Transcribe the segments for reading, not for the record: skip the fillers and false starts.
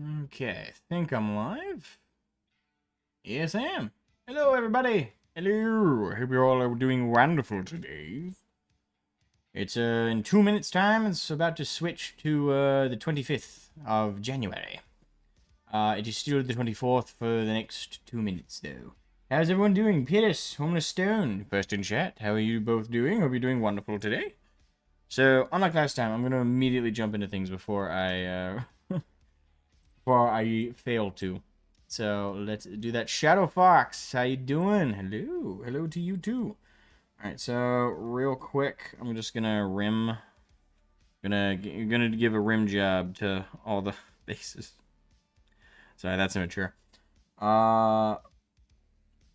Okay, think I'm live? Yes, I am. Hello, everybody. Hello. I hope you all are doing wonderful today. It's in 2 minutes' time. It's about to switch to the 25th of January. It is still the 24th for the next 2 minutes, though. How's everyone doing? Pierce, Homeless Stone, first in chat. How are you both doing? Hope you're doing wonderful today. So, unlike last time, I'm going to immediately jump into things before I fail to. So let's do that. Shadow Fox, how you doing? Hello, hello to you too. All right, so real quick, I'm just gonna gonna give a rim job to all the bases. Sorry, that's immature.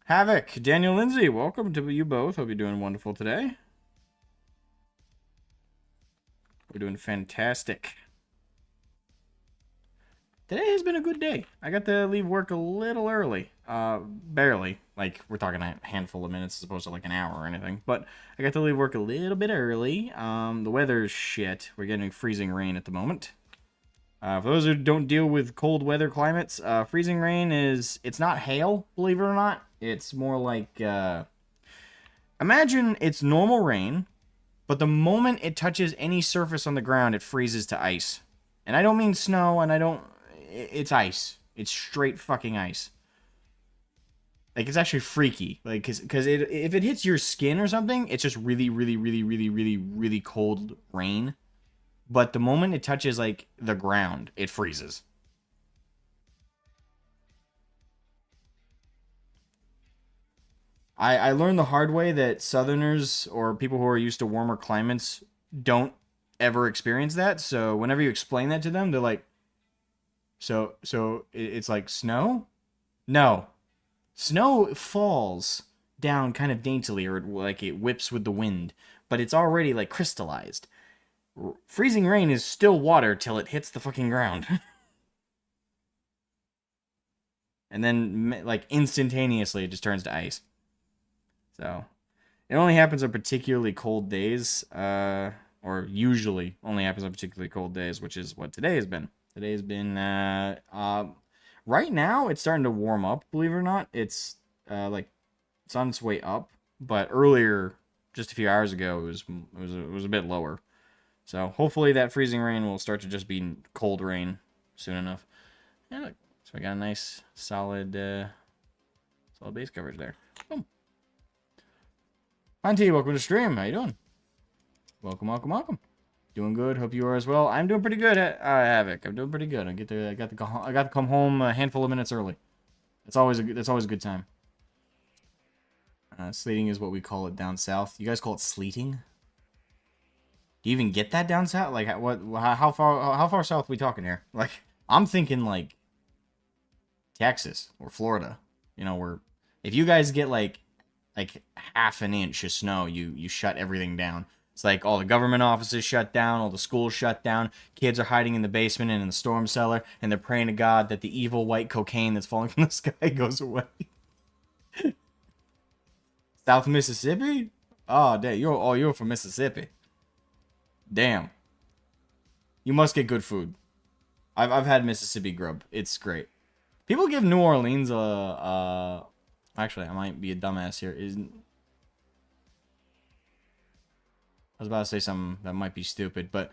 Havoc, Daniel Lindsay, welcome to you both. Hope you're doing wonderful today. We're doing fantastic. Today has been a good day. I got to leave work a little early. Barely. Like, we're talking a handful of minutes as opposed to like an hour or anything. But I got to leave work a little bit early. The weather's shit. We're getting freezing rain at the moment. For those who don't deal with cold weather climates, freezing rain it's not hail, believe it or not. It's more like, imagine it's normal rain, but the moment it touches any surface on the ground, it freezes to ice. And I don't mean snow, and it's ice. It's straight fucking ice. Like, it's actually freaky. Like, because if it hits your skin or something, it's just really, really, really, really, really, really cold rain. But the moment it touches, like, the ground, it freezes. I learned the hard way that Southerners or people who are used to warmer climates don't ever experience that. So whenever you explain that to them, they're like, so it's like snow? No. Snow falls down kind of daintily, or like it whips with the wind, but it's already like crystallized. Freezing rain is still water till it hits the fucking ground. And then, like, instantaneously, it just turns to ice. So, it only happens on particularly cold days, or usually only happens on particularly cold days, which is what today has been. Today has been, right now, it's starting to warm up, believe it or not. It's, like, it's on its way up, but earlier, just a few hours ago, it was a bit lower. So hopefully that freezing rain will start to just be cold rain soon enough. Yeah, look, so we got a nice solid solid base coverage there. Boom. Auntie, welcome to stream. How you doing? Welcome, welcome, welcome. Doing good. Hope you are as well. I'm doing pretty good. Havoc. I'm doing pretty good. I got to come home a handful of minutes early. That's always a good time. Sleeting is what we call it down south. You guys call it sleeting? Do you even get that down south? Like, how far south are we talking here? Like, I'm thinking like Texas or Florida. You know, where if you guys get like half an inch of snow, you shut everything down. It's like all the government offices shut down, all the schools shut down. Kids are hiding in the basement and in the storm cellar, and they're praying to God that the evil white cocaine that's falling from the sky goes away. South Mississippi? Oh, damn, you're from Mississippi. Damn. You must get good food. I've had Mississippi grub. It's great. People give New Orleans actually, I might be a dumbass here. I was about to say something that might be stupid, but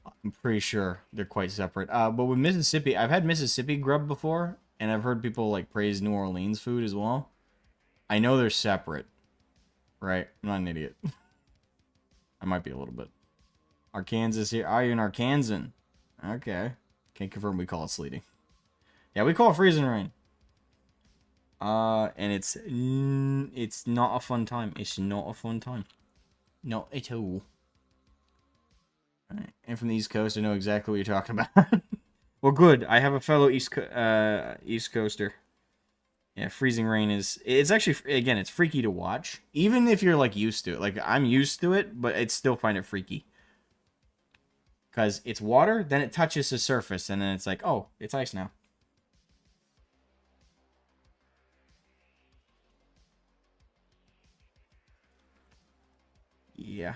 I'm pretty sure they're quite separate. But with Mississippi, I've had Mississippi grub before, and I've heard people like praise New Orleans food as well. I know they're separate, right? I'm not an idiot. I might be a little bit. Arkansas here. Are you an Arkansan? Okay. Can't confirm we call it sleeting. Yeah, we call it freezing rain. And it's not a fun time. It's not a fun time. Not at all. Alright. And from the East Coast, I know exactly what you're talking about. Well, good. I have a fellow East Coaster. Yeah, freezing rain it's actually, again, it's freaky to watch. Even if you're, like, used to it. Like, I'm used to it, but I still find it freaky. Because it's water, then it touches the surface, and then it's like, oh, it's ice now. Yeah.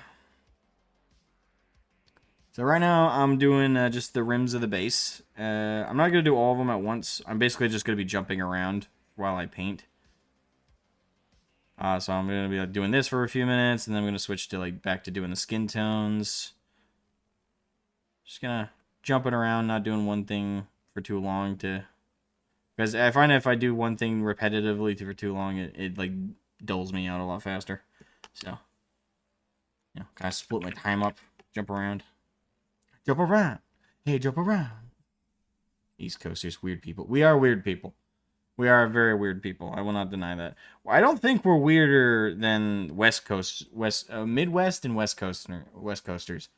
So right now I'm doing just the rims of the base. I'm not going to do all of them at once. I'm basically just going to be jumping around while I paint. So I'm going to be like, doing this for a few minutes, and then I'm going to switch to like back to doing the skin tones. Just going to jumping around, not doing one thing for too long because I find if I do one thing repetitively for too long, it like dulls me out a lot faster. So, kind of split my time up, jump around. Jump around. Hey, jump around. East Coasters, weird people. We are weird people. We are very weird people. I will not deny that. I don't think we're weirder than Midwest and West Coasters.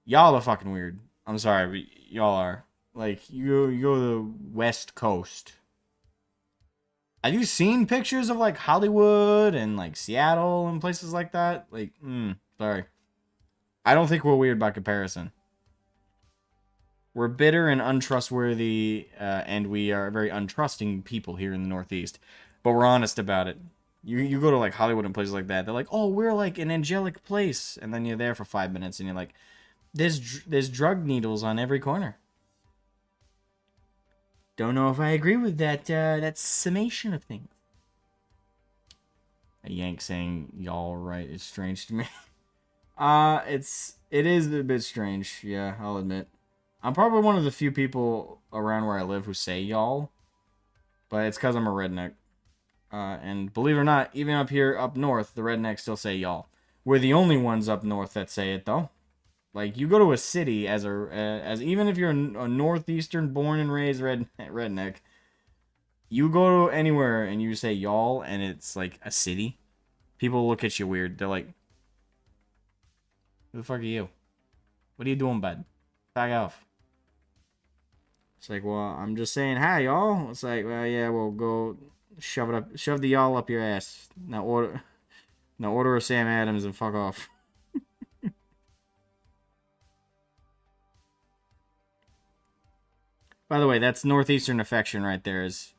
Y'all are fucking weird. I'm sorry, but y'all are. Like, you go to the West Coast. Have you seen pictures of, like, Hollywood and, like, Seattle and places like that? Like, sorry. I don't think we're weird by comparison. We're bitter and untrustworthy, and we are very untrusting people here in the Northeast. But we're honest about it. You go to, like, Hollywood and places like that, they're like, oh, we're, like, an angelic place. And then you're there for 5 minutes, and you're like, there's drug needles on every corner. Don't know if I agree with that summation of things. A Yank saying y'all right is strange to me. It is a bit strange, yeah, I'll admit. I'm probably one of the few people around where I live who say y'all, but it's because I'm a redneck. And believe it or not, even up here, up north, the rednecks still say y'all. We're the only ones up north that say it, though. Like, you go to a city as even if you're a northeastern born and raised redneck, you go to anywhere and you say y'all and it's like a city, people look at you weird. They're like, who the fuck are you? What are you doing, bud? Back off. It's like, well, I'm just saying hi, y'all. It's like, well, yeah, well, go shove the y'all up your ass. Now order a Sam Adams and fuck off. By the way, that's Northeastern affection right there, is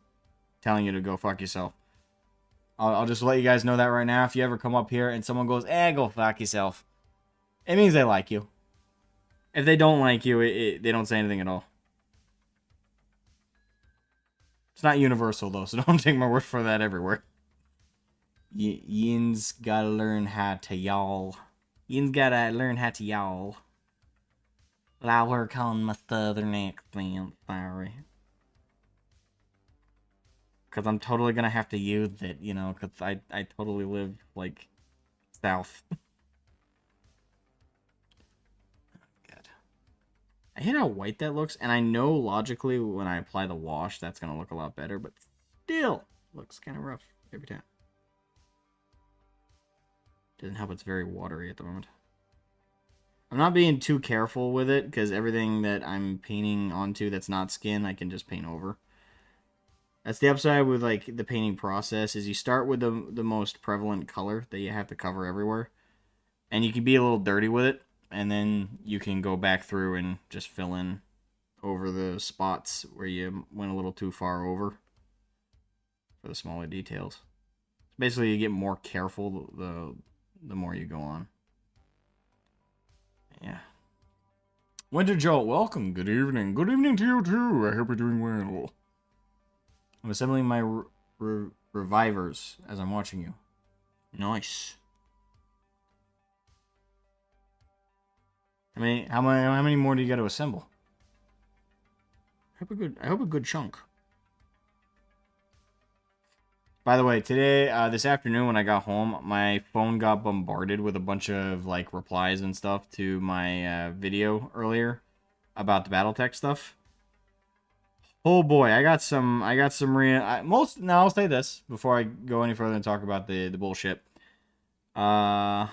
telling you to go fuck yourself. I'll just let you guys know that right now. If you ever come up here and someone goes, go fuck yourself, it means they like you. If they don't like you, they don't say anything at all. It's not universal, though, so don't take my word for that everywhere. Yin's gotta learn how to y'all. Yin's gotta learn how to y'all. I'll work on my southern accent, sorry. Because I'm totally gonna have to use it, because I totally live, like, south. God. I hate how white that looks, and I know logically when I apply the wash, that's gonna look a lot better, but still looks kind of rough every time. Doesn't help it's very watery at the moment. I'm not being too careful with it, because everything that I'm painting onto that's not skin, I can just paint over. That's the upside with, like, the painting process, is you start with the most prevalent color that you have to cover everywhere. And you can be a little dirty with it, and then you can go back through and just fill in over the spots where you went a little too far over for the smaller details. Basically, you get more careful the more you go on. Yeah. Winter Joe, welcome. Good evening. Good evening to you, too. I hope you're doing well. I'm assembling my revivers as I'm watching you. Nice. How many more do you got to assemble? I hope a good chunk. By the way, today, this afternoon when I got home, my phone got bombarded with a bunch of, like, replies and stuff to my video earlier about the BattleTech stuff. Oh boy, I got some real... Now, I'll say this before I go any further and talk about the bullshit. Honestly,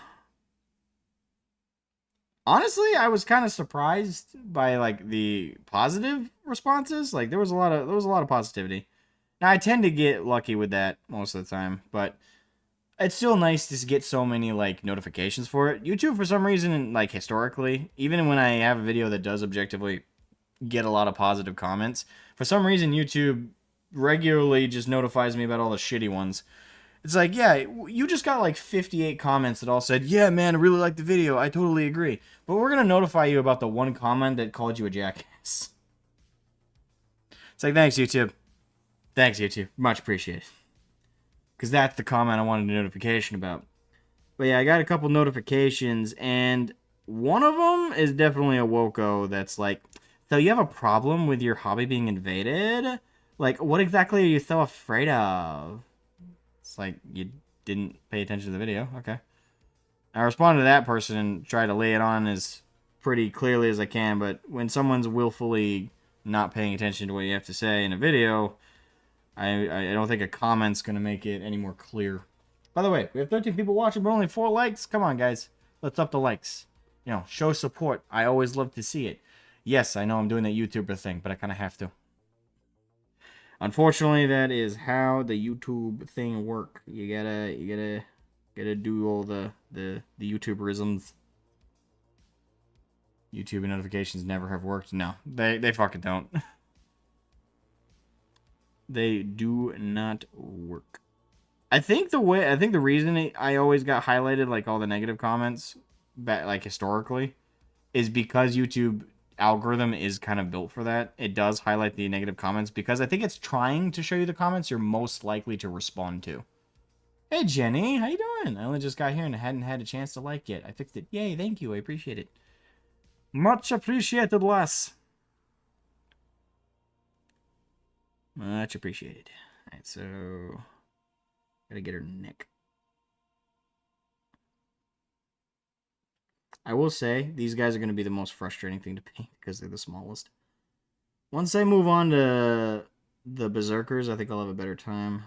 I was kind of surprised by, like, the positive responses. Like, there was a lot of positivity. Now, I tend to get lucky with that most of the time, but it's still nice to get so many, like, notifications for it. YouTube, for some reason, like, historically, even when I have a video that does objectively get a lot of positive comments, for some reason, YouTube regularly just notifies me about all the shitty ones. It's like, yeah, you just got like 58 comments that all said, yeah, man, I really like the video. I totally agree. But we're going to notify you about the one comment that called you a jackass. It's like, thanks, YouTube. Thanks, YouTube. Much appreciated. Because that's the comment I wanted a notification about. But yeah, I got a couple notifications, and one of them is definitely a Woko that's like, so you have a problem with your hobby being invaded? Like, what exactly are you so afraid of? It's like, you didn't pay attention to the video. Okay. I responded to that person and try to lay it on as pretty clearly as I can, but when someone's willfully not paying attention to what you have to say in a video, I don't think a comment's going to make it any more clear. By the way, we have 13 people watching, but only 4 likes. Come on, guys. Let's up the likes. You know, show support. I always love to see it. Yes, I know I'm doing that YouTuber thing, but I kind of have to. Unfortunately, that is how the YouTube thing work. You gotta do all the YouTuberisms. YouTube notifications never have worked. No, they fucking don't. They do not work. I think the reason I always got highlighted like all the negative comments, like historically, is because YouTube algorithm is kind of built for that. It does highlight the negative comments because I think it's trying to show you the comments you're most likely to respond to. Hey Jenny, how you doing? I only just got here and I hadn't had a chance to like yet. I fixed it. Yay, thank you. I appreciate it. Much appreciated, Les. Much appreciated. Alright, so gotta get her neck. I will say, these guys are going to be the most frustrating thing to paint because they're the smallest. Once I move on to the Berserkers, I think I'll have a better time.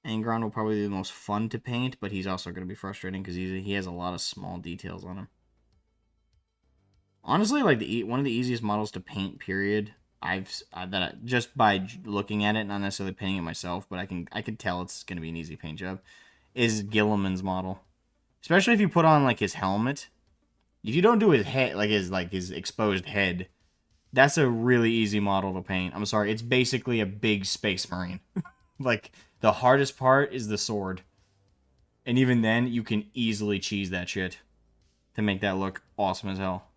Angron will probably be the most fun to paint, but he's also going to be frustrating because he has a lot of small details on him. Honestly, like one of the easiest models to paint, period, just by looking at it, not necessarily painting it myself, but I can tell it's going to be an easy paint job, is Gilliman's model. Especially if you put on like his helmet. If you don't do his head, like his exposed head, that's a really easy model to paint. I'm sorry, it's basically a big space marine. Like the hardest part is the sword. And even then, you can easily cheese that shit to make that look awesome as hell.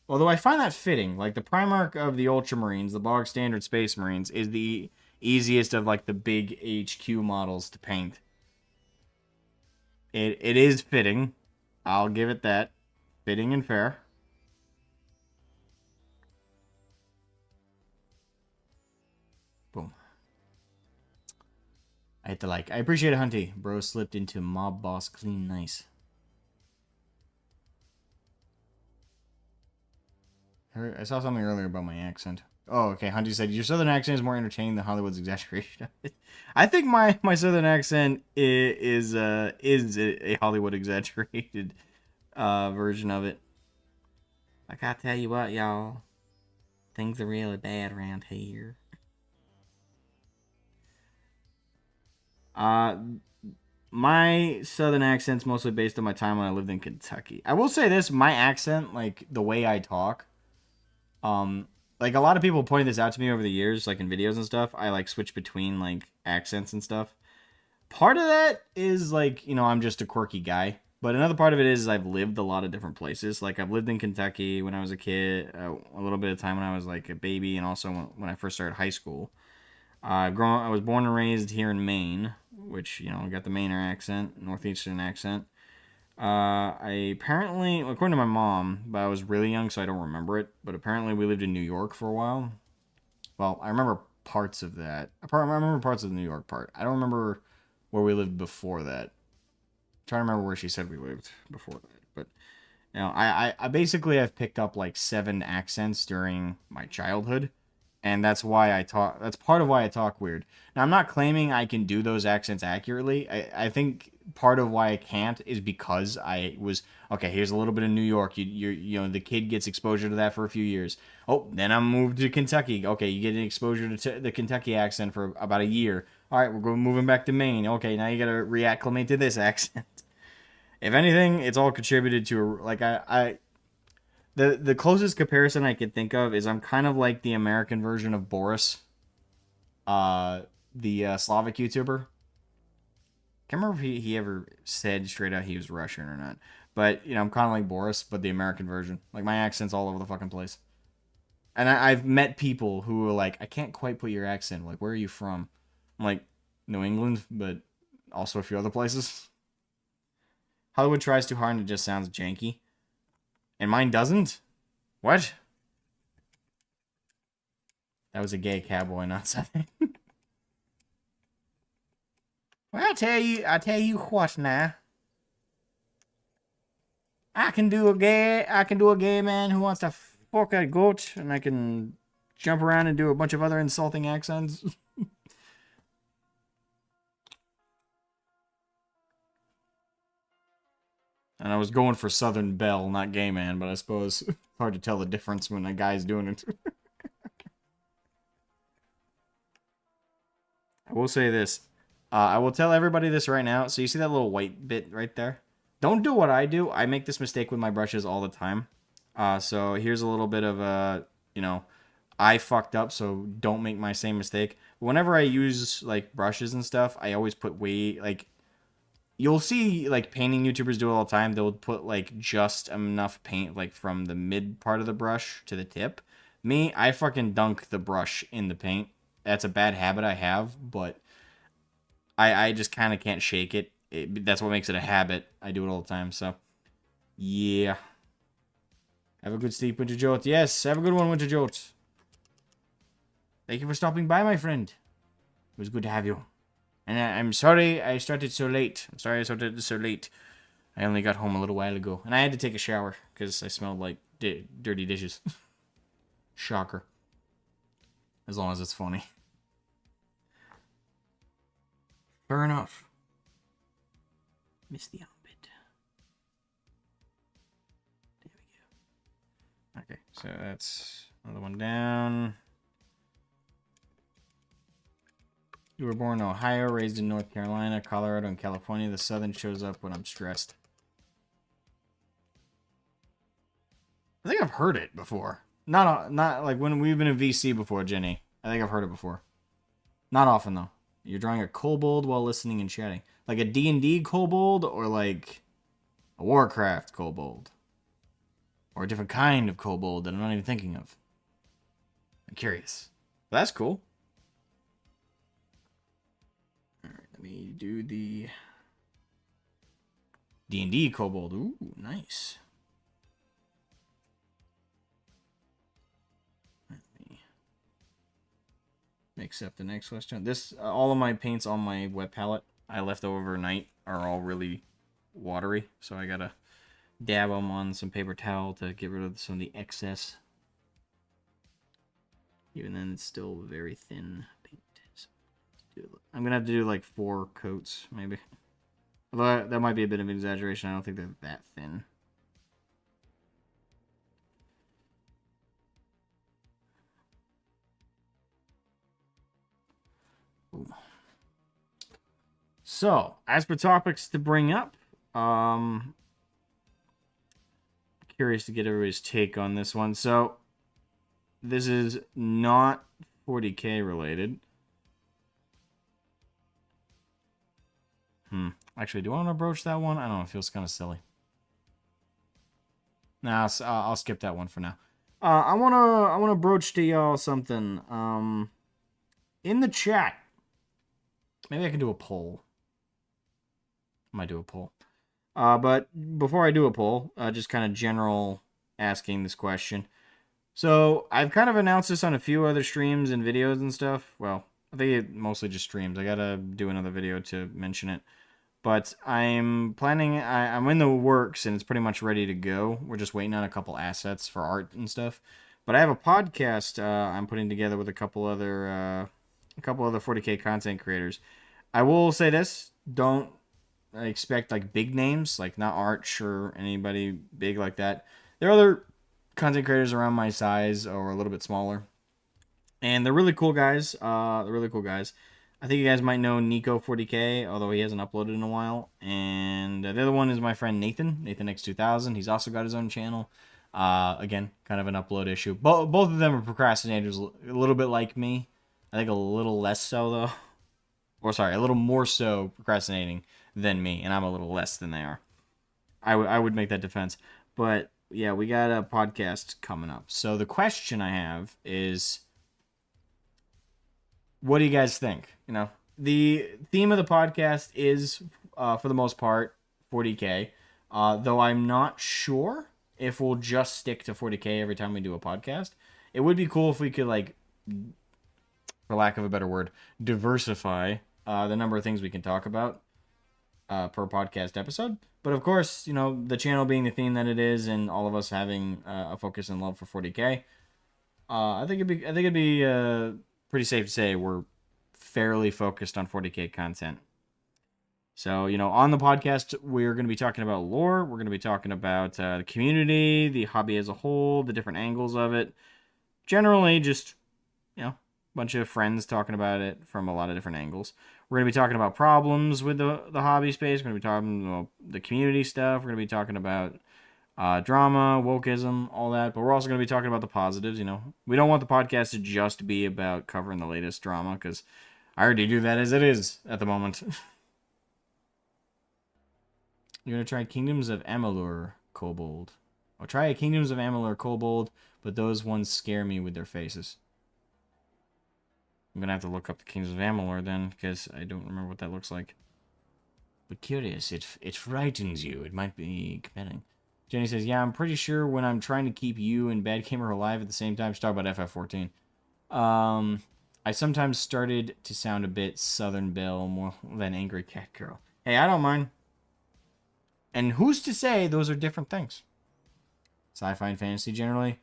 Although I find that fitting. Like the Primarch of the Ultramarines, the bog standard Space Marines, is the easiest of like the big HQ models to paint. It is fitting. I'll give it that. Fitting and fair. Boom. I hit the like. I appreciate it, Hunty. Bro slipped into mob boss clean nice. I saw something earlier about my accent. Oh, okay. Hunty said, your southern accent is more entertaining than Hollywood's exaggeration. I think my southern accent is a Hollywood exaggerated version of it. Like, I tell you what, y'all. Things are really bad around here. My southern accent's mostly based on my time when I lived in Kentucky. I will say this, my accent, like, the way I talk, like, a lot of people point this out to me over the years, like, in videos and stuff. I, like, switch between, like, accents and stuff. Part of that is, like, you know, I'm just a quirky guy. But another part of it is I've lived a lot of different places. Like, I've lived in Kentucky when I was a kid, a little bit of time when I was, like, a baby, and also when I first started high school. I was born and raised here in Maine, which, you know, got the Mainer accent, Northeastern accent. I apparently, according to my mom, but I was really young, so I don't remember it. But apparently, we lived in New York for a while. Well, I remember parts of that. I remember parts of the New York part. I don't remember where we lived before that. I'm trying to remember where she said we lived before that. But you know, I basically have picked up like 7 accents during my childhood. And that's why I talk. That's part of why I talk weird. Now, I'm not claiming I can do those accents accurately. I think part of why I can't is because I was okay. Here's a little bit of New York. You know, the kid gets exposure to that for a few years. Oh, then I moved to Kentucky. Okay, you get an exposure to the Kentucky accent for about a year. All right, moving back to Maine. Okay, now you got to reacclimate to this accent. If anything, it's all contributed to like the closest comparison I could think of is I'm kind of like the American version of Boris. The Slavic YouTuber. Can't remember if he ever said straight out he was Russian or not. But, I'm kind of like Boris, but the American version. Like, my accent's all over the fucking place. And I've met people who are like, I can't quite put your accent. Like, where are you from? I'm like, New England, but also a few other places. Hollywood tries too hard and it just sounds janky. And mine doesn't? What? That was a gay cowboy, not something. Well, I tell you what now. I can do a gay man who wants to fuck a goat, and I can jump around and do a bunch of other insulting accents. And I was going for Southern Belle, not gay man, but I suppose it's hard to tell the difference when a guy's doing it. I will say this. I will tell everybody this right now. So you see that little white bit right there? Don't do what I do. I make this mistake with my brushes all the time. So here's a little bit of a, I fucked up, so don't make my same mistake. Whenever I use, like, brushes and stuff, I always put way, like, you'll see, like, painting YouTubers do it all the time. They'll put, like, just enough paint, like, from the mid part of the brush to the tip. Me, I fucking dunk the brush in the paint. That's a bad habit I have, but I just kind of can't shake it. That's what makes it a habit. I do it all the time, so yeah. Have a good sleep, Winter Jolt. Yes, have a good one, Winter Jolt. Thank you for stopping by, my friend. It was good to have you. And I'm sorry I started so late. I only got home a little while ago. And I had to take a shower because I smelled like dirty dishes. Shocker. As long as it's funny. Fair enough. Missed the armpit. There we go. Okay, so that's another one down. You were born in Ohio, raised in North Carolina, Colorado, and California. The Southern shows up when I'm stressed. I think I've heard it before. Not like when we've been in VC before, Jenny. I think I've heard it before. Not often, though. You're drawing a kobold while listening and chatting. Like a D&D kobold or like a Warcraft kobold? Or a different kind of kobold that I'm not even thinking of. I'm curious. Well, that's cool. Alright, let me do the D&D kobold. Ooh, nice. Accept the next question. This all of my paints on my wet palette I left overnight are all really watery, so I gotta dab them on some paper towel to get rid of some of the excess. Even then, it's still very thin paint. So I'm gonna have to do like 4 coats, maybe. Although that might be a bit of an exaggeration. I don't think they're that thin. Ooh. So, as for topics to bring up, curious to get everybody's take on this one. So, this is not 40K related. Actually, do I want to broach that one? I don't know. It feels kind of silly. Nah, I'll skip that one for now. I wanna broach to y'all something. In the chat, maybe I can do a poll. I might do a poll. But before I do a poll, just kind of general asking this question. So I've kind of announced this on a few other streams and videos and stuff. Well, I think it mostly just streams. I gotta do another video to mention it. But I'm planning, I'm in the works and it's pretty much ready to go. We're just waiting on a couple assets for art and stuff. But I have a podcast I'm putting together with a couple other 40K content creators. I will say this, don't expect like big names, like not Arch or anybody big like that. There are other content creators around my size or a little bit smaller. And they're really cool guys. I think you guys might know Nico40K, although he hasn't uploaded in a while. And the other one is my friend Nathan X2000. He's also got his own channel. Again, kind of an upload issue. Both of them are procrastinators, a little bit like me. I think a little less so though. Or sorry, a little more so procrastinating than me, and I'm a little less than they are. I would make that defense. But yeah, we got a podcast coming up. So the question I have is, what do you guys think? The theme of the podcast is, for the most part, 40K. Though I'm not sure if we'll just stick to 40K every time we do a podcast. It would be cool if we could, like, for lack of a better word, diversify the number of things we can talk about per podcast episode. But of course, the channel being the theme that it is, and all of us having a focus and love for 40K, I think it'd be pretty safe to say we're fairly focused on 40K content. So, on the podcast, we're going to be talking about lore. We're going to be talking about the community, the hobby as a whole, the different angles of it. Generally, just, a bunch of friends talking about it from a lot of different angles. We're going to be talking about problems with the hobby space. We're going to be talking about the community stuff. We're going to be talking about drama, wokeism, all that. But we're also going to be talking about the positives. We don't want the podcast to just be about covering the latest drama, because I already do that as it is at the moment. You're going to try Kingdoms of Amalur Kobold. I'll try a Kingdoms of Amalur Kobold, but those ones scare me with their faces. I'm going to have to look up the Kingdoms of Amalur then, because I don't remember what that looks like. But curious, it frightens you. It might be compelling. Jenny says, yeah, I'm pretty sure when I'm trying to keep you and Bad Gamer alive at the same time. She's talking about FF14. I sometimes started to sound a bit Southern Belle more than Angry Cat Girl. Hey, I don't mind. And who's to say those are different things? Sci-fi and fantasy generally?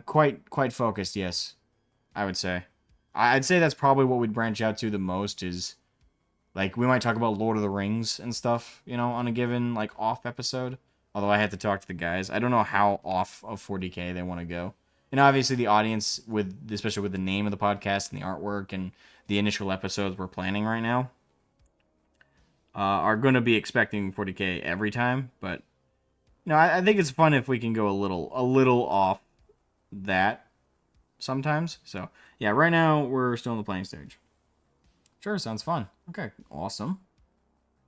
Quite focused, yes. I would say. I'd say that's probably what we'd branch out to the most is, like, we might talk about Lord of the Rings and stuff, on a given, like, off episode. Although I had to talk to the guys. I don't know how off of 40K they want to go. And obviously the audience, especially with the name of the podcast and the artwork and the initial episodes we're planning right now, are going to be expecting 40K every time. But, I think it's fun if we can go a little off that sometimes. So, yeah, right now we're still in the playing stage. Sure, sounds fun. Okay, awesome.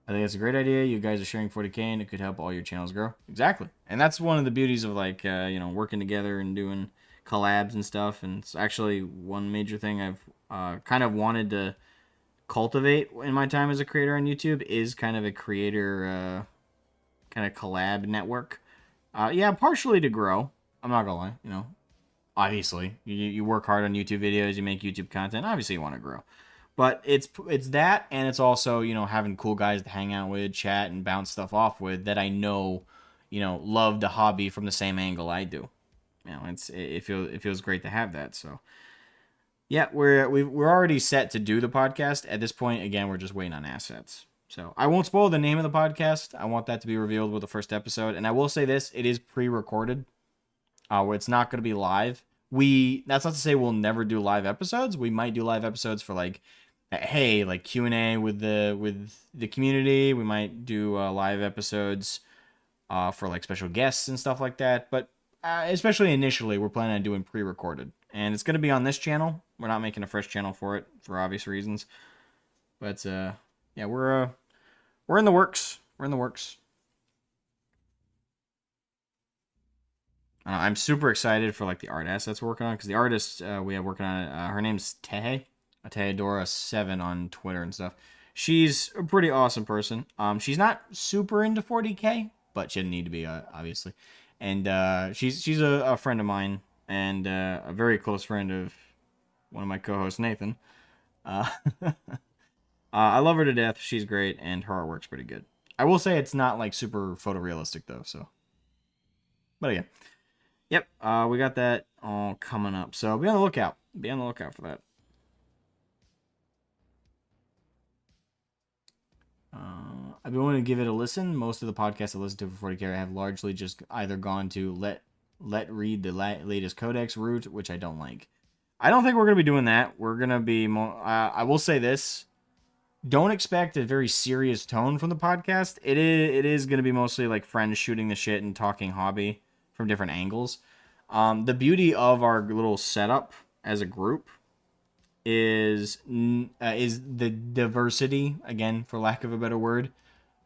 I think it's a great idea. You guys are sharing 40K, and it could help all your channels grow. Exactly. And that's one of the beauties of, like, working together and doing collabs and stuff. And it's actually one major thing I've kind of wanted to cultivate in my time as a creator on YouTube is kind of a creator kind of collab network. Yeah, partially to grow. I'm not going to lie. Obviously, you work hard on YouTube videos, you make YouTube content. Obviously, you want to grow. But it's that, and it's also, having cool guys to hang out with, chat, and bounce stuff off with that I know, love the hobby from the same angle I do. It feels great to have that. So, yeah, we're already set to do the podcast. At this point, again, we're just waiting on assets. So I won't spoil the name of the podcast. I want that to be revealed with the first episode. And I will say this: it is pre-recorded. It's not going to be live. That's not to say we'll never do live episodes. We might do live episodes for like Q&A with the community. We might do live episodes for like special guests and stuff like that. But especially initially, we're planning on doing pre-recorded, and it's going to be on this channel. We're not making a fresh channel for it for obvious reasons. But yeah, we're in the works. We're in the works. I'm super excited for like the art assets we're working on, because the artist we have working on it, her name's Teodora7 on Twitter and stuff. She's a pretty awesome person. She's not super into 40K, but she didn't need to be, obviously. And she's a friend of mine, and a very close friend of one of my co-hosts, Nathan. I love her to death. She's great, and her artwork's pretty good. I will say it's not like super photorealistic though. So, but again. Yep, we got that all coming up. So be on the lookout. Be on the lookout for that. I've been wanting to give it a listen. Most of the podcasts I listen to for 40K have largely just either gone to let read the latest codex route, which I don't like. I don't think we're going to be doing that. We're going to be more... I will say this. Don't expect a very serious tone from the podcast. It is going to be mostly like friends shooting the shit and talking hobby from different angles. The beauty of our little setup as a group is the diversity, again, for lack of a better word,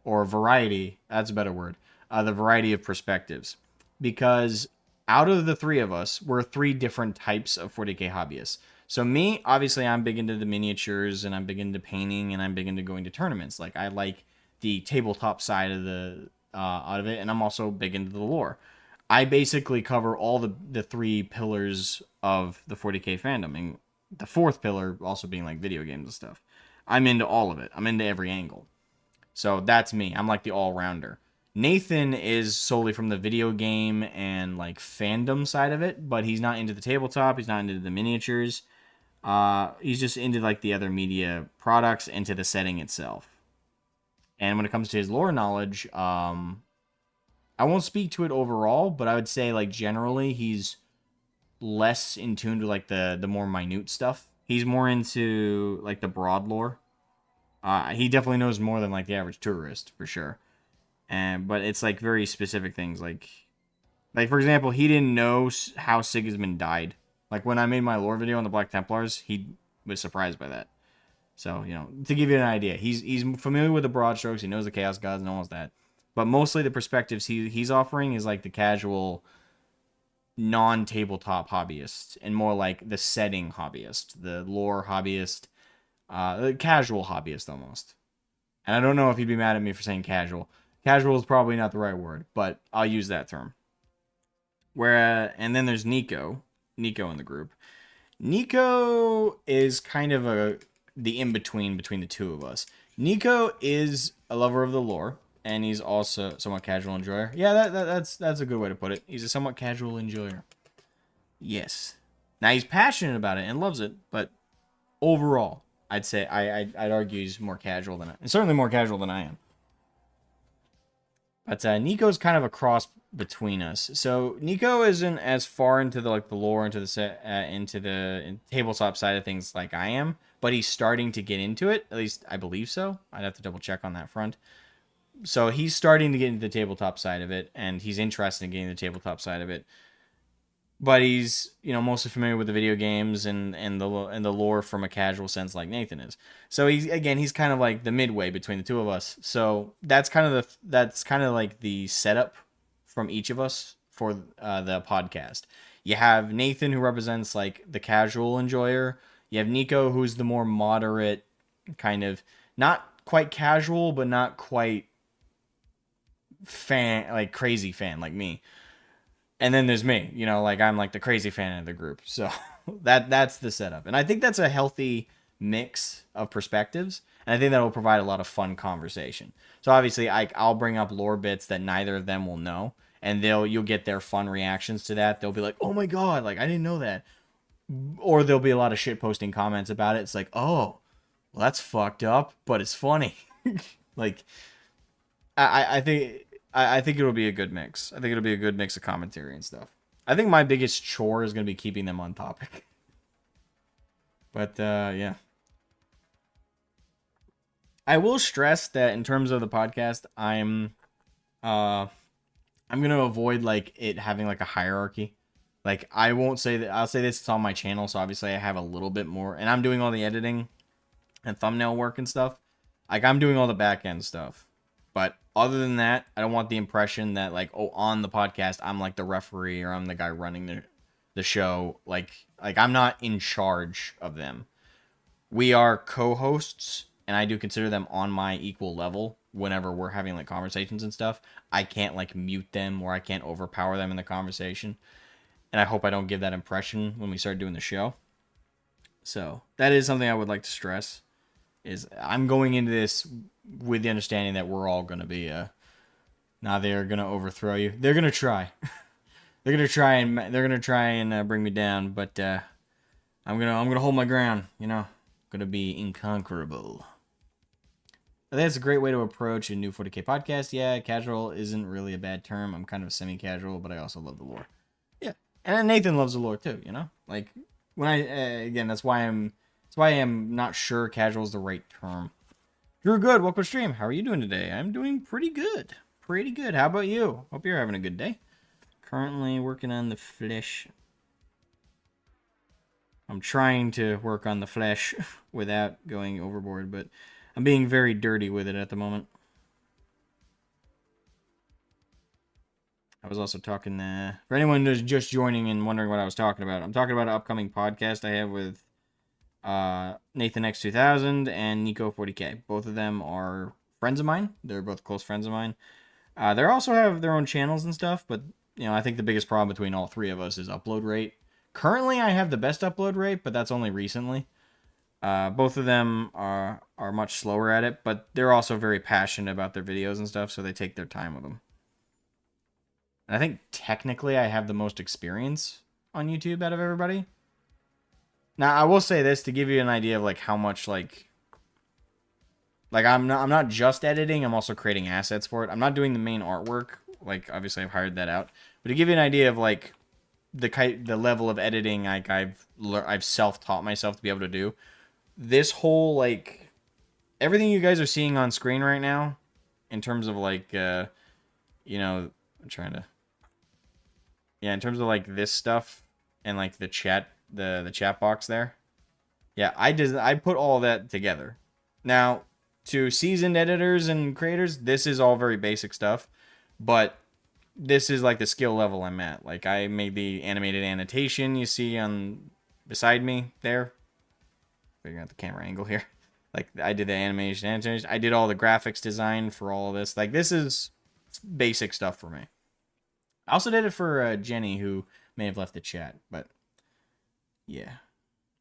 or variety. That's a better word. The variety of perspectives, because out of the three of us, we're three different types of 40k hobbyists. So me, obviously, I'm big into the miniatures, and I'm big into painting, and I'm big into going to tournaments. Like I like the tabletop side of the out of it, and I'm also big into the lore. I basically cover all the three pillars of the 40k fandom, and the fourth pillar also being like video games and stuff. I'm into all of it. I'm into every angle. So that's me. I'm like the all-rounder. Nathan is solely from the video game and like fandom side of it, but he's not into the tabletop. He's not into the miniatures. He's just into like the other media products, into the setting itself. And when it comes to his lore knowledge, I won't speak to it overall, but I would say like generally he's less in tune to like the more minute stuff. He's more into like the broad lore. He definitely knows more than like the average tourist for sure. And but it's like very specific things like for example, he didn't know how Sigismund died. Like when I made my lore video on the Black Templars, he was surprised by that. So, you know, to give you an idea, he's familiar with the broad strokes. He knows the Chaos Gods and almost that. But mostly the perspectives he's offering is like the casual, non-tabletop hobbyist, and more like the setting hobbyist, the lore hobbyist, the casual hobbyist almost. And I don't know if he'd be mad at me for saying casual. Casual is probably not the right word, but I'll use that term. And then there's Nico in the group. Nico is kind of the in-between between the two of us. Nico is a lover of the lore, and he's also somewhat casual enjoyer. Yeah, that's a good way to put it. He's a somewhat casual enjoyer. Yes. Now he's passionate about it and loves it, but overall, I'd say I'd argue he's more casual than and certainly more casual than I am. But Nico's kind of a cross between us. So Nico isn't as far into the lore, into the tabletop side of things like I am, but he's starting to get into it. At least I believe so. I'd have to double check on that front. So he's starting to get into the tabletop side of it, and he's interested in getting the tabletop side of it. But he's, you know, mostly familiar with the video games and the lore from a casual sense, like Nathan is. So he's kind of like the midway between the two of us. So that's kind of like the setup from each of us for the podcast. You have Nathan, who represents like the casual enjoyer. You have Nico, who's the more moderate, kind of not quite casual, but not quite fan, like crazy fan like me. And then there's me, you know, like I'm like the crazy fan of the group. So that's the setup. And I think that's a healthy mix of perspectives. And I think that will provide a lot of fun conversation. So obviously I'll bring up lore bits that neither of them will know. And you'll get their fun reactions to that. They'll be like, oh my God, like I didn't know that. Or there'll be a lot of shit posting comments about it. It's like, oh, well, that's fucked up, but it's funny. Like, I think it'll be a good mix. I think it'll be a good mix of commentary and stuff. I think my biggest chore is going to be keeping them on topic. But, yeah. I will stress that in terms of the podcast, I'm going to avoid, like, it having, like, a hierarchy. Like, I won't say that. I'll say this, it's on my channel, so obviously I have a little bit more. And I'm doing all the editing and thumbnail work and stuff. Like, I'm doing all the back end stuff. But other than that, I don't want the impression that, like, oh, on the podcast, I'm, like, the referee or I'm the guy running the show. Like I'm not in charge of them. We are co-hosts, and I do consider them on my equal level whenever we're having, like, conversations and stuff. I can't, like, mute them or I can't overpower them in the conversation. And I hope I don't give that impression when we start doing the show. So that is something I would like to stress. Is I'm going into this with the understanding that we're all going to be now they're going to overthrow you. They're going to try. they're going to try and bring me down, but I'm going to hold my ground, you know. Going to be inconquerable. I think that's a great way to approach a new 40k podcast. Yeah, casual isn't really a bad term. I'm kind of semi-casual, but I also love the lore. Yeah. And Nathan loves the lore too, you know? Like when again, that's why I'm not sure casual is the right term. Drew Good, welcome to stream. How are you doing today? I'm doing pretty good. Pretty good. How about you? Hope you're having a good day. Currently working on the flesh. I'm trying to work on the flesh without going overboard, but I'm being very dirty with it at the moment. I was also talking, for anyone who's just joining and wondering what I was talking about, I'm talking about an upcoming podcast I have with Nathan X2000 and Nico 40K. Both of them are friends of mine. They're both close friends of mine. They also have their own channels and stuff, but I think the biggest problem between all three of us is upload rate. Currently, I have the best upload rate, but that's only recently. Both of them are much slower at it, but they're also very passionate about their videos and stuff, so they take their time with them. And I think technically I have the most experience on YouTube out of everybody. Now, I will say this to give you an idea of like how much like I'm not just editing, I'm also creating assets for it. I'm not doing the main artwork. Like obviously I've hired that out. But to give you an idea of like the level of editing like I've self-taught myself to be able to do. This whole like everything you guys are seeing on screen right now in terms of like I'm trying to in terms of like this stuff and like the chat box there. Yeah, I put all that together. Now, to seasoned editors and creators, this is all very basic stuff, but this is like the skill level I'm at. Like I made the animated annotation you see on beside me there. Figuring out the camera angle here. Like I did the animation. I did all the graphics design for all of this. Like this is basic stuff for me. I also did it for Jenny, who may have left the chat, but yeah.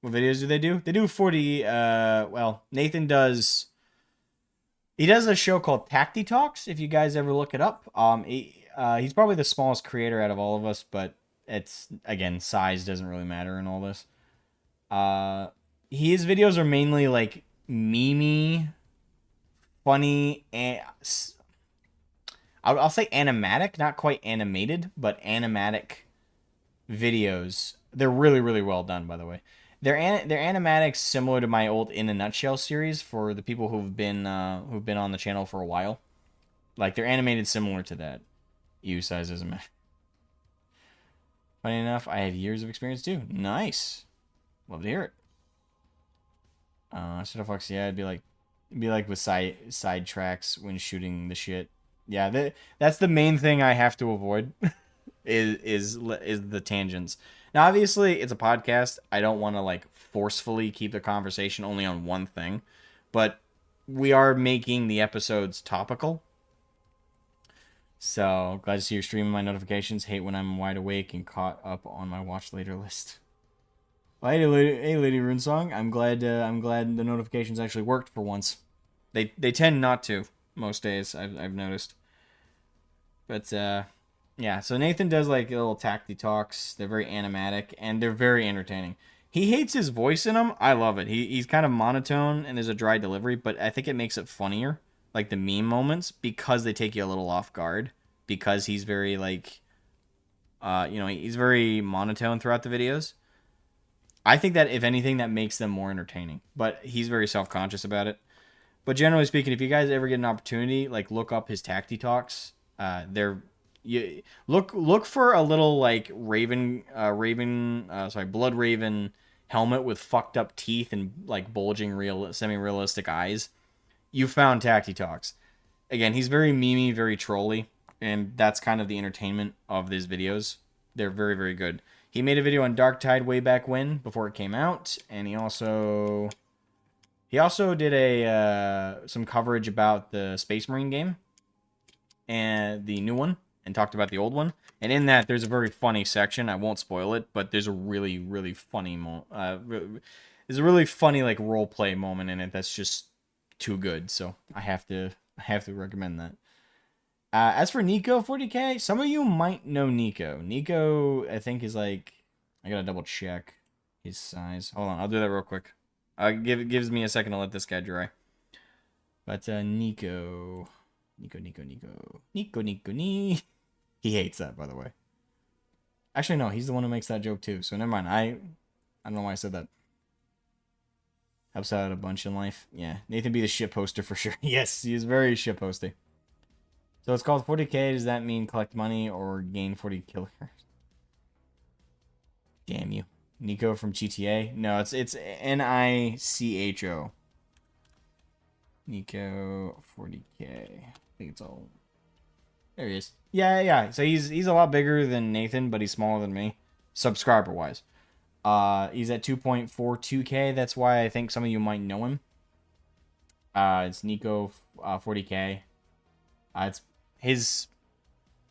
What videos do they do? They do 40, well, Nathan does, he does a show called Tacti Talks, if you guys ever look it up. He's probably the smallest creator out of all of us, but it's, again, size doesn't really matter in all this. His videos are mainly, like, meme-y, funny, and I'll say animatic, not quite animated, but animatic videos. They're really, really well done, by the way. They're animatics similar to my old In a Nutshell series for the people who've been on the channel for a while. Like they're animated similar to that. U size doesn't matter. Funny enough, I have years of experience too. Nice, love to hear it. Shadowfox, yeah, it'd be like with side tracks when shooting the shit. Yeah, that's the main thing I have to avoid. is the tangents. Now, obviously, it's a podcast. I don't want to like forcefully keep the conversation only on one thing, but we are making the episodes topical. So glad to see you're streaming my notifications. Hate when I'm wide awake and caught up on my watch later list. Well, hey, Lady Runesong. I'm glad the notifications actually worked for once. They tend not to most days. I've noticed. But yeah, so Nathan does like little tacti talks. They're very animatic and they're very entertaining. He hates his voice in them. I love it. He's kind of monotone and there's a dry delivery, but I think it makes it funnier, like the meme moments, because they take you a little off guard. Because he's very like, he's very monotone throughout the videos. I think that if anything, that makes them more entertaining. But he's very self-conscious about it. But generally speaking, if you guys ever get an opportunity, like look up his tacti talks. You look for a little like blood raven helmet with fucked up teeth and like bulging semi-realistic eyes. You found Tacti Talks. Again, he's very memey, very trolly, and that's kind of the entertainment of these videos. They're very, very good. He made a video on Dark Tide way back when, before it came out, and he also did some coverage about the Space Marine game and the new one, and talked about the old one. And in that, there's a very funny section. I won't spoil it, but there's a really, really funny there's a really funny like role play moment in it that's just too good. So I have to recommend that. As for Nico 40K, some of you might know Nico. Nico, I think, is like, I gotta double check his size. Hold on, I'll do that real quick. It gives me a second to let this guy dry. But Nico. He hates that, by the way. Actually, no, he's the one who makes that joke too. So never mind. I don't know why I said that. Helps out a bunch in life. Yeah, Nathan be the shit poster for sure. Yes, he is very shit posty. So it's called 40K. Does that mean collect money or gain 40 killers? Damn you. Nico from GTA. No, it's Nicho. Nico 40K. I think it's all. There he is. Yeah. So he's a lot bigger than Nathan, but he's smaller than me, subscriber wise. He's at 2.42K. That's why I think some of you might know him. It's Nico 40K. It's his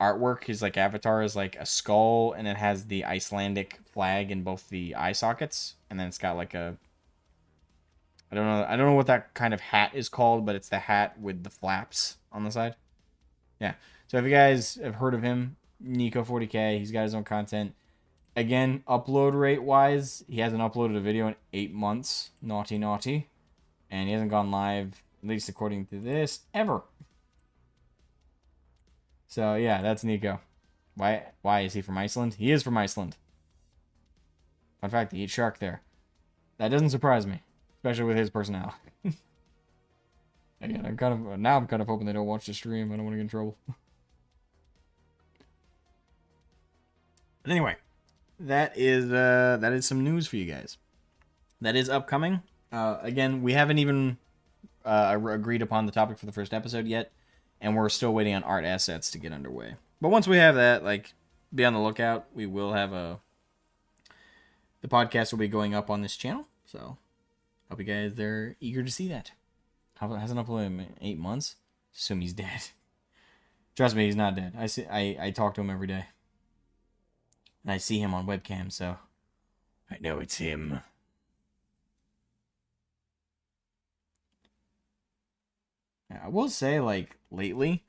artwork. His like avatar is like a skull, and it has the Icelandic flag in both the eye sockets, and then it's got like a. I don't know what that kind of hat is called, but it's the hat with the flaps on the side. Yeah. So if you guys have heard of him, Nico 40K, he's got his own content. Again, upload rate wise, he hasn't uploaded a video in 8 months. Naughty. And he hasn't gone live, at least according to this, ever. So yeah, that's Nico. Why is he from Iceland? He is from Iceland. Fun fact, he eats shark there. That doesn't surprise me, especially with his personality. Again, I'm kind of hoping they don't watch the stream. I don't want to get in trouble. But anyway, that is some news for you guys. That is upcoming. Again, we haven't even agreed upon the topic for the first episode yet, and we're still waiting on art assets to get underway. But once we have that, like, be on the lookout. We will have the podcast will be going up on this channel, so hope you guys are eager to see that. Hasn't uploaded in 8 months. Assume he's dead. Trust me, he's not dead. I talk to him every day, and I see him on webcam, so I know it's him. I will say, like, lately,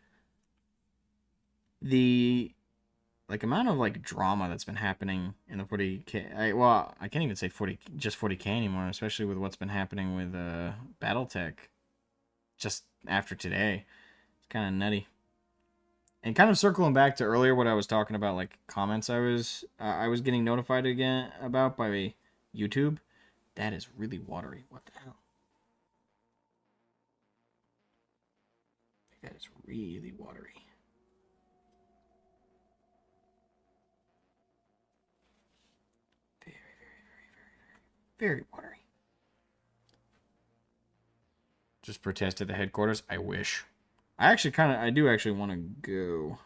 the amount of like drama that's been happening in the 40K. I can't even say 40K anymore, especially with what's been happening with BattleTech just after today. It's kind of nutty. And kind of circling back to earlier what I was talking about, like comments I was getting notified again about by YouTube. That is really watery. What the hell? That is really watery. Very watery. Just protest at the headquarters. I wish. I do actually want to go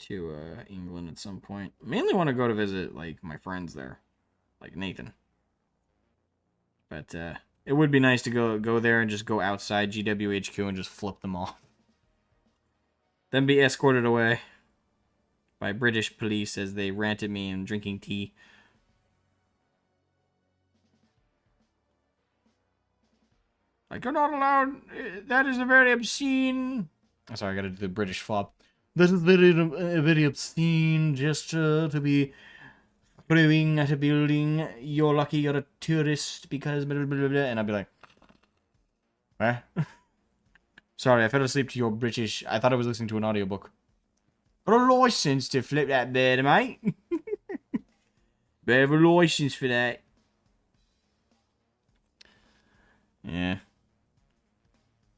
to England at some point. Mainly want to go to visit like my friends there, like Nathan. But it would be nice to go there and just go outside GWHQ and just flip them off. Then be escorted away by British police as they rant at me and drinking tea. Like, you're not allowed. That is a very obscene. Oh, sorry, I gotta do the British flop. That is very obscene gesture to be throwing at a building. You're lucky you're a tourist because blah, blah, blah, blah. And I'd be like, eh? Sorry, I fell asleep to your British. I thought I was listening to an audiobook. Got a license to flip that bird, mate. Better have a license for that. Yeah.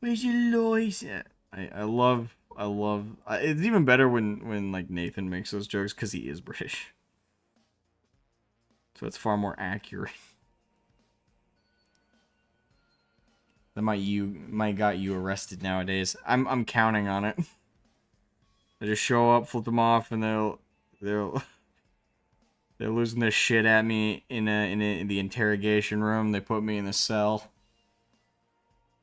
Where's your license? I love. It's even better when like Nathan makes those jokes because he is British. So it's far more accurate. That might got you arrested nowadays. I'm counting on it. They just show up, flip them off, and they're losing their shit at me in the interrogation room. They put me in the cell.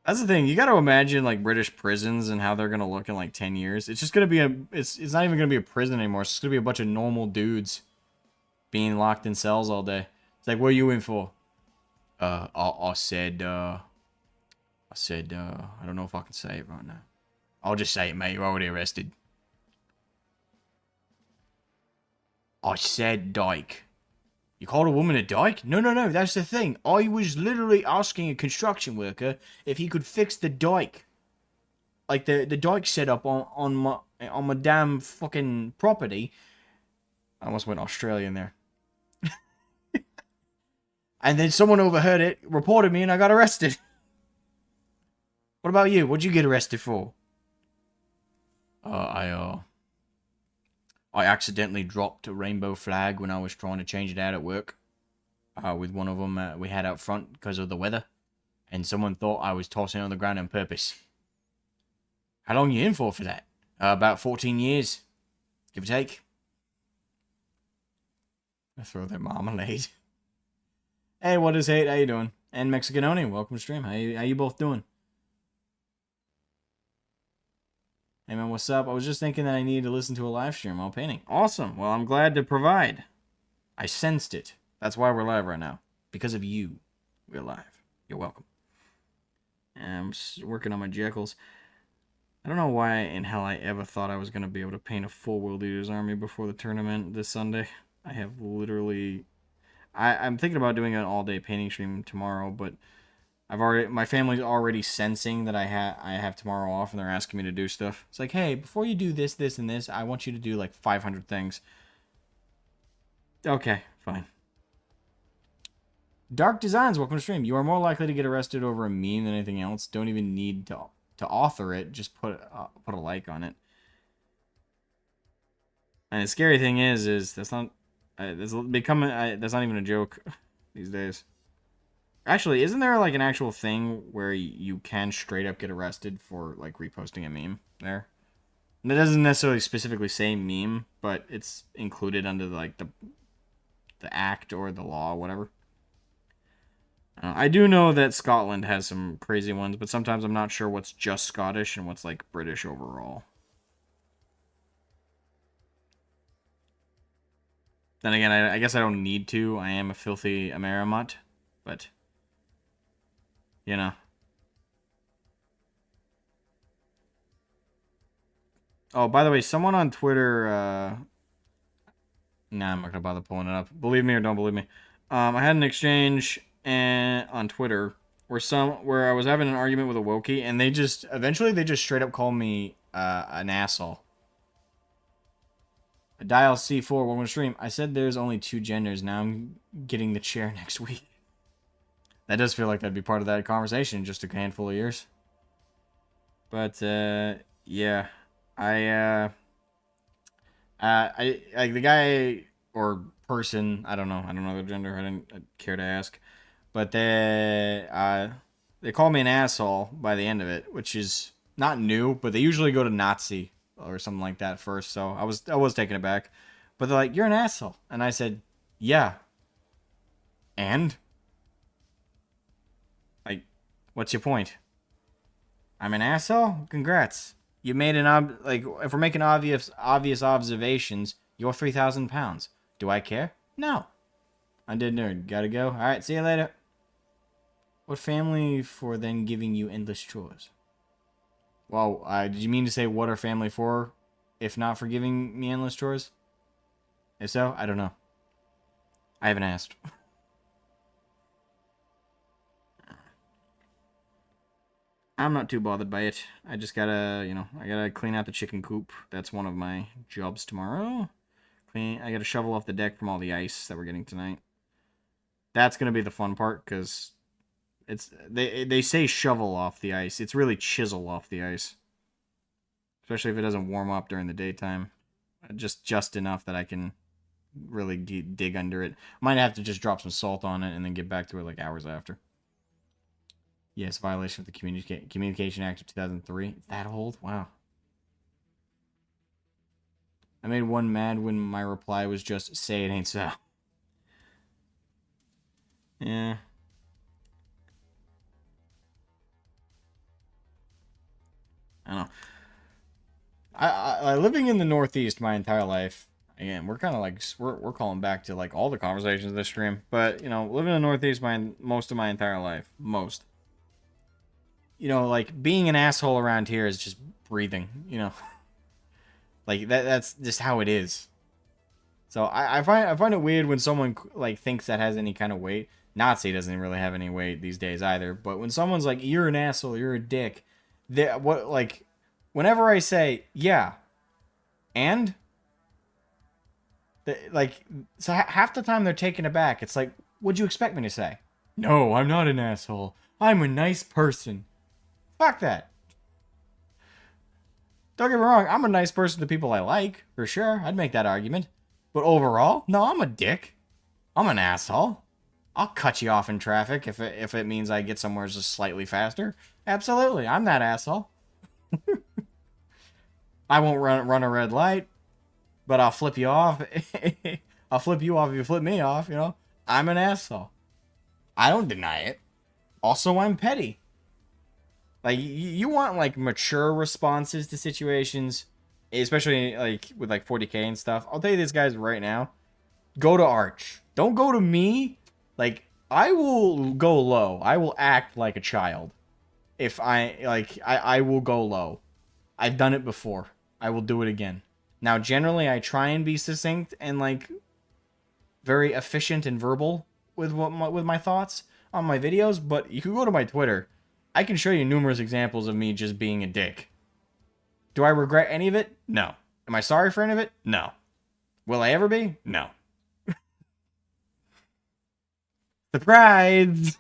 That's the thing. You got to imagine like British prisons and how they're gonna look in like 10 years. It's just gonna be it's not even gonna be a prison anymore. It's just gonna be a bunch of normal dudes being locked in cells all day. It's like, what are you in for? I said, I don't know if I can say it right now. I'll just say it, mate. You're already arrested. I said dyke. You called a woman a dyke? No, that's the thing. I was literally asking a construction worker if he could fix the dyke. Like the dyke set up on my damn fucking property. I almost went Australian there. And then someone overheard it, reported me, and I got arrested. What about you? What'd you get arrested for? I accidentally dropped a rainbow flag when I was trying to change it out at work. with one of them we had out front because of the weather, and someone thought I was tossing on the ground on purpose. How long you in for that? About 14 years, give or take. I throw their marmalade. Hey, what is hate? How you doing? And Mexicanoni, welcome to stream. How you both doing? Hey man, what's up? I was just thinking that I needed to listen to a live stream while painting. Awesome. Well, I'm glad to provide. I sensed it. That's why we're live right now. Because of you, we're live. You're welcome. I'm working on my Jakhals. I don't know why in hell I ever thought I was going to be able to paint a full World Eaters army before the tournament this Sunday. I have literally... I'm thinking about doing an all-day painting stream tomorrow, but my family's already sensing that I have tomorrow off, and they're asking me to do stuff. It's like, hey, before you do this, this, and this, I want you to do like 500 things. Okay, fine. Dark Designs, welcome to stream. You are more likely to get arrested over a meme than anything else. Don't even need to author it. Just put a like on it. And the scary thing is that's not that's not even a joke these days. Actually, isn't there like an actual thing where you can straight up get arrested for like reposting a meme there? And it doesn't necessarily specifically say meme, but it's included under like the act or the law, whatever. I do know that Scotland has some crazy ones, but sometimes I'm not sure what's just Scottish and what's like British overall. Then again, I guess I don't need to. I am a filthy Amerimut, but you know. Oh, by the way, someone on Twitter. Nah, I'm not gonna bother pulling it up. Believe me or don't believe me. I had an exchange on Twitter where I was having an argument with a Wokey, and they just straight up called me an asshole. Dial C4, welcome to stream. I said there's only 2 genders. Now I'm getting the chair next week. That does feel like that'd be part of that conversation in just a handful of years. But yeah, I like the guy or person. I don't know their gender. I didn't care to ask. But they call me an asshole by the end of it, which is not new. But they usually go to Nazi or something like that first. So I was taken aback. But they're like, "You're an asshole," and I said, "Yeah." And like, what's your point? I'm an asshole? Congrats. You made if we're making obvious observations, you're 3,000 pounds. Do I care? No. Undead nerd. Gotta go. Alright, see you later. What family for then giving you endless chores? Well, did you mean to say what are family for, if not for giving me endless chores? If so, I don't know. I haven't asked. I'm not too bothered by it. I just gotta, I gotta clean out the chicken coop. That's one of my jobs tomorrow. I gotta shovel off the deck from all the ice that we're getting tonight. That's gonna be the fun part, because they say shovel off the ice. It's really chisel off the ice. Especially if it doesn't warm up during the daytime. Just enough that I can really dig under it. Might have to just drop some salt on it and then get back to it like hours after. Yes, violation of the Communication Act of 2003. It's that old? Wow. I made one mad when my reply was just, say it ain't so. Yeah. I don't know. I living in the Northeast my entire life. Again, we're kind of like, we're calling back to like all the conversations of this stream. But, living in the Northeast most of my entire life. Most. Like, being an asshole around here is just breathing, Like, that's just how it is. So, I find it weird when someone, like, thinks that has any kind of weight. Nazi doesn't really have any weight these days either. But when someone's like, you're an asshole, you're a dick. Whenever I say, yeah, and? So half the time they're taken aback. It's like, what'd you expect me to say? No, I'm not an asshole. I'm a nice person. Fuck that. Don't get me wrong, I'm a nice person to people I like, for sure. I'd make that argument. But overall, no, I'm a dick. I'm an asshole. I'll cut you off in traffic if it means I get somewhere just slightly faster. Absolutely, I'm that asshole. I won't run a red light, but I'll flip you off. I'll flip you off if you flip me off, you know? I'm an asshole. I don't deny it. Also, I'm petty. Like, you want, like, mature responses to situations, especially, like, with, like, 40k and stuff. I'll tell you this, guys, right now. Go to Arch. Don't go to me. Like, I will go low. I will act like a child. If I will go low. I've done it before. I will do it again. Now, generally, I try and be succinct and, like, very efficient and verbal with with my thoughts on my videos, but you can go to my Twitter. I can show you numerous examples of me just being a dick. Do I regret any of it? No. Am I sorry for any of it? No. Will I ever be? No. Surprise!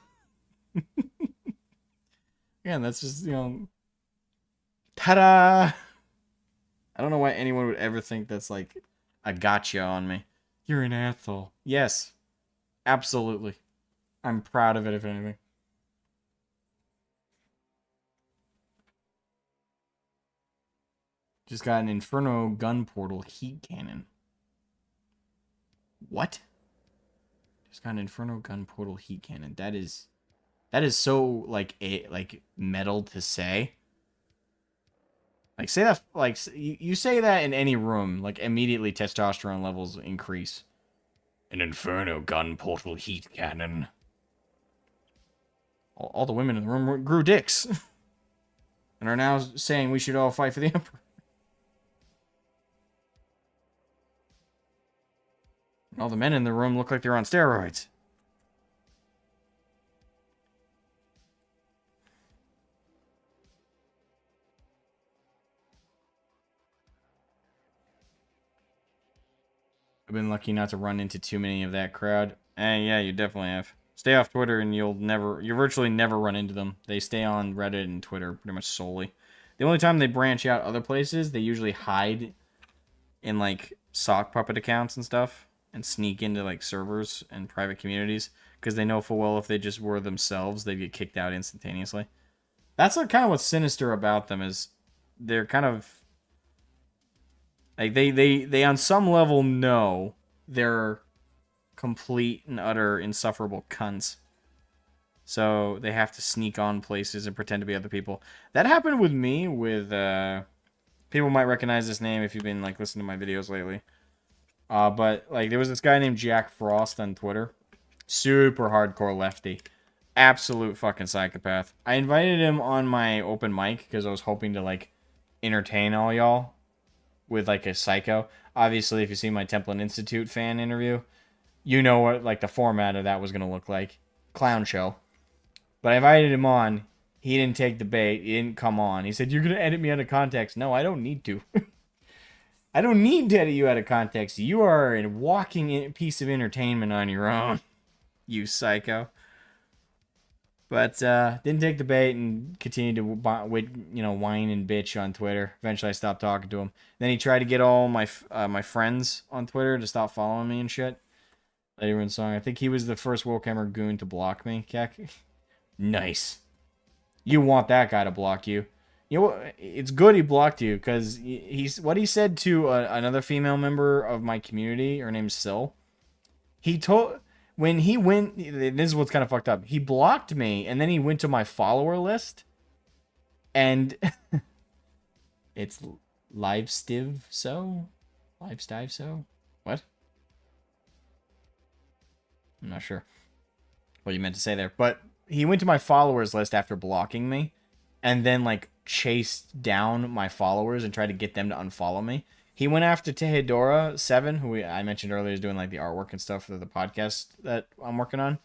Again, that's just, you know... Ta-da! I don't know why anyone would ever think that's, like, a gotcha on me. You're an asshole. Yes. Absolutely. I'm proud of it, if anything. Just got an Inferno gun portal heat cannon. What? Just got an Inferno gun portal heat cannon. That is so like metal to say. Like, say that, like, you say that in any room, like, immediately testosterone levels increase. An Inferno gun portal heat cannon. All the women in the room grew dicks. And are now saying we should all fight for the Emperor. All the men in the room look like they're on steroids. I've been lucky not to run into too many of that crowd. Yeah, you definitely have. Stay off Twitter and you'll virtually never run into them. They stay on Reddit and Twitter pretty much solely. The only time they branch out other places, they usually hide in, like, sock puppet accounts and stuff and sneak into, like, servers and private communities because they know full well if they just were themselves, they'd get kicked out instantaneously. That's kind of what's sinister about them, is they're kind of... Like, they on some level know they're complete and utter insufferable cunts. So they have to sneak on places and pretend to be other people. That happened with me with, people might recognize this name if you've been, like, listening to my videos lately. But, like, there was this guy named Jack Frost on Twitter. Super hardcore lefty. Absolute fucking psychopath. I invited him on my open mic because I was hoping to, like, entertain all y'all with, like, a psycho. Obviously, if you see my Templin Institute fan interview, you know what, like, the format of that was going to look like. Clown show. But I invited him on. He didn't take the bait. He didn't come on. He said, "You're going to edit me out of context." No, I don't need to. I don't need to edit you out of context. You are a walking piece of entertainment on your own, you psycho. But didn't take the bait and continued to whine and bitch on Twitter. Eventually, I stopped talking to him. Then he tried to get all my friends on Twitter to stop following me and shit. Later in song, I think he was the first Warhammer goon to block me. Nice. You want that guy to block you. You know, it's good he blocked you, because what he said to another female member of my community, her name's Syl. When he went, this is what's kind of fucked up. He blocked me, and then he went to my follower list, and it's Livestive so? What? I'm not sure what you meant to say there, but he went to my followers list after blocking me, and then, like, chased down my followers and tried to get them to unfollow me. He went after Tehedora7, who I mentioned earlier is doing, like, the artwork and stuff for the podcast that I'm working on.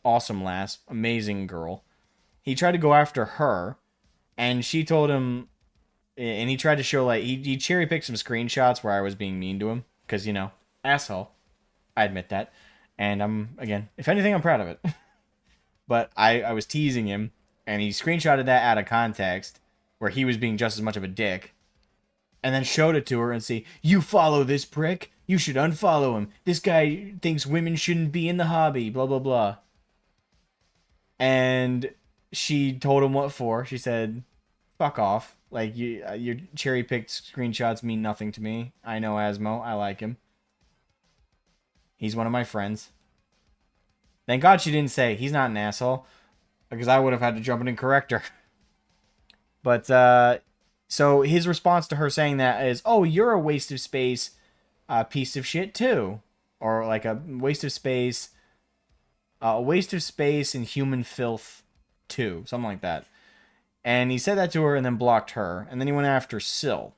Awesome lass. Amazing girl. He tried to go after her, and she told him, and he tried to show, like, he cherry-picked some screenshots where I was being mean to him, because, you know, asshole. I admit that. And again, if anything, I'm proud of it. But I was teasing him, and he screenshotted that out of context, where he was being just as much of a dick, and then showed it to her and say, "You follow this prick? You should unfollow him. This guy thinks women shouldn't be in the hobby, blah, blah, blah. And she told him what for. She said, fuck off. Like, your cherry-picked screenshots mean nothing to me. I know Asmo. I like him. He's one of my friends. Thank God she didn't say, he's not an asshole. Because I would have had to jump in and correct her. But, so his response to her saying that is, oh, you're a waste of space piece of shit, too. Or, like, a waste of space and human filth, too. Something like that. And he said that to her and then blocked her. And then he went after Syl,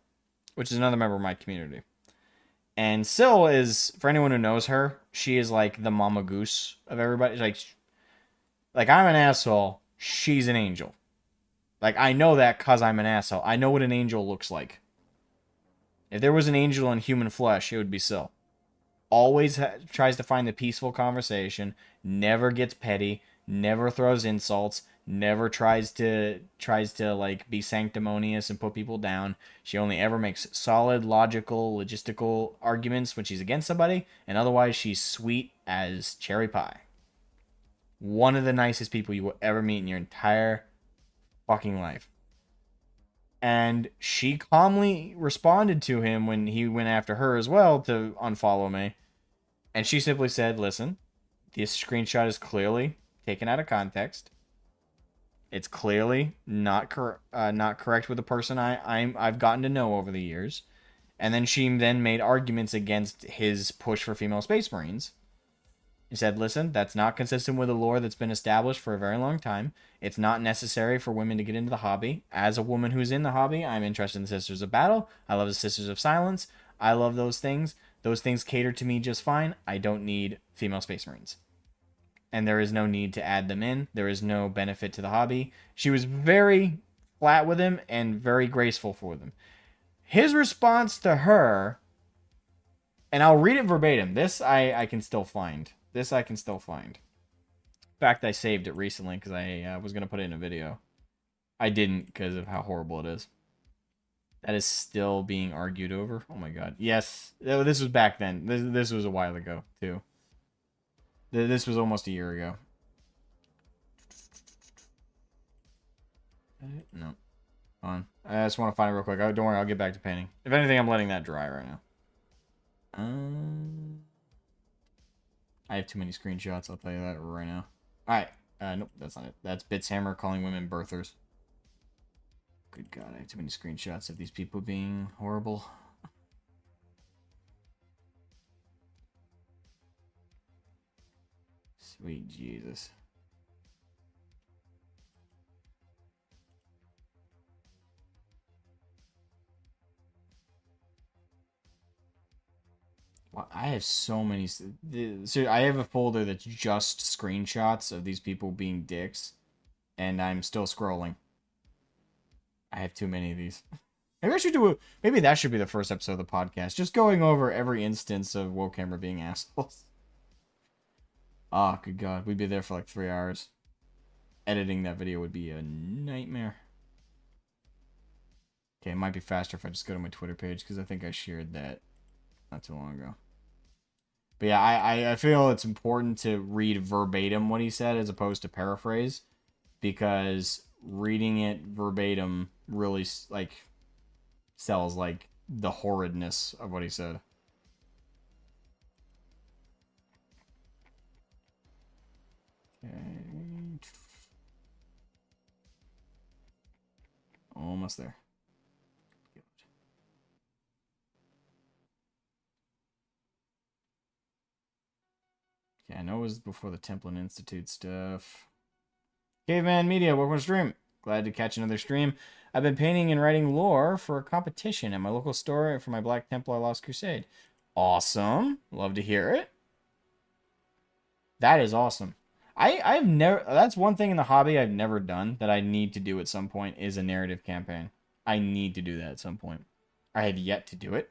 which is another member of my community. And Syl is, for anyone who knows her, she is like the mama goose of everybody. Like I'm an asshole. She's an angel. Like, I know that because I'm an asshole. I know what an angel looks like. If there was an angel in human flesh, it would be Syl. Always tries to find the peaceful conversation. Never gets petty. Never throws insults. Never tries to like be sanctimonious and put people down. She only ever makes solid, logical, logistical arguments when she's against somebody, and otherwise she's sweet as cherry pie. One of the nicest people you will ever meet in your entire fucking life. And she calmly responded to him when he went after her as well to unfollow me. And she simply said, listen, this screenshot is clearly taken out of context. It's clearly not correct with the person I've gotten to know over the years. And then she made arguments against his push for female space marines. He said, listen, that's not consistent with the lore that's been established for a very long time. It's not necessary for women to get into the hobby. As a woman who's in the hobby, I'm interested in the Sisters of Battle. I love the Sisters of Silence. I love those things. Those things cater to me just fine. I don't need female space marines. And there is no need to add them in. There is no benefit to the hobby. She was very flat with him and very graceful for them. His response to her, and I'll read it verbatim. This I can still find. In fact, I saved it recently because I was going to put it in a video. I didn't because of how horrible it is. That is still being argued over. Oh my god. Yes. This was back then. This was a while ago, too. This was almost a year ago. No. Hold on. I just want to find it real quick. Don't worry, I'll get back to painting. If anything, I'm letting that dry right now. I have too many screenshots, I'll tell you that right now. Alright. Nope, that's not it. That's Bits Hammer calling women birthers. Good god, I have too many screenshots of these people being horrible. Sweet Jesus. Well, I have so many. So I have a folder that's just screenshots of these people being dicks, and I'm still scrolling. I have too many of these. Maybe I should do maybe that should be the first episode of the podcast. Just going over every instance of warhammer being assholes. Oh, good god. We'd be there for like 3 hours. Editing that video would be a nightmare. Okay, it might be faster if I just go to my Twitter page, because I think I shared that not too long ago. But yeah, I feel it's important to read verbatim what he said as opposed to paraphrase, because reading it verbatim really, like, sells, like, the horridness of what he said. Okay. Almost there. Yeah, I know it was before the Templin Institute stuff. Caveman Media, welcome to stream. Glad to catch another stream. I've been painting and writing lore for a competition at my local store for my Black Templar Lost Crusade. Awesome. Love to hear it. That is awesome. I've never... That's one thing in the hobby I've never done that I need to do at some point is a narrative campaign. I need to do that at some point. I have yet to do it.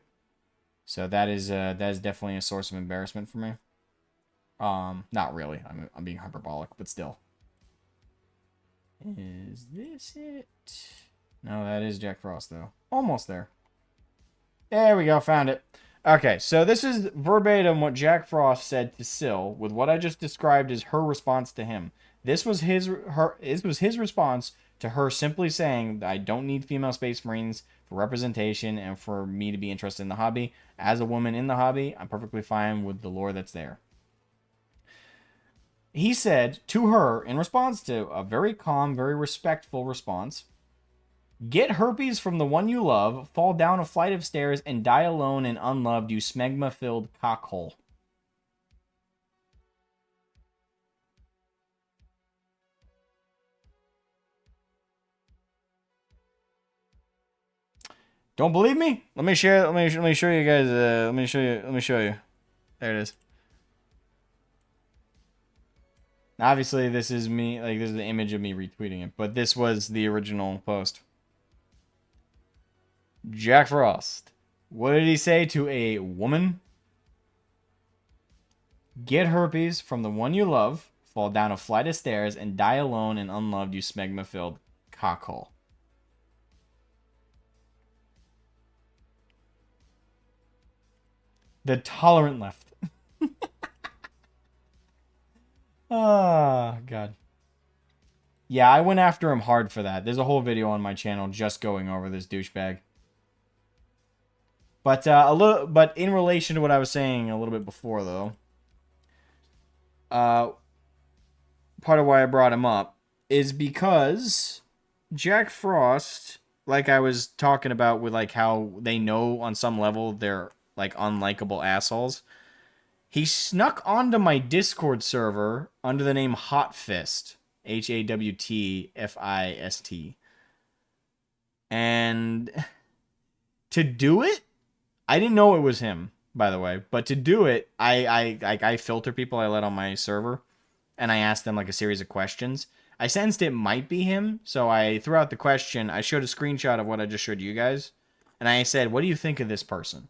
So that is definitely a source of embarrassment for me. Not really. I'm being hyperbolic, but still. Is this it? No, that is Jack Frost, though. Almost there. There we go. Found it. Okay, so this is verbatim what Jack Frost said to Syl, with what I just described as her response to him. This was his response to her simply saying that I don't need female space marines for representation and for me to be interested in the hobby. As a woman in the hobby, I'm perfectly fine with the lore that's there. He said to her in response to a very calm, very respectful response, get herpes from the one you love, fall down a flight of stairs, and die alone and unloved, you smegma-filled cockhole. Don't believe me? Let me share. Let me show you guys. Let me show you. Let me show you. There it is. Obviously, this is me. Like, this is the image of me retweeting it, but this was the original post. Jack Frost. What did he say to a woman? Get herpes from the one you love, fall down a flight of stairs, and die alone and unloved, you smegma-filled cockhole. The tolerant left. Oh, God. Yeah, I went after him hard for that. There's a whole video on my channel just going over this douchebag. But but in relation to what I was saying a little bit before, though, part of why I brought him up is because Jack Frost, like I was talking about with like how they know on some level they're like unlikable assholes. He snuck onto my Discord server under the name Hot Fist, HAWTFIST, and to do it, I didn't know it was him, by the way. But to do it, I filter people I let on my server, and I asked them like a series of questions. I sensed it might be him, so I threw out the question. I showed a screenshot of what I just showed you guys, and I said, "What do you think of this person?"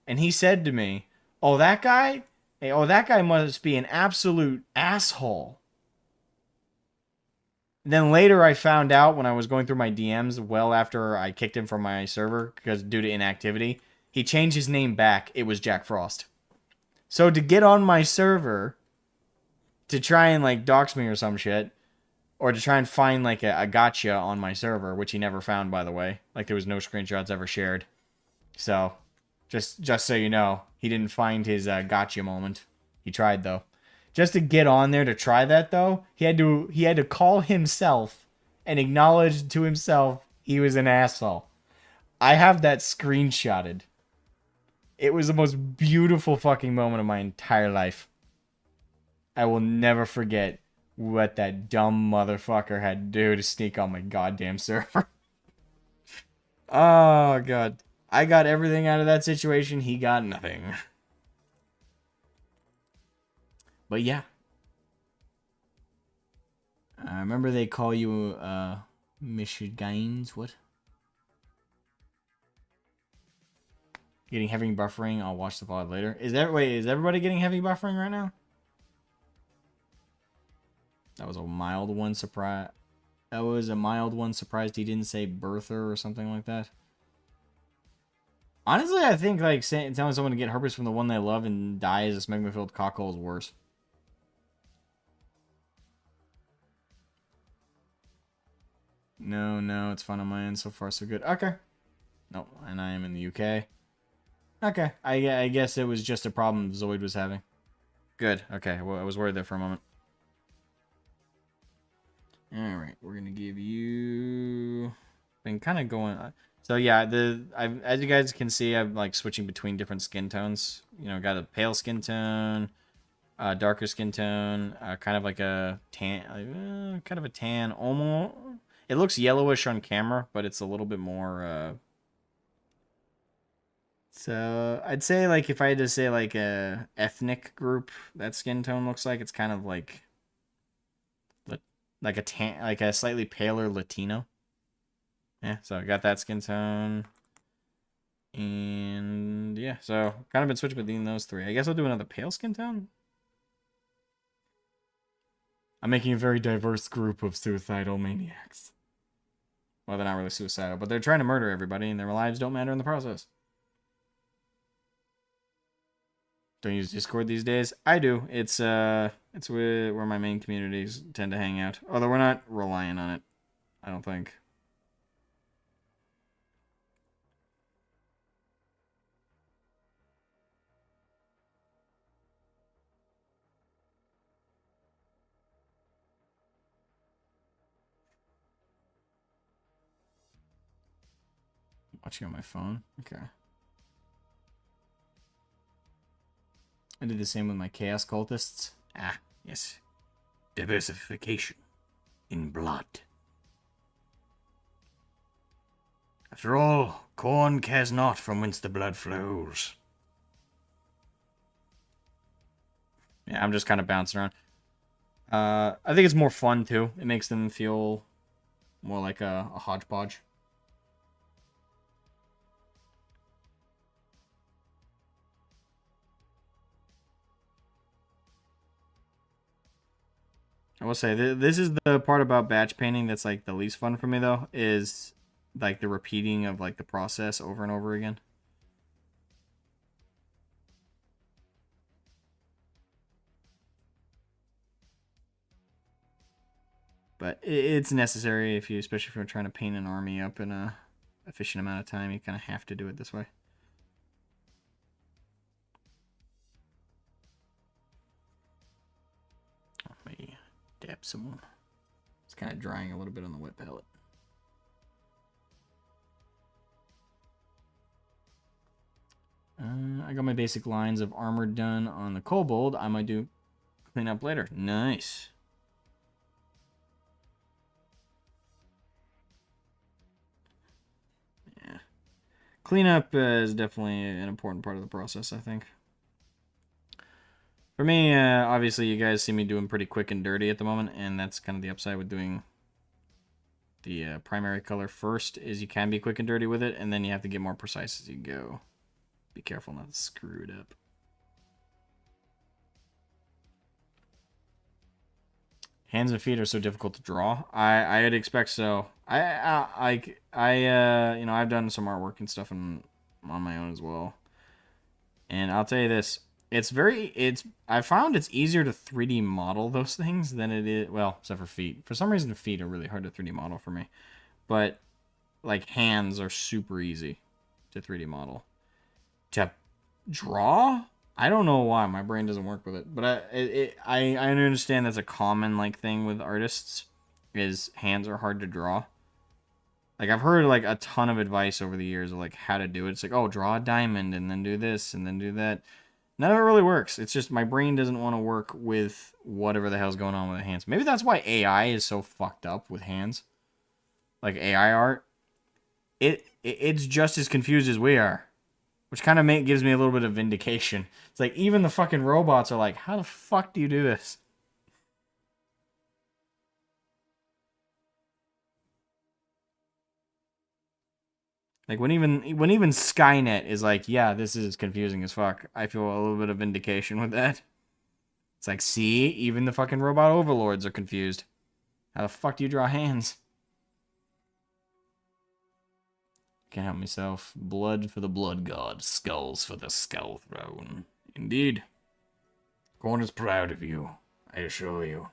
And he said to me, "Oh, that guy? Hey, oh, that guy must be an absolute asshole." And then later I found out when I was going through my DMs, well after I kicked him from my server because due to inactivity, he changed his name back. It was Jack Frost. So to get on my server to try and like dox me or some shit, or to try and find like a gotcha on my server, which he never found, by the way. Like there was no screenshots ever shared. So just so you know, he didn't find his gotcha moment. He tried though. Just to get on there to try that though, he had to call himself and acknowledge to himself he was an asshole. I have that screenshotted. It was the most beautiful fucking moment of my entire life. I will never forget what that dumb motherfucker had to do to sneak on my goddamn server. Oh, God. I got everything out of that situation. He got nothing. But yeah. I remember they call you, Michigans. What? Getting heavy buffering. I'll watch the VOD later. Is everybody getting heavy buffering right now? That was a mild one surprise. That was a mild one surprised he didn't say birther or something like that. Honestly, I think like telling someone to get herpes from the one they love and die as a smegma-filled cockhole is worse. No, it's fun on my end. So far, so good. Okay. Nope, and I am in the UK. Okay, I guess it was just a problem Zoid was having. Good. Okay, well, I was worried there for a moment. Alright, we're going to give you... Been kind of going... So yeah, as you guys can see, I'm like switching between different skin tones. You know, got a pale skin tone, darker skin tone, kind of like a tan, kind of a tan, almost. It looks yellowish on camera, but it's a little bit more. So I'd say like if I had to say like a ethnic group, that skin tone looks like it's kind of like a tan, like a slightly paler Latino. Yeah, so I got that skin tone. And yeah, so kind of been switching between those three. I guess I'll do another pale skin tone. I'm making a very diverse group of suicidal maniacs. Well, they're not really suicidal, but they're trying to murder everybody, and their lives don't matter in the process. don't use Discord these days. I do. It's where my main communities tend to hang out. Although we're not relying on it, I don't think. Watching on my phone. Okay. I did the same with my Chaos Cultists. Ah, yes. Diversification in blood. After all, corn cares not from whence the blood flows. Yeah, I'm just kind of bouncing around. I think it's more fun, too. It makes them feel more like a hodgepodge. I will say, this is the part about batch painting that's, like, the least fun for me, though, is, like, the repeating of, like, the process over and over again. But it's necessary, especially if you're trying to paint an army up in a efficient amount of time. You kind of have to do it this way. Let me dab some more. It's kind of drying a little bit on the wet palette. I got my basic lines of armor done on the kobold. I might do clean up later. Nice. Yeah. Cleanup is definitely an important part of the process, I think. For me, obviously, you guys see me doing pretty quick and dirty at the moment, and that's kind of the upside with doing the primary color first, is you can be quick and dirty with it, and then you have to get more precise as you go. Be careful not to screw it up. Hands and feet are so difficult to draw. I'd expect so. You know, I've done some artwork and stuff on my own as well. And I'll tell you this, I found it's easier to 3D model those things than it is, well, except for feet. For some reason, feet are really hard to 3D model for me. But, like, hands are super easy to 3D model. To draw? I don't know why. My brain doesn't work with it. But I understand that's a common, like, thing with artists, is hands are hard to draw. Like, I've heard, like, a ton of advice over the years of, like, how to do it. It's like, oh, draw a diamond, and then do this, and then do that. None of it really works. It's just my brain doesn't want to work with whatever the hell's going on with the hands. Maybe that's why AI is so fucked up with hands. Like, AI art. It's just as confused as we are. Which kind of gives me a little bit of vindication. It's like, even the fucking robots are like, how the fuck do you do this? Like, when even Skynet is like, yeah, this is confusing as fuck, I feel a little bit of vindication with that. It's like, see, even the fucking robot overlords are confused. How the fuck do you draw hands? Can't help myself. Blood for the blood god, skulls for the skull throne. Indeed. Corn is proud of you, I assure you.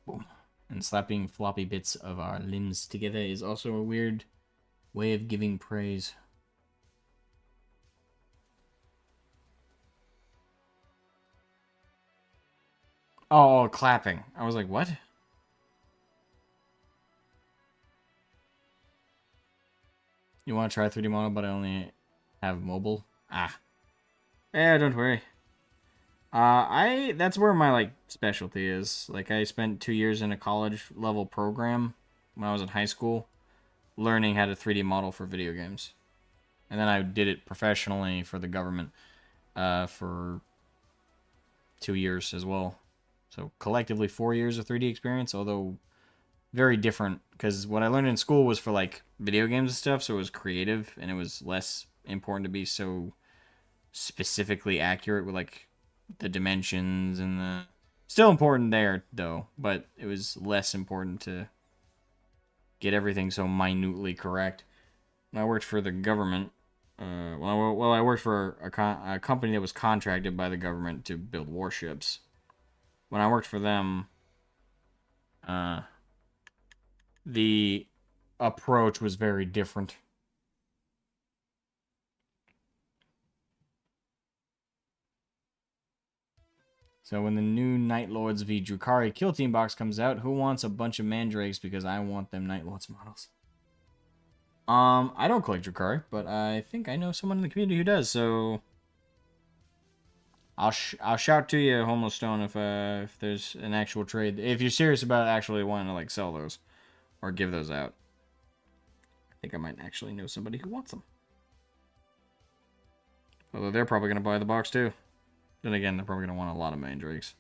Boom. And slapping floppy bits of our limbs together is also a weird way of giving praise. Oh, clapping. I was like, what? You want to try 3D model, but I only have mobile? Ah. Yeah, don't worry. That's where my, like, specialty is. Like, I spent 2 years in a college level program when I was in high school learning how to 3D model for video games. And then I did it professionally for the government for 2 years as well. So collectively 4 years of 3D experience, although very different because what I learned in school was for like video games and stuff, so it was creative and it was less important to be so specifically accurate with like the dimensions and the still important there though, but it was less important to get everything so minutely correct. When I worked for the government, I worked for a company that was contracted by the government to build warships. When I worked for them, uh, the approach was very different. So when the new Night Lords v Drukhari Kill Team box comes out, who wants a bunch of mandrakes because I want them Night Lords models? I don't collect Drukhari, but I think I know someone in the community who does, so I'll shout to you, Homeless Stone, if there's an actual trade. If you're serious about actually wanting to like sell those or give those out, I think I might actually know somebody who wants them. Although they're probably gonna buy the box too. Then again, they're probably gonna want a lot of mandrakes.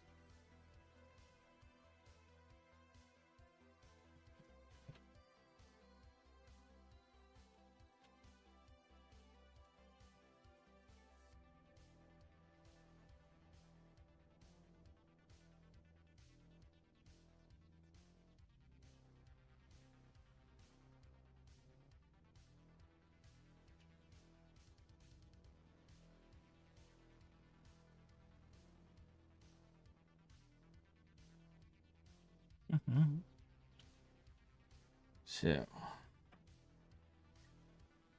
So,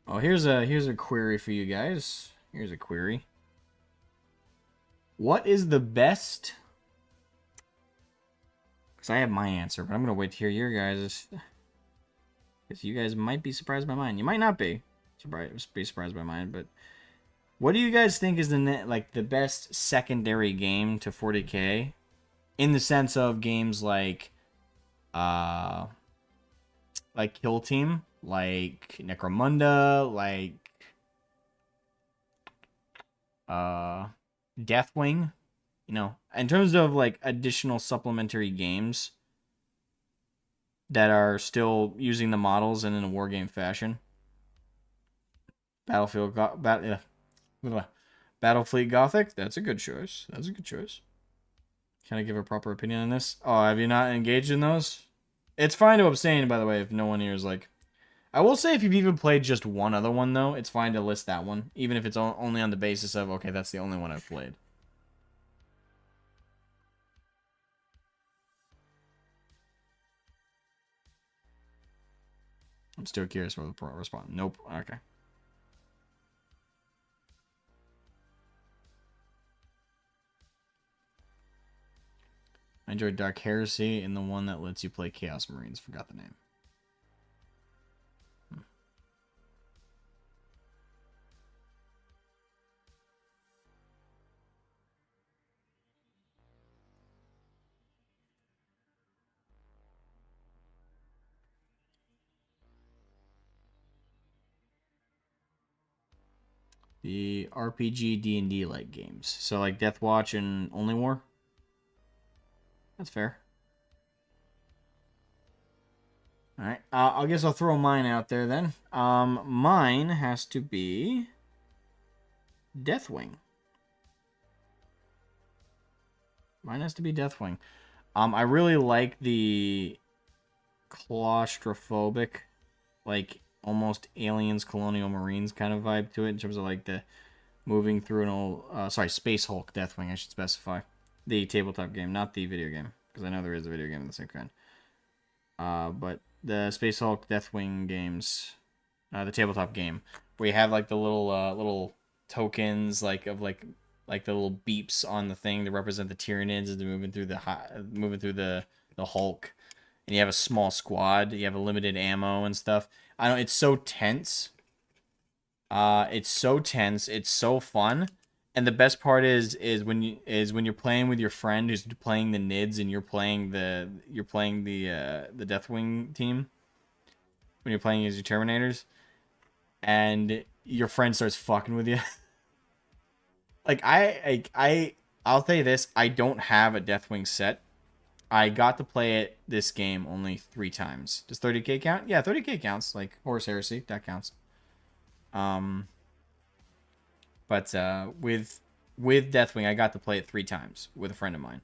oh, here's a query for you guys. Here's a query. What is the best? Because I have my answer, but I'm gonna wait to hear your guys'. Because you guys might be surprised by mine. You might not be surprised by mine, but what do you guys think is the best secondary game to 40K? In the sense of games like Kill Team, like Necromunda, like Deathwing, you know, in terms of like additional supplementary games that are still using the models and in a wargame fashion. Battlefleet Gothic, that's a good choice. That's a good choice. Can I give a proper opinion on this? Oh, have you not engaged in those? It's fine to abstain, by the way, if no one here is like... I will say if you've even played just one other one, though, it's fine to list that one. Even if it's only on the basis of, okay, that's the only one I've played. I'm still curious for the response. Nope. Okay. I enjoyed Dark Heresy and the one that lets you play Chaos Marines. Forgot the name. The RPG D&D like games. So like Death Watch and Only War. That's fair. All right. I guess I'll throw mine out there then. Mine has to be Deathwing. Mine has to be Deathwing. I really like the claustrophobic, like almost Aliens, Colonial Marines kind of vibe to it in terms of like the moving through an old, Space Hulk Deathwing, I should specify. The tabletop game, not the video game, because I know there is a video game of the same kind. But the Space Hulk Deathwing games, the tabletop game, where you have like the little tokens like the little beeps on the thing to represent the Tyranids as they're moving through the Hulk, and you have a small squad, you have a limited ammo and stuff. I don't. It's so tense. It's so tense. It's so fun. And the best part is when you're playing with your friend who's playing the Nids and you're playing the Deathwing team. When you're playing as your Terminators, and your friend starts fucking with you. Like I'll tell you this, I don't have a Deathwing set. I got to play this game only 3 times. Does 30k count? Yeah, 30k counts. Like Horus Heresy, that counts. Um, but with Deathwing, I got to play it 3 times with a friend of mine.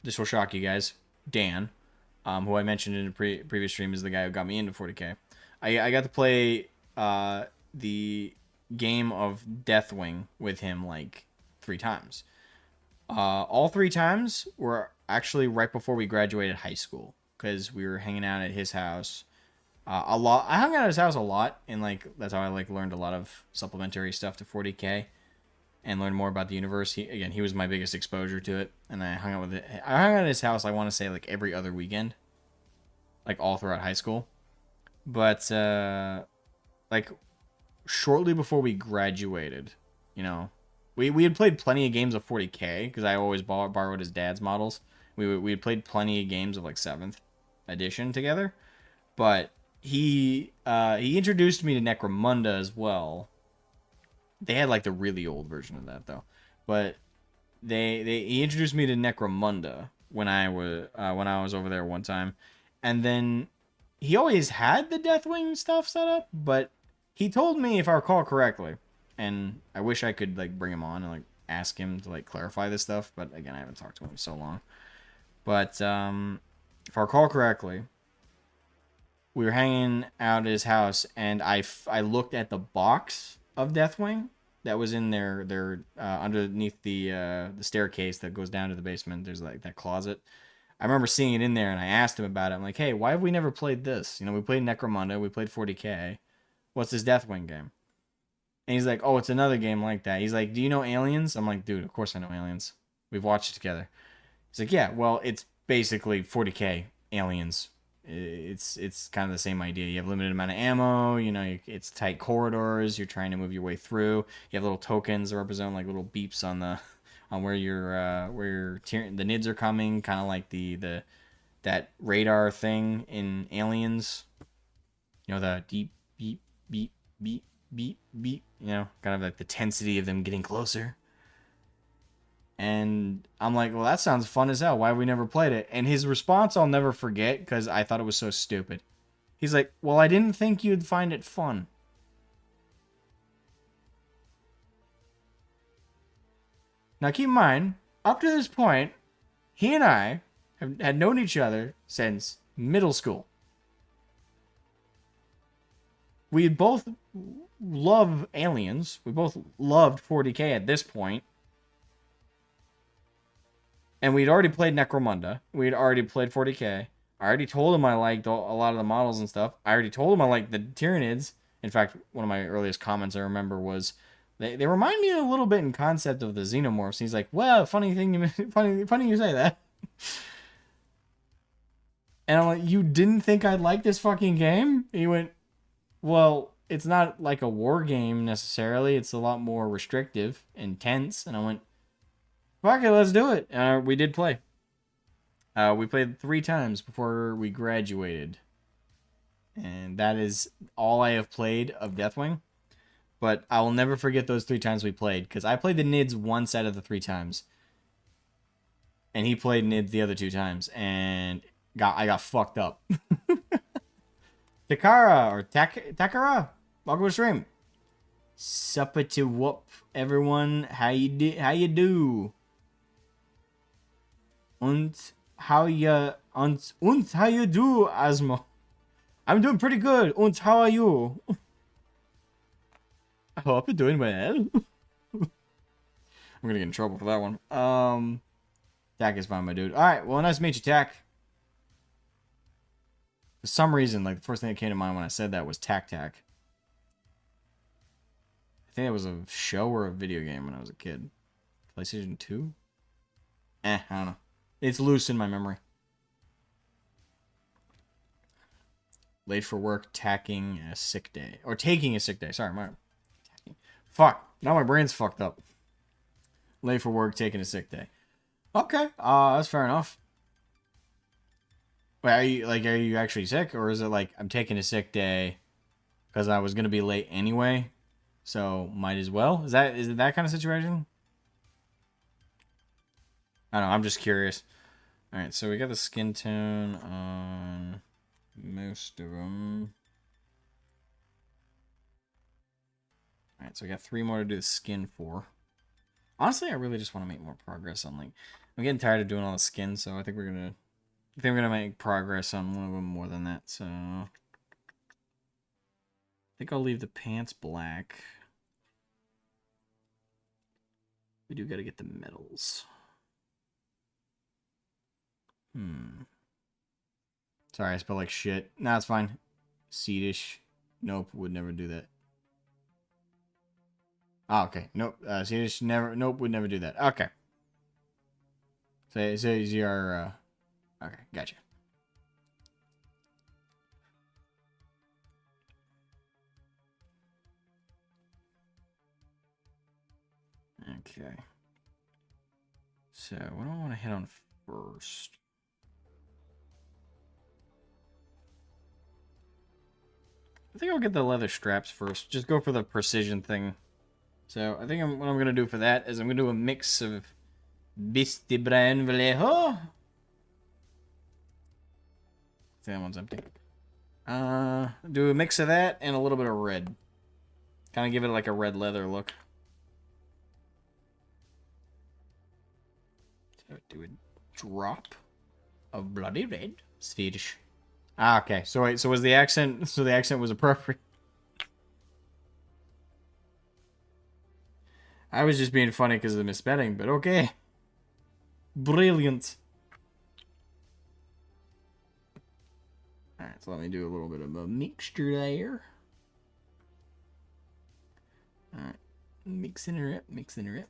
This will shock you guys. Dan, who I mentioned in a previous stream, is the guy who got me into 40k. I got to play the game of Deathwing with him like 3 times. All 3 times were actually right before we graduated high school, because we were hanging out at his house a lot. I hung out at his house a lot, and like that's how I like learned a lot of supplementary stuff to 40k and learned more about the universe. He was my biggest exposure to it, and I hung out with it. I hung out at his house, I want to say, like every other weekend, like all throughout high school. But like shortly before we graduated, you know, we had played plenty of games of 40k, because I always borrowed his dad's models. We had played plenty of games of like 7th edition together, but he introduced me to Necromunda as well. They had like the really old version of that though, but he introduced me to Necromunda when I was over there one time, and then he always had the Deathwing stuff set up, but he told me, if I recall correctly, and I wish I could like bring him on and like ask him to like clarify this stuff, but again, I haven't talked to him in so long. But if I recall correctly, we were hanging out at his house, and I looked at the box of Deathwing that was in their underneath the staircase that goes down to the basement. There's like that closet. I remember seeing it in there, and I asked him about it. I'm like, hey, why have we never played this? You know, we played Necromunda, we played 40k. What's this Deathwing game? And he's like, oh, it's another game like that. He's like, do you know Aliens? I'm like, dude, of course I know Aliens. We've watched it together. He's like, yeah, well, it's basically 40k Aliens. It's kind of the same idea. You have limited amount of ammo. You know, it's tight corridors. You're trying to move your way through. You have little tokens that represent like little beeps on the where the nids are coming, kind of like that radar thing in Aliens. You know, the deep beep beep beep beep beep. You know, kind of like the tensity of them getting closer. And I'm like, well, that sounds fun as hell. Why have we never played it? And his response I'll never forget, because I thought it was so stupid. He's like, well, I didn't think you'd find it fun. Now, keep in mind, up to this point, he and I had known each other since middle school. We both love Aliens. We both loved 40k at this point. And we'd already played Necromunda. We'd already played 40k. I already told him I liked a lot of the models and stuff. I already told him I liked the Tyranids. In fact, one of my earliest comments I remember was, they remind me a little bit in concept of the Xenomorphs. And he's like, well, funny you say that. And I'm like, you didn't think I'd like this fucking game? And he went, well, it's not like a war game necessarily. It's a lot more restrictive and tense. And I went, fuck it, let's do it. We did play. We played 3 times before we graduated. And that is all I have played of Deathwing. But I will never forget those 3 times we played, because I played the Nids once out of the 3 times. And he played Nids the other 2 times. And I got fucked up. Takara, or Takara, welcome to the stream. Suppa to whoop, everyone. How you do? Und how you do, Asmo? I'm doing pretty good. Und how are you? I hope you're doing well. I'm gonna get in trouble for that one. Tak is fine, my dude. Alright, well, nice to meet you, Tak. For some reason, like, the first thing that came to mind when I said that was Tak. I think it was a show or a video game when I was a kid. PlayStation 2? I don't know. It's loose in my memory. Late for work, taking a sick day. Or taking a sick day. Sorry, fuck. Now my brain's fucked up. Late for work, taking a sick day. Okay, that's fair enough. Wait, are you actually sick? Or is it like, I'm taking a sick day because I was gonna be late anyway, so might as well. Is it that kind of situation? I don't know. I'm just curious. All right, so we got the skin tone on most of them. All right, so we got 3 more to do the skin for. Honestly, I really just want to make more progress on like. I'm getting tired of doing all the skin, so I think we're gonna make progress on one of them more than that. So I think I'll leave the pants black. We do got to get the medals. Sorry, I spell like shit. Nah, it's fine. Swedish. Nope, would never do that. Oh, okay. Nope. Swedish never. Nope, would never do that. Okay. So you're. Okay, gotcha. Okay. So what do I want to hit on first? I think I'll get the leather straps first. Just go for the precision thing. So I think what I'm gonna do for that is I'm gonna do a mix of Biste Brown Vallejo. That one's empty. Do a mix of that and a little bit of red. Kind of give it like a red leather look. So do a drop of bloody red. Swedish. Ah, okay. So wait, so was the accent, so the accent was appropriate. I was just being funny because of the misspelling, but okay. Brilliant. Alright, so let me do a little bit of a mixture there. Alright. Mixing her up, mixing her up.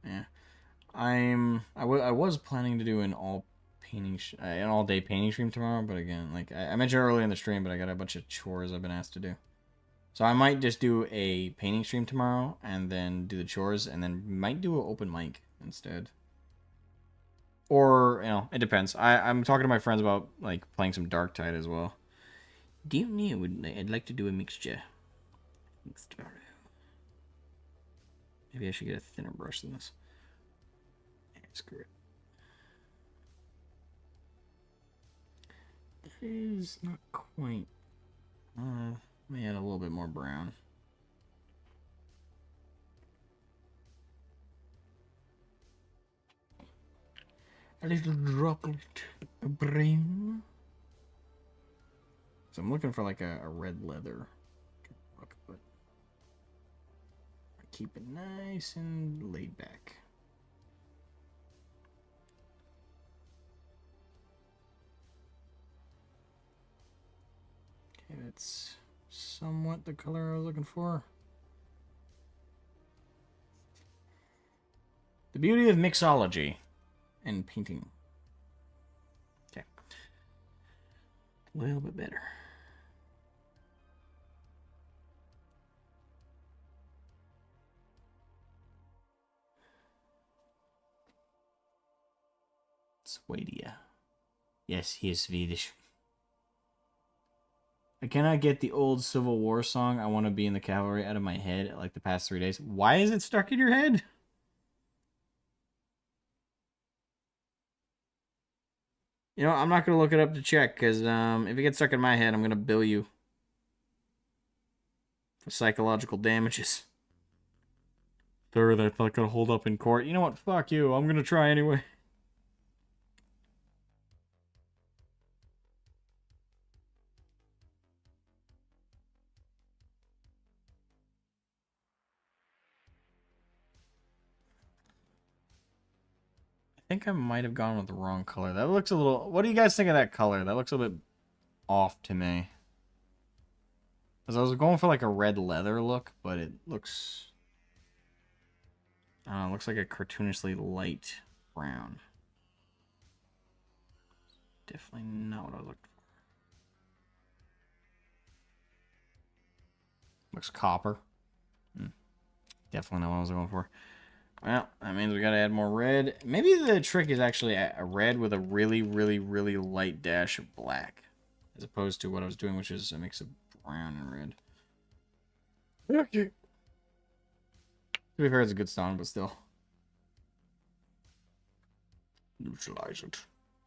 Yeah. I was planning to do an all day painting stream tomorrow, but again, like I mentioned earlier in the stream, but I got a bunch of chores I've been asked to do. So I might just do a painting stream tomorrow and then do the chores and then might do an open mic instead. Or, it depends. I'm talking to my friends about like playing some Dark Tide as well. Do you know I'd like to do a mixture? Maybe I should get a thinner brush than this. Screw it. It is not quite. Let me add a little bit more brown. A little droplet of brown. So I'm looking for like a red leather look, but keep it nice and laid back. Okay, that's somewhat the color I was looking for. The beauty of mixology and painting. Okay. A little bit better. Swedia. Yes, he is Swedish. I cannot get the old Civil War song, I Want to Be in the Cavalry, out of my head like the past 3 days. Why is it stuck in your head? I'm not going to look it up to check, because if it gets stuck in my head, I'm going to bill you for psychological damages. Third, that's not going to hold up in court. You know what? Fuck you. I'm going to try anyway. I think I might have gone with the wrong color. That looks a little... What do you guys think of that color? That looks a bit off to me. Because I was going for like a red leather look, but it looks... it looks like a cartoonishly light brown. Definitely not what I was looking for. Looks copper. Definitely not what I was going for. Well, that means we gotta add more red. Maybe the trick is actually a red with a really, really, really light dash of black. As opposed to what I was doing, which is a mix of brown and red. Okay. To be fair, it's a good song, but still. Neutralize it.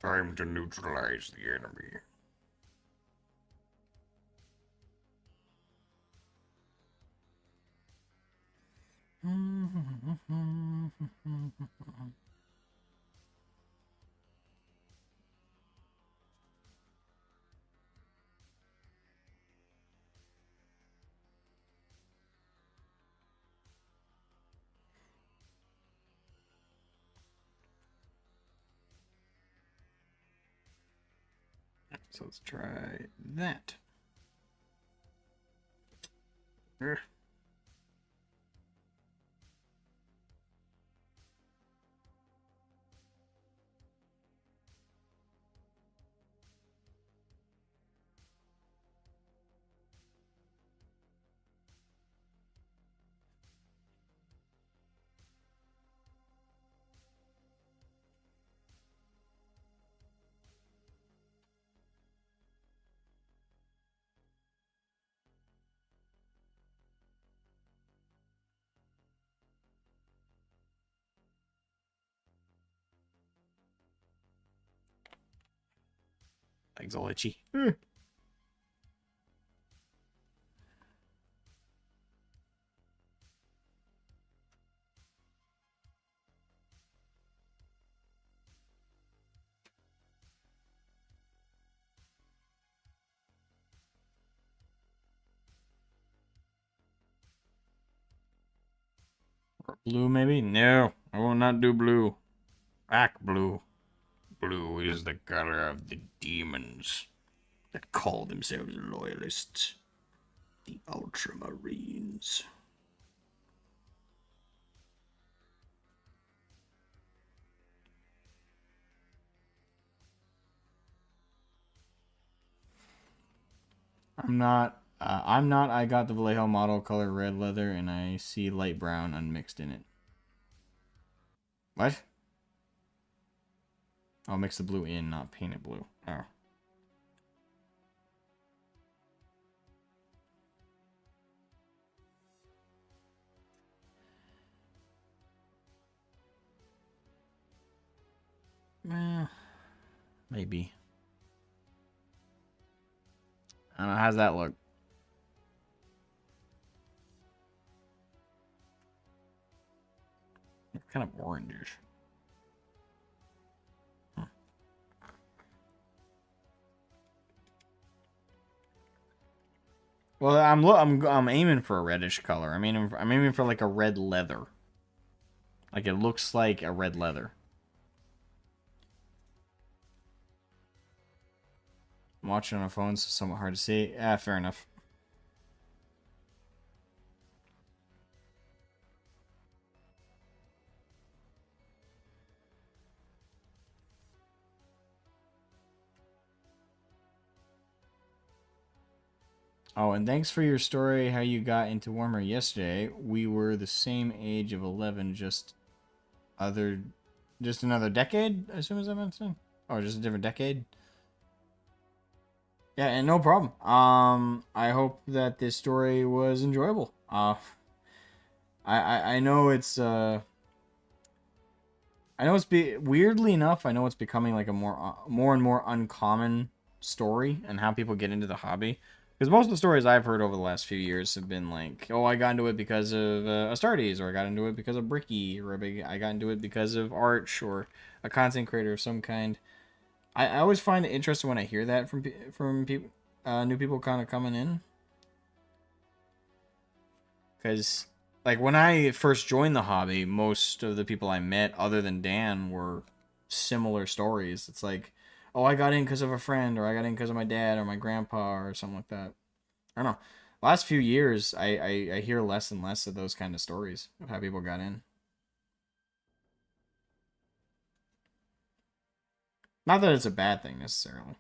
Time to neutralize the enemy. So let's try that. Legs all itchy. Or blue, maybe? No, I will not do blue. Back blue. Blue is the color of the demons that call themselves loyalists. The Ultramarines. I'm not. I'm not. I got the Vallejo model color red leather, and I see light brown unmixed in it. What? I'll mix the blue in, not paint it blue. Oh. Well, maybe. I don't know. How's that look? It's kind of orangish. Huh. Well, I'm aiming for a reddish color. I'm aiming for like a red leather. Like it looks like a red leather. I'm watching on a phone, so it's somewhat hard to see. Ah, fair enough. Oh, and thanks for your story how you got into Warhammer yesterday. We were the same age of 11, other just another decade, I assume is that meant to? Oh, just a different decade? Yeah, and no problem. I hope that this story was enjoyable. I know it's I know weirdly enough, I know it's becoming like a more and more uncommon story and how people get into the hobby. Because most of the stories I've heard over the last few years have been like, oh, I got into it because of Astartes, or I got into it because of Bricky, or I got into it because of Arch, or a content creator of some kind. I always find it interesting when I hear that from people, new people kind of coming in. Because, like, when I first joined the hobby, most of the people I met, other than Dan, were similar stories. It's like, oh, I got in because of a friend, or I got in because of my dad, or my grandpa, or something like that. I don't know. Last few years, I hear less and less of those kind of stories of how people got in. Not that it's a bad thing, necessarily.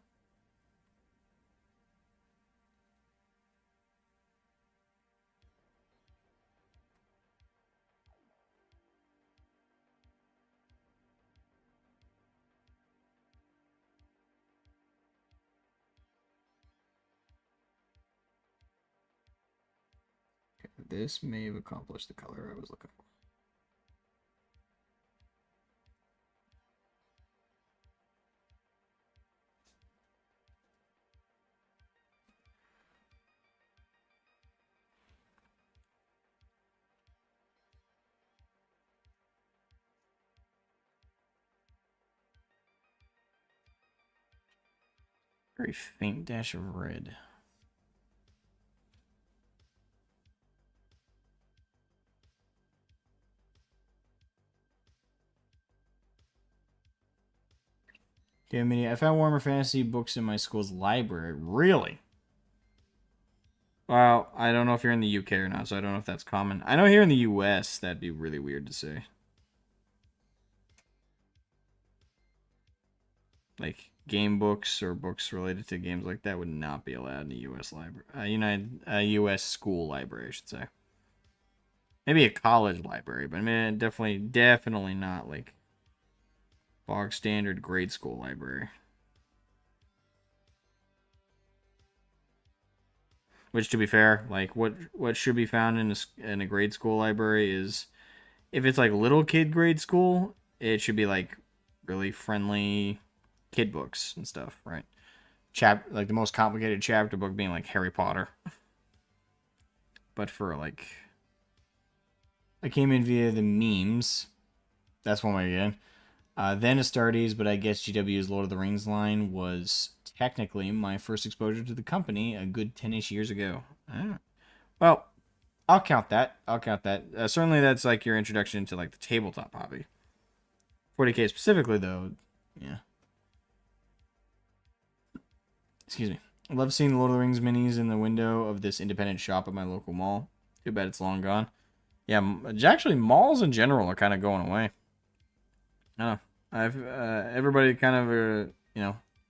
this may have accomplished the color I was looking for. Very faint dash of red. Okay, Mini, I found Warhammer Fantasy books in my school's library. Really? Well, I don't know if you're in the UK or not, so I don't know if that's common. I know here in the US, that'd be really weird to say. Like, game books or books related to games like that would not be allowed in a US library. US school library, I should say. Maybe a college library, but I mean, definitely not like bog standard grade school library. Which, to be fair, like what should be found in a grade school library is, if it's like little kid grade school, it should be like really friendly kid books and stuff, right? Like the most complicated chapter book being like Harry Potter. But for like, I came in via the memes. That's one way again. Then Astartes, but I guess GW's Lord of the Rings line was technically my first exposure to the company a good 10-ish years ago. Well, I'll count that. Certainly that's like your introduction to like the tabletop hobby. 40K specifically, though, yeah. Excuse me. I love seeing the Lord of the Rings minis in the window of this independent shop at my local mall. Too bad it's long gone. Yeah, actually, malls in general are kind of going away. I don't know. Everybody kind of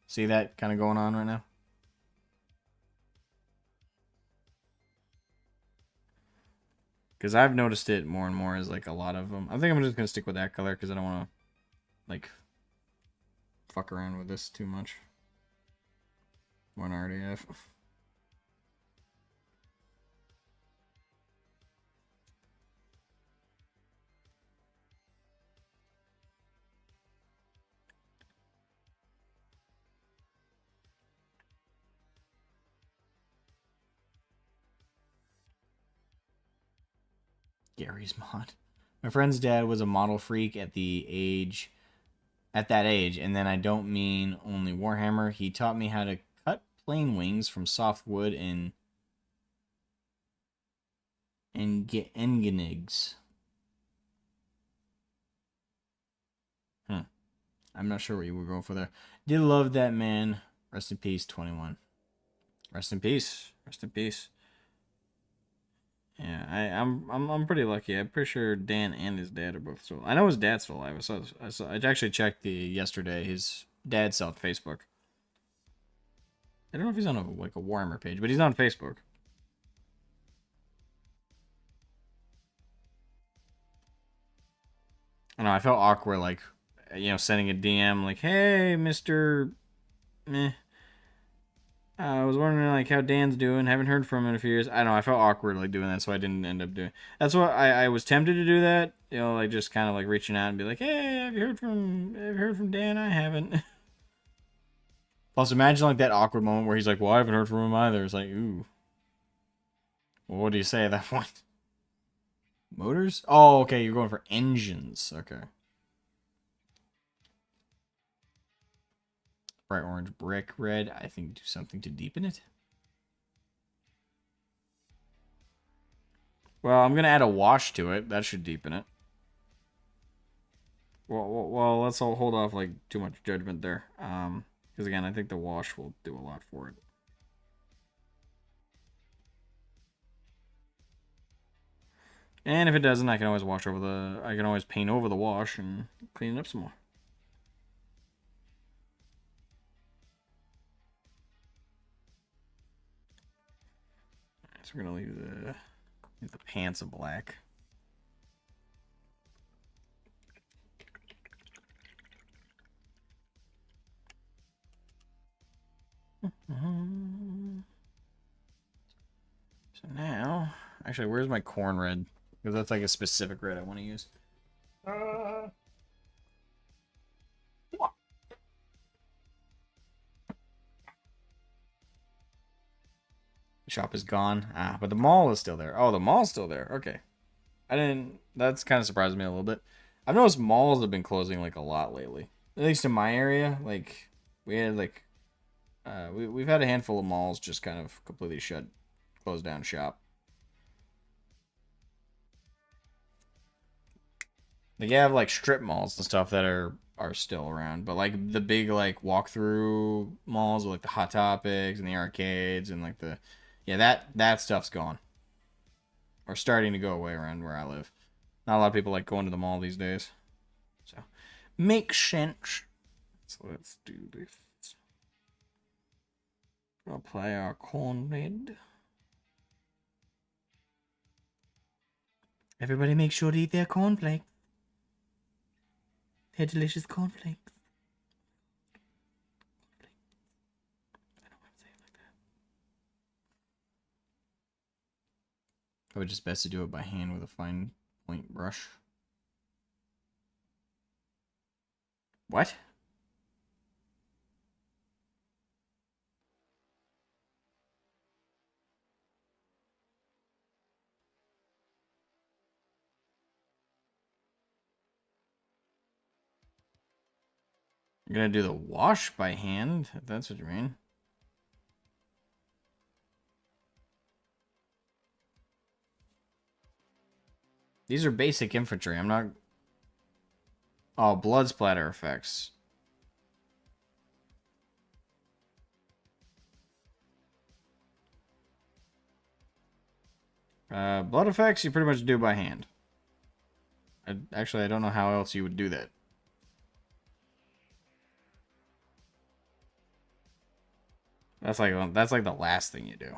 see that kind of going on right now. Because I've noticed it more and more as like a lot of them. I think I'm just gonna stick with that color because I don't want to like fuck around with this too much. One already have. Gary's mod. My friend's dad was a model freak at that age, and then I don't mean only Warhammer. He taught me how to cut plane wings from soft wood and get engenigs. I'm not sure what you were going for there. Did love that man. Rest in peace, 21. Rest in peace. Rest in peace. Yeah, I'm pretty lucky. I'm pretty sure Dan and his dad are both still. I know his dad's still alive. I actually checked yesterday. His dad's still on Facebook. I don't know if he's on a Warhammer page, but he's on Facebook. I know. I felt awkward, like, sending a DM like, "Hey, Mister, meh. I was wondering like how Dan's doing. Haven't heard from him in a few years." I know. I felt awkward like doing that, so I didn't end up doing. That's what I was tempted to do that. Like just kind of like reaching out and be like, "Hey, have you heard from Dan? I haven't." Plus, imagine like that awkward moment where he's like, "Well, I haven't heard from him either." It's like, ooh. Well, what do you say at that point? Motors? Oh, okay. You're going for engines. Okay. Bright orange, brick red. I think do something to deepen it. Well, I'm gonna add a wash to it. That should deepen it. Well, let's all hold off like too much judgment there. Because again, I think the wash will do a lot for it. And if it doesn't, I can always I can always paint over the wash and clean it up some more. Alright, so we're gonna leave the pants of black. So now Actually, where's my corn red? Because that's like a specific red I want to use. Shop is gone. Ah, but the mall is still there. Oh, the mall's still there. Okay. I didn't... That's kind of surprised me a little bit. I've noticed malls have been closing, like, a lot lately. At least in my area. Like, we had, like... we've had a handful of malls just kind of completely closed down shop. Like, you have, like, strip malls and stuff that are still around. But, like, the big, like, walkthrough malls with, like, the Hot Topics and the arcades and, like, the... Yeah, that stuff's gone. Or starting to go away around where I live. Not a lot of people like going to the mall these days. So, makes sense. So let's do this. Apply our cornbread. Everybody make sure to eat their cornflakes. They're delicious cornflakes. I don't want to say it like that. Probably just best to do it by hand with a fine point brush. What? You're gonna do the wash by hand, if that's what you mean. These are basic infantry. I'm not... Oh, blood splatter effects. Blood effects you pretty much do by hand. Actually, I don't know how else you would do that. That's like the last thing you do.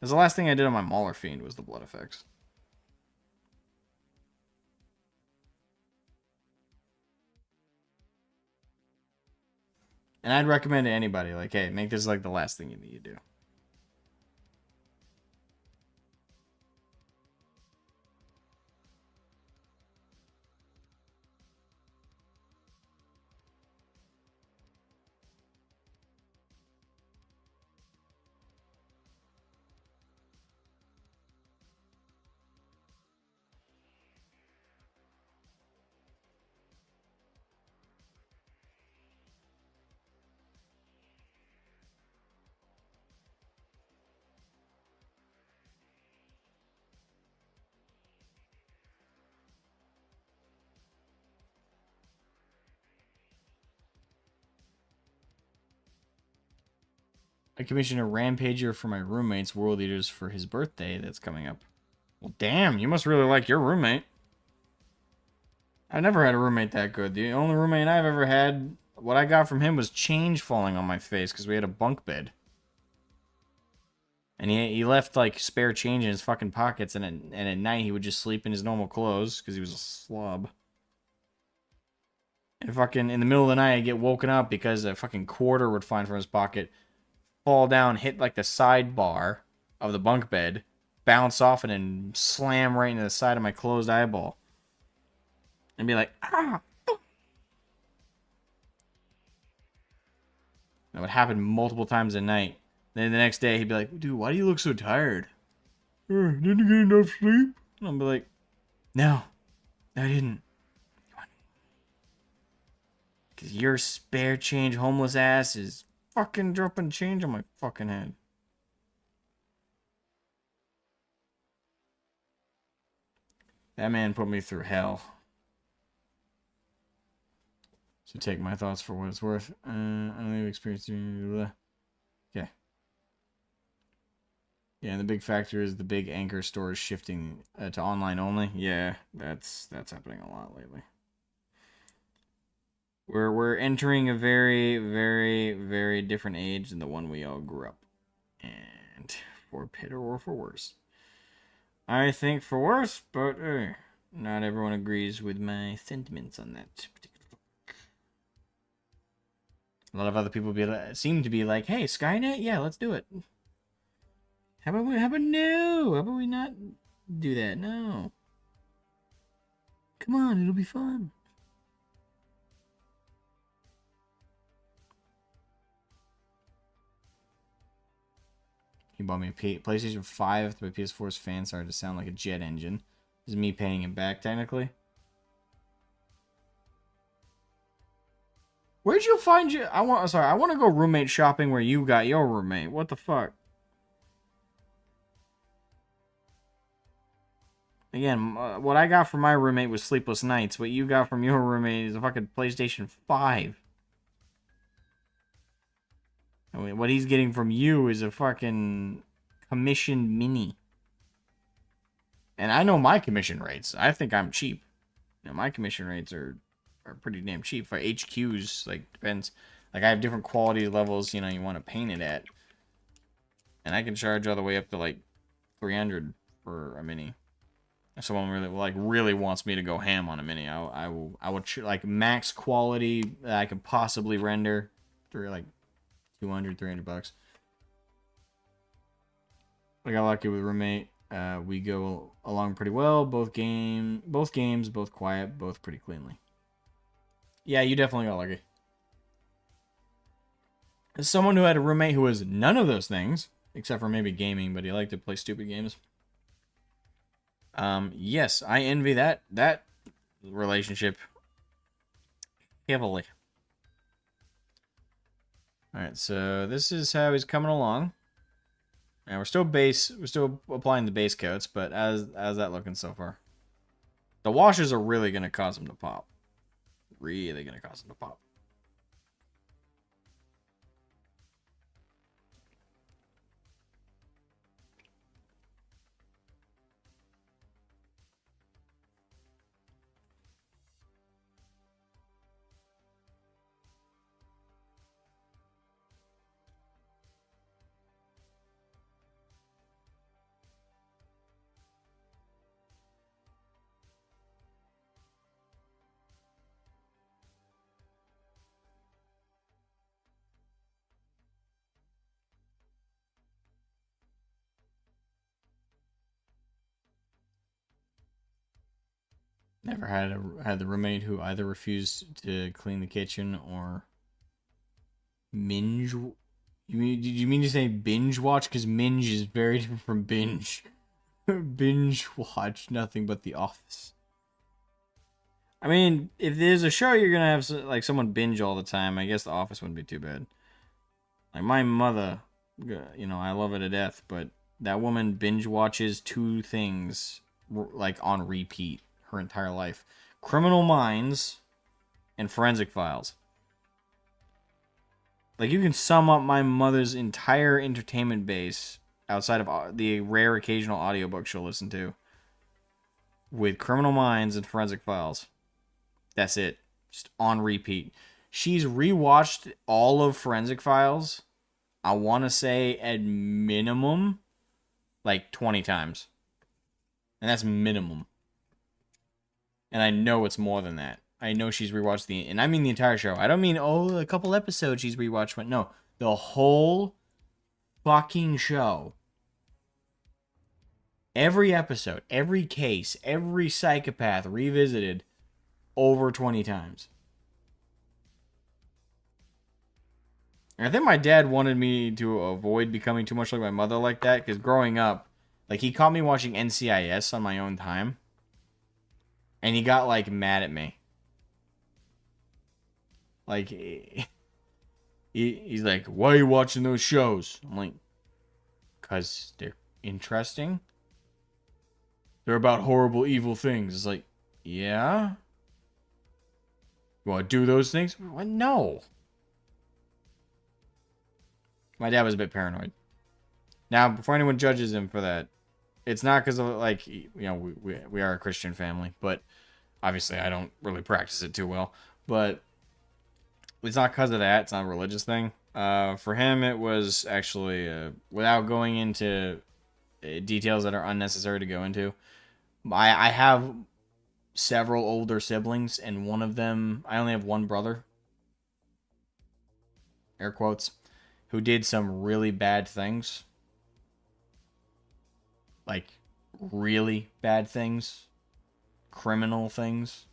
That's the last thing I did on my Mauler Fiend was the blood effects. And I'd recommend to anybody, like, hey, make this like the last thing you do. I commissioned a Rampager for my roommate's World Eaters for his birthday that's coming up. Well, damn, you must really like your roommate. I've never had a roommate that good. The only roommate I've ever had, what I got from him was change falling on my face because we had a bunk bed. And he left, like, spare change in his fucking pockets, and at night he would just sleep in his normal clothes because he was a slob. And fucking, in the middle of the night, I'd get woken up because a fucking quarter would find from his pocket, fall down, hit, like, the side bar of the bunk bed, bounce off it, and slam right into the side of my closed eyeball. And be like, ah! That would happen multiple times a night. Then the next day, he'd be like, dude, why do you look so tired? Didn't you get enough sleep? And I'll be like, no, I didn't. Because your spare change homeless ass is fucking dropping change on my fucking head. That man put me through hell. So take my thoughts for what it's worth. I don't think experience. Okay. Yeah, and the big factor is the big anchor stores shifting to online only. Yeah, that's happening a lot lately. We're entering a very, very, very different age than the one we all grew up. And for better or for worse. I think for worse, but not everyone agrees with my sentiments on that particular topic. A lot of other people seem to be like, hey, Skynet? Yeah, let's do it. How about no? How about we not do that? No. Come on, it'll be fun. He bought me a PlayStation 5 after my PS4's fan started to sound like a jet engine. This is me paying him back, technically. Where'd you find your... I want to go roommate shopping where you got your roommate. What the fuck? Again, what I got from my roommate was Sleepless Nights. What you got from your roommate is a fucking PlayStation 5. I mean, what he's getting from you is a fucking commission mini. And I know my commission rates. I think I'm cheap. You know, my commission rates are pretty damn cheap. For HQs, like, depends. Like, I have different quality levels, you know, you want to paint it at. And I can charge all the way up to, like, 300 for a mini. If someone really wants me to go ham on a mini, I will like max quality that I can possibly render for like 200, 300 bucks. I got lucky with a roommate. We go along pretty well. Both games, both quiet, both pretty cleanly. Yeah, you definitely got lucky. As someone who had a roommate who was none of those things, except for maybe gaming, but he liked to play stupid games. Yes, I envy that relationship heavily. Alright, so this is how he's coming along. And we're still applying the base coats, but how's that looking so far? The washes are really gonna cause him to pop. Really gonna cause him to pop. Never had the roommate who either refused to clean the kitchen or minge. Did you mean to say binge watch? Because minge is very different from binge. Binge watch nothing but The Office. I mean, if there's a show you're gonna have like someone binge all the time, I guess The Office wouldn't be too bad. Like my mother, you know, I love her to death, but that woman binge watches two things like on repeat her entire life: Criminal Minds and Forensic Files. Like, you can sum up my mother's entire entertainment base outside of the rare occasional audiobook she'll listen to with Criminal Minds and Forensic Files. That's it. Just on repeat. She's rewatched all of Forensic Files, I want to say at minimum, like 20 times. And that's minimum. And I know it's more than that. I know she's rewatched and I mean the entire show. I don't mean, a couple episodes she's rewatched. No, the whole fucking show. Every episode, every case, every psychopath revisited over 20 times. And I think my dad wanted me to avoid becoming too much like my mother like that, because growing up, like, he caught me watching NCIS on my own time. And he got, like, mad at me. Like, he's like, why are you watching those shows? I'm like, because they're interesting. They're about horrible, evil things. It's like, yeah? You want to do those things? What? No. My dad was a bit paranoid. Now, before anyone judges him for that, it's not because of, like, you know, we are a Christian family, but obviously I don't really practice it too well. But it's not because of that. It's not a religious thing. For him, it was actually, without going into details that are unnecessary to go into, I have several older siblings, and one of them, I only have one brother, air quotes, who did some really bad things. like really bad things, criminal things,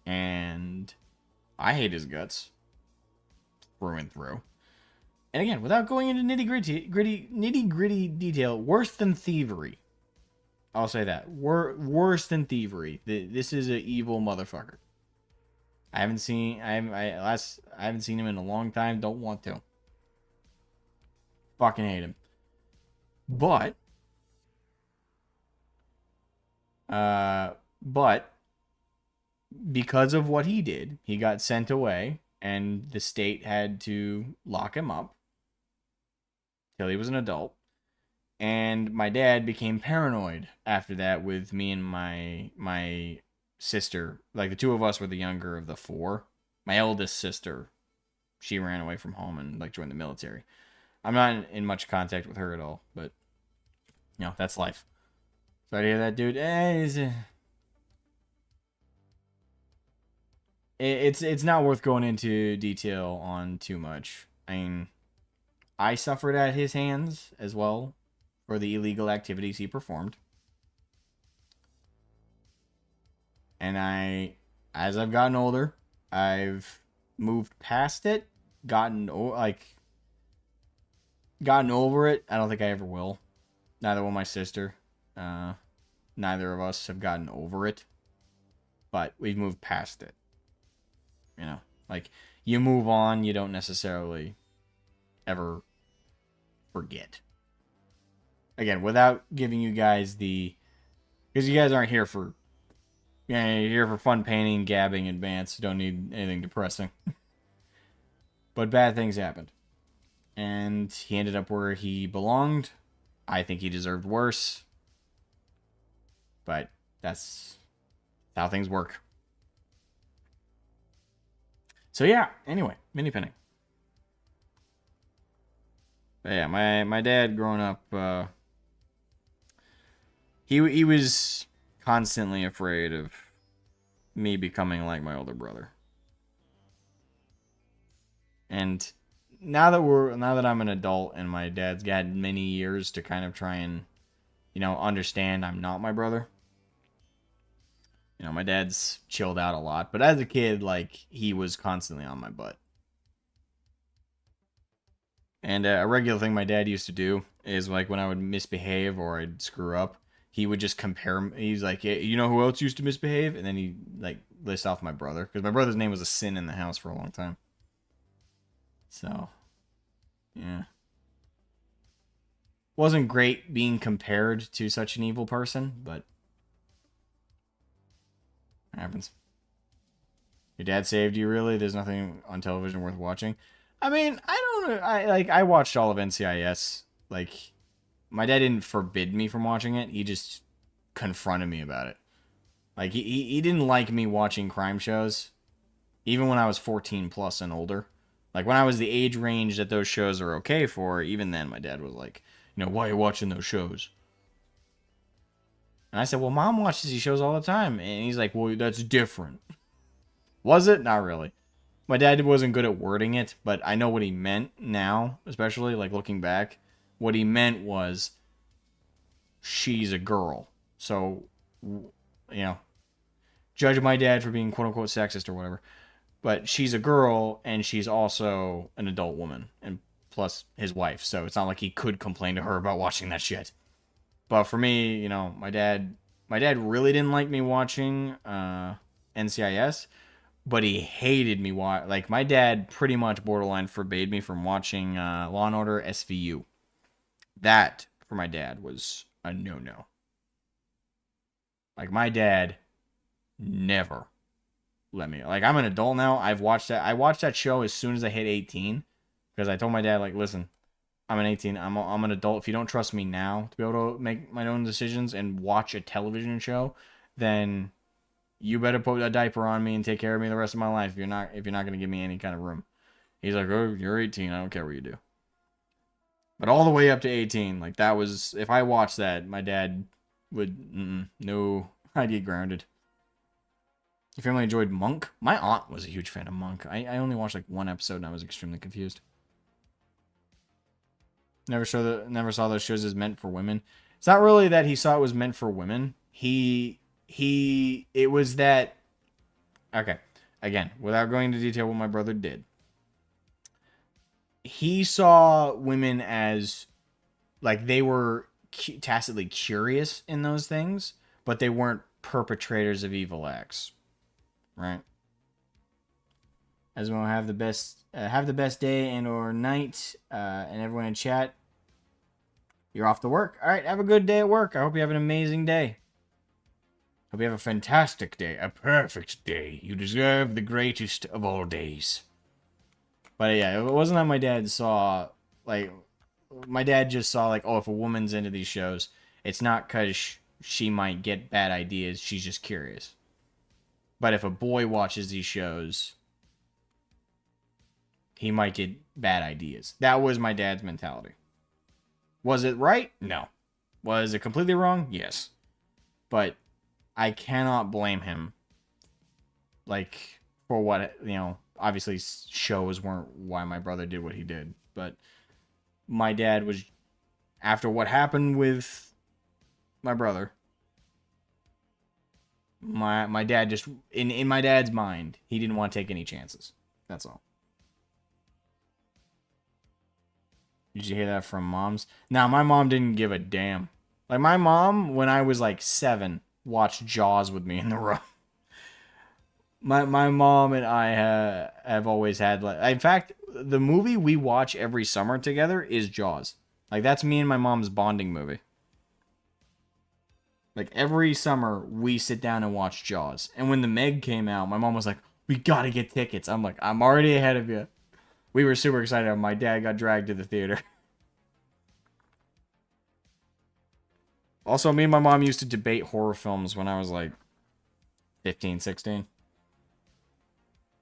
and I hate his guts through and through. And again, without going into nitty gritty detail, worse than thievery. I'll say that. Worse than thievery. This is an evil motherfucker. I haven't seen him in a long time. Don't want to. Fucking hate him. But because of what he did, he got sent away, and the state had to lock him up till he was an adult. And my dad became paranoid after that with me and my sister. Like, the two of us were the younger of the four. My eldest sister, she ran away from home and like joined the military. I'm not in much contact with her at all, but you know, that's life. Sorry to hear that, dude. It's not worth going into detail on too much. I mean, I suffered at his hands as well for the illegal activities he performed. And as I've gotten older, I've moved past it, gotten over it. I don't think I ever will. Neither will my sister. Neither of us have gotten over it. But we've moved past it. You know, like, you move on, you don't necessarily ever forget. Again, without giving you guys because you guys aren't here for, you're here for fun painting, gabbing, and Bants. You don't need anything depressing. But bad things happened. And he ended up where he belonged. I think he deserved worse. But that's how things work. So yeah, anyway, mini pinning. But yeah, my dad growing up, he was constantly afraid of me becoming like my older brother. And now that I'm an adult and my dad's got many years to kind of try and, understand I'm not my brother. My dad's chilled out a lot, but as a kid, like, he was constantly on my butt. And a regular thing my dad used to do is, like, when I would misbehave or I'd screw up, he would just compare. He's like, hey, you know who else used to misbehave? And then he like list off my brother, because my brother's name was a sin in the house for a long time. So, yeah. Wasn't great being compared to such an evil person, but it happens. Your dad saved you, really? There's nothing on television worth watching? I mean, I watched all of NCIS. Like, my dad didn't forbid me from watching it. He just confronted me about it. Like, he didn't like me watching crime shows, even when I was 14 plus and older. Like, when I was the age range that those shows are okay for, even then my dad was like, why are you watching those shows? And I said, well, Mom watches these shows all the time. And he's like, well, that's different. Was it? Not really. My dad wasn't good at wording it, but I know what he meant now, especially, like, looking back. What he meant was, she's a girl. So, judge my dad for being quote-unquote sexist or whatever. But she's a girl, and she's also an adult woman, and plus his wife. So it's not like he could complain to her about watching that shit. But for me, my dad really didn't like me watching NCIS, but he hated me like, my dad pretty much borderline forbade me from watching Law and Order SVU. That, for my dad, was a no-no. Like, my dad never let me. Like, I'm an adult now. I watched that show as soon as I hit 18, because I told my dad, like, listen, I'm an 18. I'm an adult. If you don't trust me now to be able to make my own decisions and watch a television show, then you better put a diaper on me and take care of me the rest of my life. If you're not going to give me any kind of room. He's like, oh, you're 18. I don't care what you do. But all the way up to 18, like, that was, if I watched that, my dad would, no, I'd get grounded. Your family enjoyed Monk? My aunt was a huge fan of Monk. I only watched like one episode and I was extremely confused. Never saw those shows as meant for women. It's not really that he saw it was meant for women. It was that, okay, again, without going into detail what my brother did, he saw women as, like, they were tacitly curious in those things, but they weren't perpetrators of evil acts, right? As well, have the best day and or night, and everyone in chat. You're off to work. All right, have a good day at work. I hope you have an amazing day. Hope you have a fantastic day, a perfect day. You deserve the greatest of all days. But yeah, it wasn't that my dad saw, like, my dad just saw, like, oh, if a woman's into these shows, it's not because she might get bad ideas, she's just curious. But if a boy watches these shows, he might get bad ideas. That was my dad's mentality. Was it right? No. Was it completely wrong? Yes. But I cannot blame him, like, for what, obviously shows weren't why my brother did what he did. But my dad was, after what happened with my brother, my dad just, in my dad's mind, he didn't want to take any chances. That's all. Did you hear that from moms? Now, my mom didn't give a damn. Like, my mom, when I was like 7, watched Jaws with me in the room. My mom and I have always had, like, in fact, the movie we watch every summer together is Jaws. Like, that's me and my mom's bonding movie. Like, every summer we sit down and watch Jaws. And when the Meg came out, my mom was like, "We gotta get tickets." I'm like, "I'm already ahead of you." We were super excited. My dad got dragged to the theater. Also, me and my mom used to debate horror films when I was like 15, 16.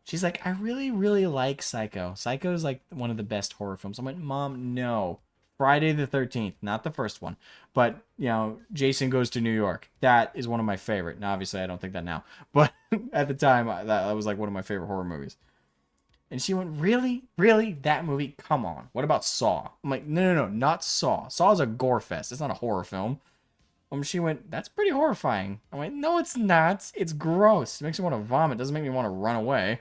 She's like, "I really, really like Psycho. Psycho is like one of the best horror films." I'm like, "Mom, no. Friday the 13th, not the first one. But, Jason Goes to New York. That is one of my favorite." Now, obviously, I don't think that now. But at the time, that was like one of my favorite horror movies. And she went, "Really? Really? That movie? Come on. What about Saw?" I'm like, "No, no, no, not Saw. Saw is a gore fest. It's not a horror film." She went, "That's pretty horrifying." I'm like, "No, it's not. It's gross. It makes me want to vomit. It doesn't make me want to run away."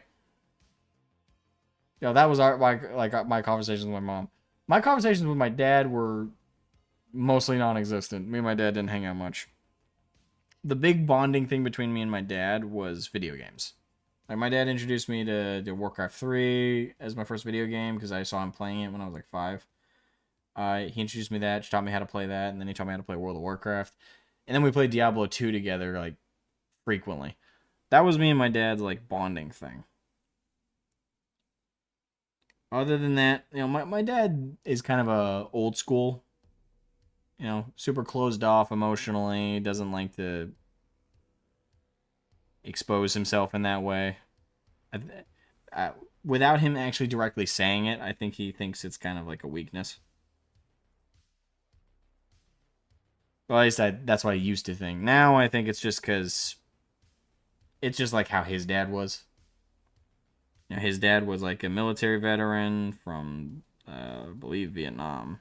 That was my conversations with my mom. My conversations with my dad were mostly non-existent. Me and my dad didn't hang out much. The big bonding thing between me and my dad was video games. Like, my dad introduced me to Warcraft 3 as my first video game because I saw him playing it when I was like 5. He introduced me to that, taught me how to play that, and then he taught me how to play World of Warcraft. And then we played Diablo 2 together, like, frequently. That was me and my dad's, like, bonding thing. Other than that, my dad is kind of a old school, super closed off emotionally, doesn't like to expose himself in that way. I, Without him actually directly saying it, I think he thinks it's kind of like a weakness. Well, at least that's what I used to think. Now I think it's just because it's just like how his dad was. His dad was like a military veteran from, I believe, Vietnam.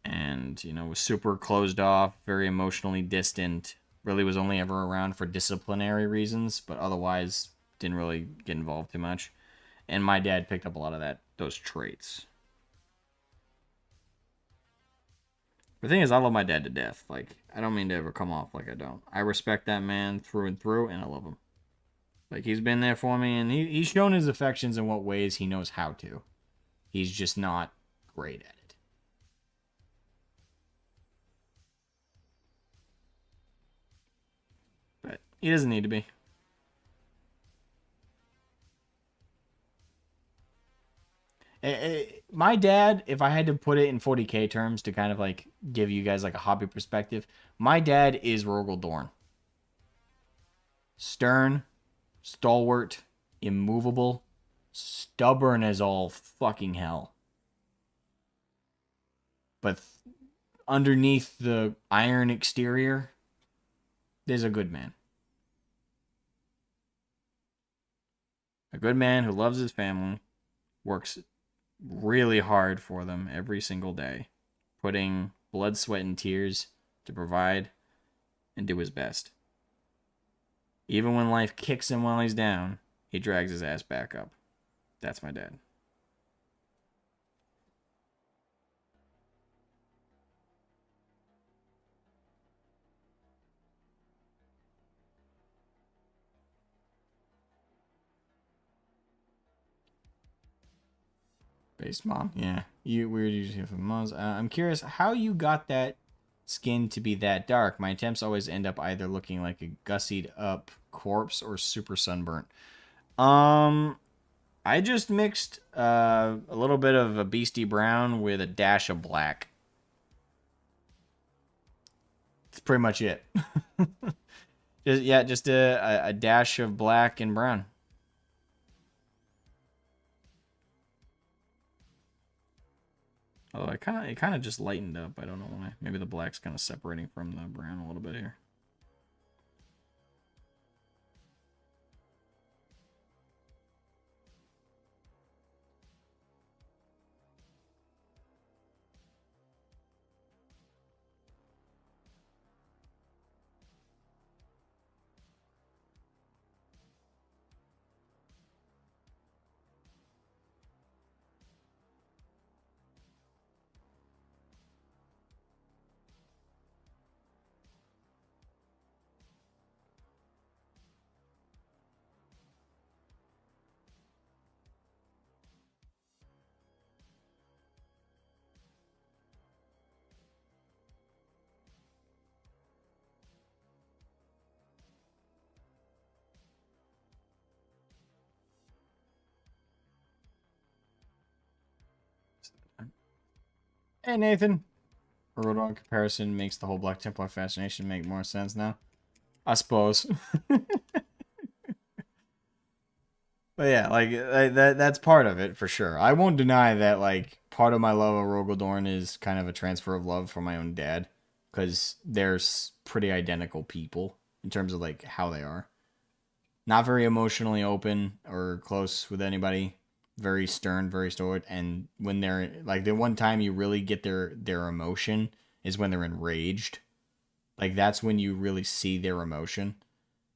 And, was super closed off, very emotionally distant. Really was only ever around for disciplinary reasons, but otherwise didn't really get involved too much. And my dad picked up a lot of those traits. The thing is, I love my dad to death. Like, I don't mean to ever come off like I don't. I respect that man through and through, and I love him. Like, he's been there for me, and he's shown his affections in what ways he knows how to. He's just not great at it. But he doesn't need to be. My dad, if I had to put it in 40K terms to kind of like give you guys like a hobby perspective, my dad is Rogel Dorn. Stern, stalwart, immovable, stubborn as all fucking hell. But underneath the iron exterior, there's a good man. A good man who loves his family, works really hard for them every single day, putting blood, sweat, and tears to provide and do his best. Even when life kicks him while he's down, he drags his ass back up. That's my dad. Based mom, yeah. You weird usually from moms. I'm curious how you got that skin to be that dark. My attempts always end up either looking like a gussied up corpse or super sunburnt. I just mixed a little bit of a beastie brown with a dash of black. That's pretty much it. just a dash of black and brown. Oh, it kind of just lightened up. I don't know why. Maybe the black's kind of separating from the brown a little bit here. Hey, Nathan. Rodon comparison makes the whole Black Templar fascination make more sense now. I suppose. But yeah, like that's part of it for sure. I won't deny that like part of my love of Rogaldorn is kind of a transfer of love from my own dad because they're pretty identical people in terms of like how they are. Not very emotionally open or close with anybody. Very stern, very stoic, and when they're like the one time you really get their emotion is when they're enraged. Like that's when you really see their emotion.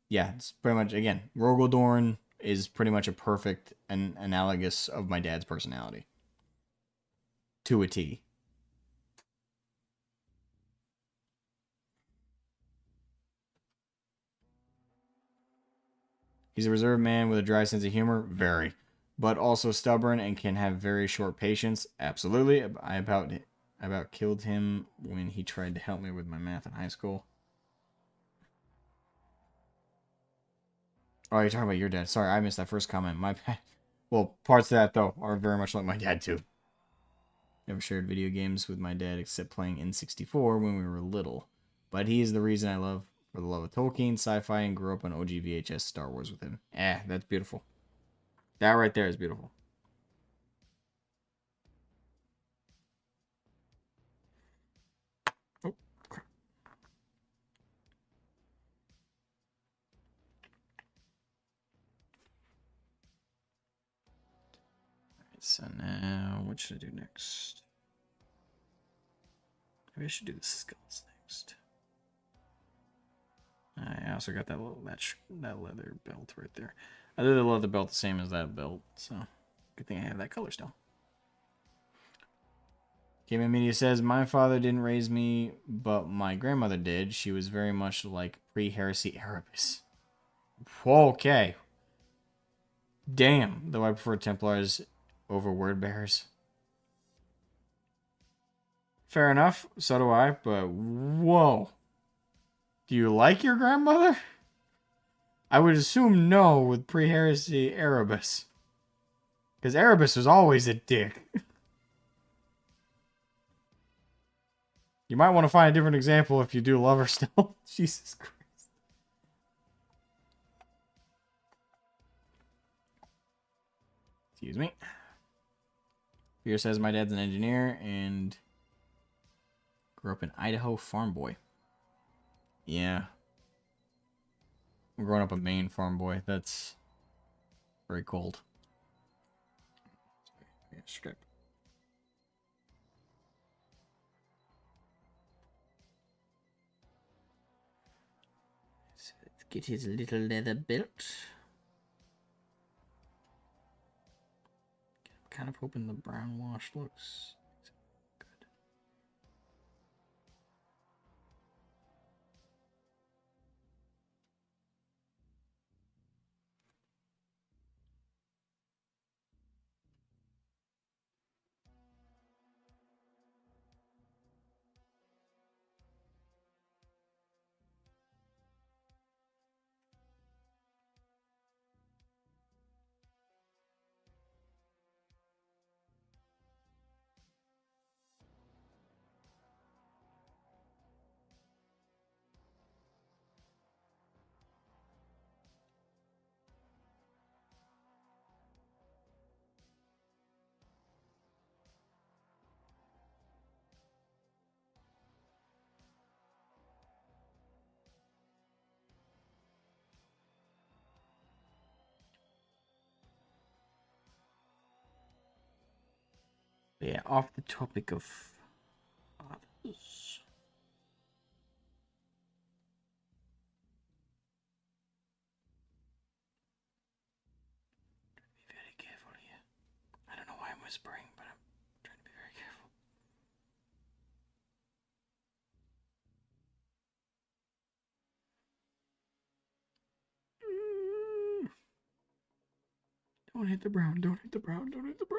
Yeah, it's pretty much again, Rogaldorn is pretty much a perfect and analogous of my dad's personality. To a T. He's a reserved man with a dry sense of humor, very, but also stubborn and can have very short patience. Absolutely. I about killed him when he tried to help me with my math in high school. Oh, you're talking about your dad. Sorry, I missed that first comment. My bad. Well, parts of that though are very much like my dad too. Never shared video games with my dad except playing N64 when we were little. But he is the reason I love for the love of Tolkien, sci-fi, and grew up on OG VHS Star Wars with him. That's beautiful. That right there is beautiful. Oh, crap. Alright, so now what should I do next? Maybe I should do the skulls next. I also got that little that leather belt right there. I did the leather belt the same as that belt, so good thing I have that color still. Gaming Media says, my father didn't raise me, but my grandmother did. She was very much like pre-heresy Erebus. Okay. Damn, though I prefer Templars over word bearers. Fair enough, so do I, but whoa. Do you like your grandmother? I would assume no with pre-heresy Erebus. Because Erebus was always a dick. You might want to find a different example if you do love her still. Jesus Christ. Excuse me. Pierce says my dad's an engineer and grew up in Idaho, farm boy. Yeah. I'm growing up a Maine farm boy. That's very cold. Yeah, strip. Get his little leather belt. I'm kind of hoping the brown wash looks good. Yeah, off the topic of others. Be very careful here. I don't know why I'm whispering, but I'm trying to be very careful. Don't hit the brown, don't hit the brown, don't hit the brown.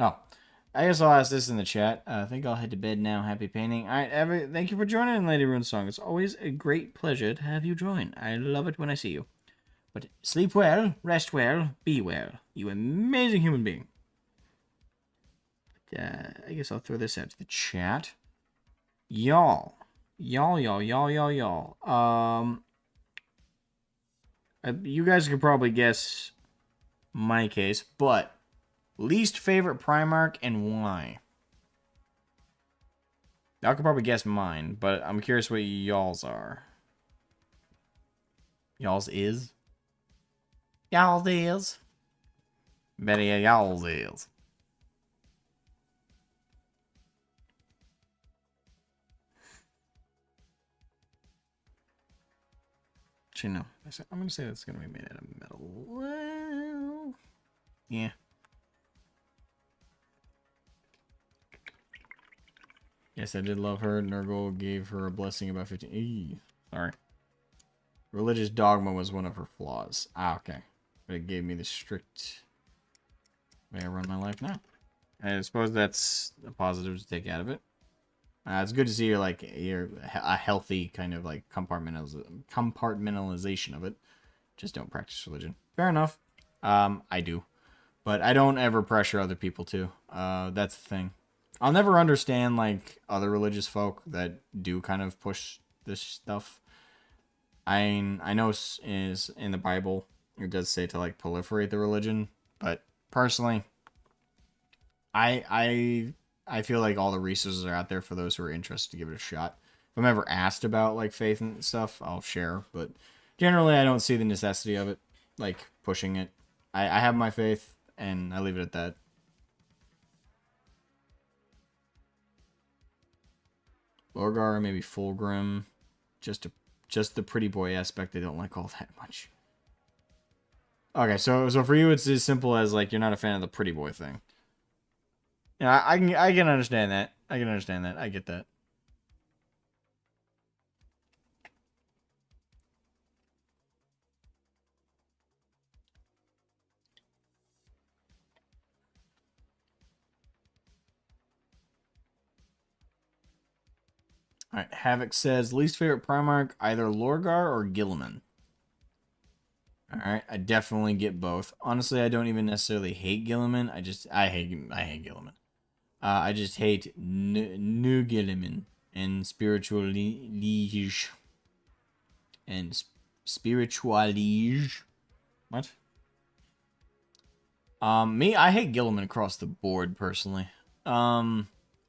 Oh, I guess I'll ask this in the chat. I think I'll head to bed now. Happy painting. All right, thank you for joining, Lady Runesong. It's always a great pleasure to have you join. I love it when I see you. But sleep well, rest well, be well. You amazing human being. I guess I'll throw this out to the chat. Y'all. You guys could probably guess my case, but least favorite Primarch and why? Y'all could probably guess mine, but I'm curious what y'all's are. Y'all's is? Y'all's is? Betty, y'all's is. Actually, no. I'm going to say that's going to be made out of metal. Well, yeah. Yes, I did love her. Nurgle gave her a blessing about 15. Eee, sorry. Religious dogma was one of her flaws. Ah, okay. But it gave me the strict way I run my life now. I suppose that's a positive to take out of it. It's good to see you're a healthy kind of like compartmentalization of it. Just don't practice religion. Fair enough. I do. But I don't ever pressure other people to. That's the thing. I'll never understand like other religious folk that do kind of push this stuff. I know is in the Bible it does say to like proliferate the religion, but personally, I feel like all the resources are out there for those who are interested to give it a shot. If I'm ever asked about like faith and stuff, I'll share, but generally I don't see the necessity of it, like pushing it. I have my faith and I leave it at that. Lorgar, maybe Fulgrim, just the pretty boy aspect I don't like all that much. Okay, so for you it's as simple as like you're not a fan of the pretty boy thing. Yeah, I can understand that. I can understand that. I get that. Alright, Havoc says, least favorite Primarch, either Lorgar or Gilliman. Alright, I definitely get both. Honestly, I don't even necessarily hate Gilliman. I hate Gilliman. I just hate New Gilliman and Spiritual Liege. And Spiritual Liege. What? I hate Gilliman across the board, personally. I've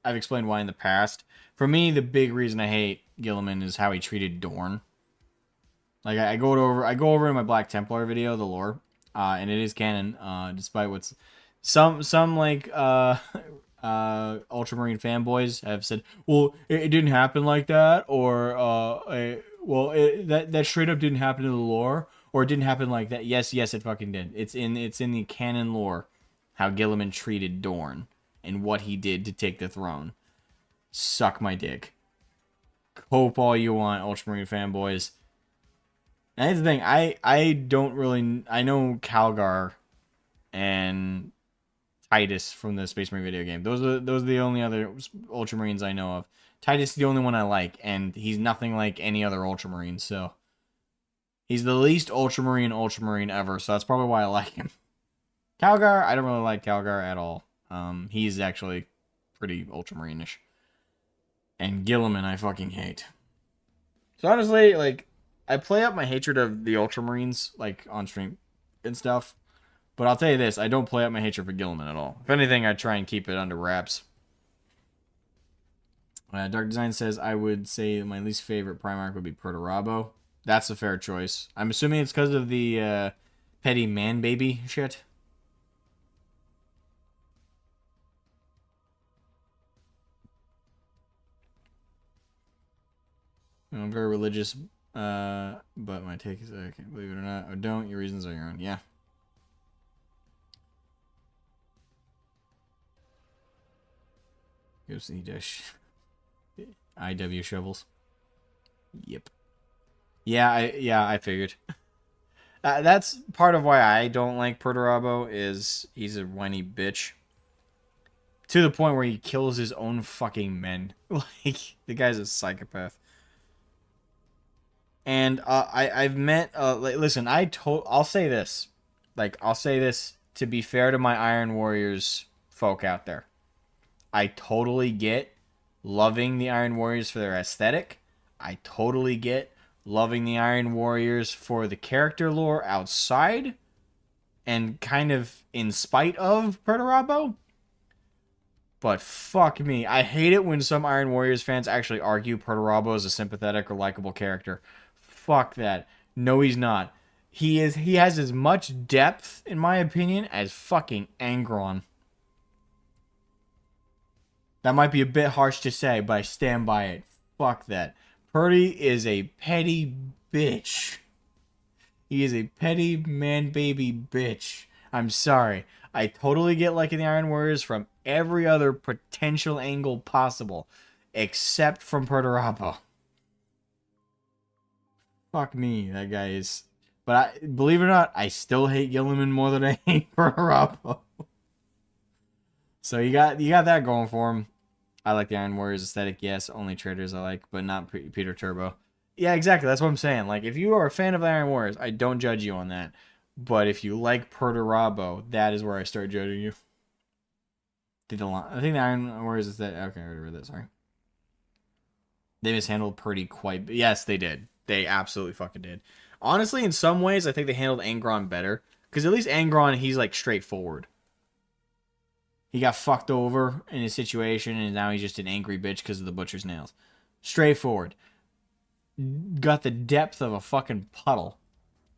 explained why in the past. For me, the big reason I hate Gilliman is how he treated Dorne. Like I go over in my Black Templar video, the lore, and it is canon, despite what's some like Ultramarine fanboys have said, well, it didn't happen like that, or that straight up didn't happen in the lore, or it didn't happen like that. Yes, it fucking did. It's in the canon lore how Gilliman treated Dorn and what he did to take the throne. Suck my dick. Hope all you want, Ultramarine fanboys. And that's the thing. I don't really. I know Calgar and Titus from the Space Marine video game. Those are the only other Ultramarines I know of. Titus is the only one I like, and he's nothing like any other Ultramarine. So he's the least Ultramarine ever. So that's probably why I like him. Calgar, I don't really like Calgar at all. He's actually pretty Ultramarine-ish. And Gilliman, I fucking hate. So honestly, like, I play up my hatred of the Ultramarines, like, on stream and stuff. But I'll tell you this, I don't play up my hatred for Gilliman at all. If anything, I try and keep it under wraps. Dark Design says, I would say my least favorite Primarch would be Perturabo. That's a fair choice. I'm assuming it's because of the petty man-baby shit. I'm very religious, but my take is I can't believe it or not. Or don't. Your reasons are your own. Yeah. Go see Dash. IW shovels. Yep. Yeah, I figured. That's part of why I don't like Perturabo is he's a whiny bitch. To the point where he kills his own fucking men. Like, the guy's a psychopath. And I've met listen, I'll say this. Like, I'll say this to be fair to my Iron Warriors folk out there. I totally get loving the Iron Warriors for their aesthetic. I totally get loving the Iron Warriors for the character lore outside and kind of in spite of Perturabo. But fuck me, I hate it when some Iron Warriors fans actually argue Perturabo is a sympathetic or likable character. Fuck that. No, he's not. He has as much depth, in my opinion, as fucking Angron. That might be a bit harsh to say, but I stand by it. Fuck that. Purdy is a petty bitch. He is a petty man-baby bitch. I'm sorry. I totally get liking the Iron Warriors from every other potential angle possible, except from Perturabo. Fuck me, that guy is... But believe it or not, I still hate Gilliman more than I hate Perturabo. So you got that going for him. I like the Iron Warriors aesthetic, yes. Only traders I like, but not Peter Turbo. Yeah, exactly. That's what I'm saying. Like, if you are a fan of the Iron Warriors, I don't judge you on that. But if you like Perturabo, that is where I start judging you. I think the Iron Warriors is that. Okay, I already read that. Sorry. They mishandled Purdy quite. Yes, they did. They absolutely fucking did. Honestly, in some ways, I think they handled Angron better. Because at least Angron, he's like straightforward. He got fucked over in his situation, and now he's just an angry bitch because of the butcher's nails. Straightforward. Got the depth of a fucking puddle.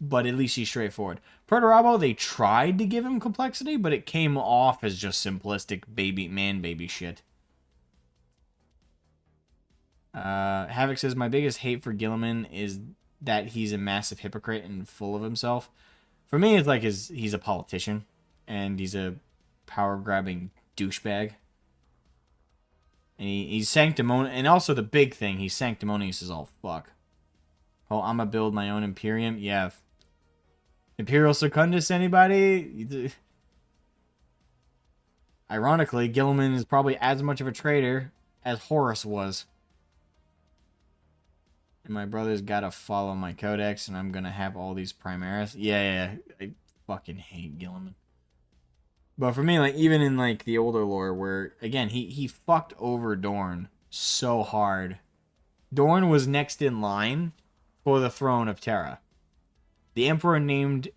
But at least he's straightforward. Perturabo, they tried to give him complexity, but it came off as just simplistic man-baby shit. Havoc says, my biggest hate for Gilliman is that he's a massive hypocrite and full of himself. For me, it's like he's a politician, and he's a power-grabbing douchebag. And he's sanctimonious, and also the big thing, he's sanctimonious as all fuck. Oh, I'm gonna build my own Imperium? Yeah. Imperial Secundus, anybody? Ironically, Gilliman is probably as much of a traitor as Horus was. And my brother's gotta follow my codex, and I'm gonna have all these Primaris. Yeah, I fucking hate Gilliman. But for me, like, even in, like, the older lore, where, again, he fucked over Dorn so hard. Dorn was next in line for the throne of Terra. The Emperor named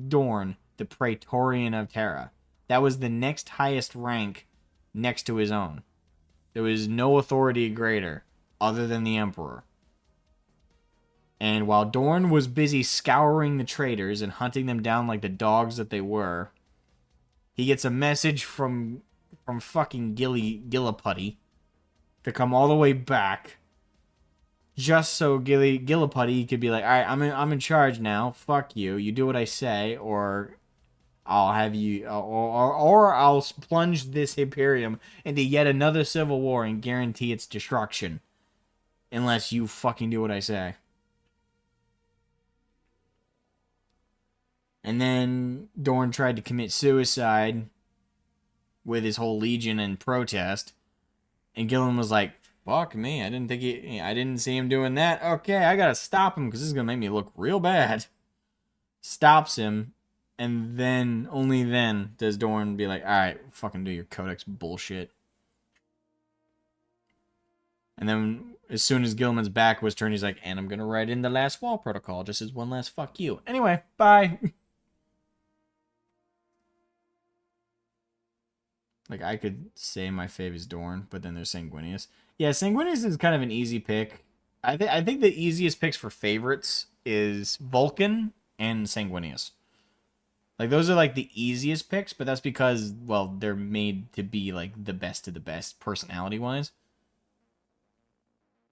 Dorn the Praetorian of Terra. That was the next highest rank next to his own. There was no authority greater other than the Emperor. And while Dorn was busy scouring the traitors and hunting them down like the dogs that they were, he gets a message from from fucking Gilliputty to come all the way back just so Gilliputty could be like, all right, I'm in charge now. Fuck you. You do what I say, or I'll have you, or I'll plunge this Imperium into yet another civil war and guarantee its destruction, unless you fucking do what I say. And then Dorne tried to commit suicide with his whole legion in protest, and Gillen was like, fuck me, I didn't see him doing that. Okay, I gotta stop him because this is gonna make me look real bad. Stops him, and then, only then, does Dorne be like, alright, fucking do your codex bullshit. And then, as soon as Gilman's back was turned, he's like, and I'm gonna write in the last wall protocol, just as one last fuck you. Anyway, bye. Like, I could say my fave is Dorne, but then there's Sanguinius. Yeah, Sanguinius is kind of an easy pick. I think the easiest picks for favorites is Vulcan and Sanguinius. Like, those are, like, the easiest picks, but that's because, well, they're made to be, like, the best of the best, personality-wise.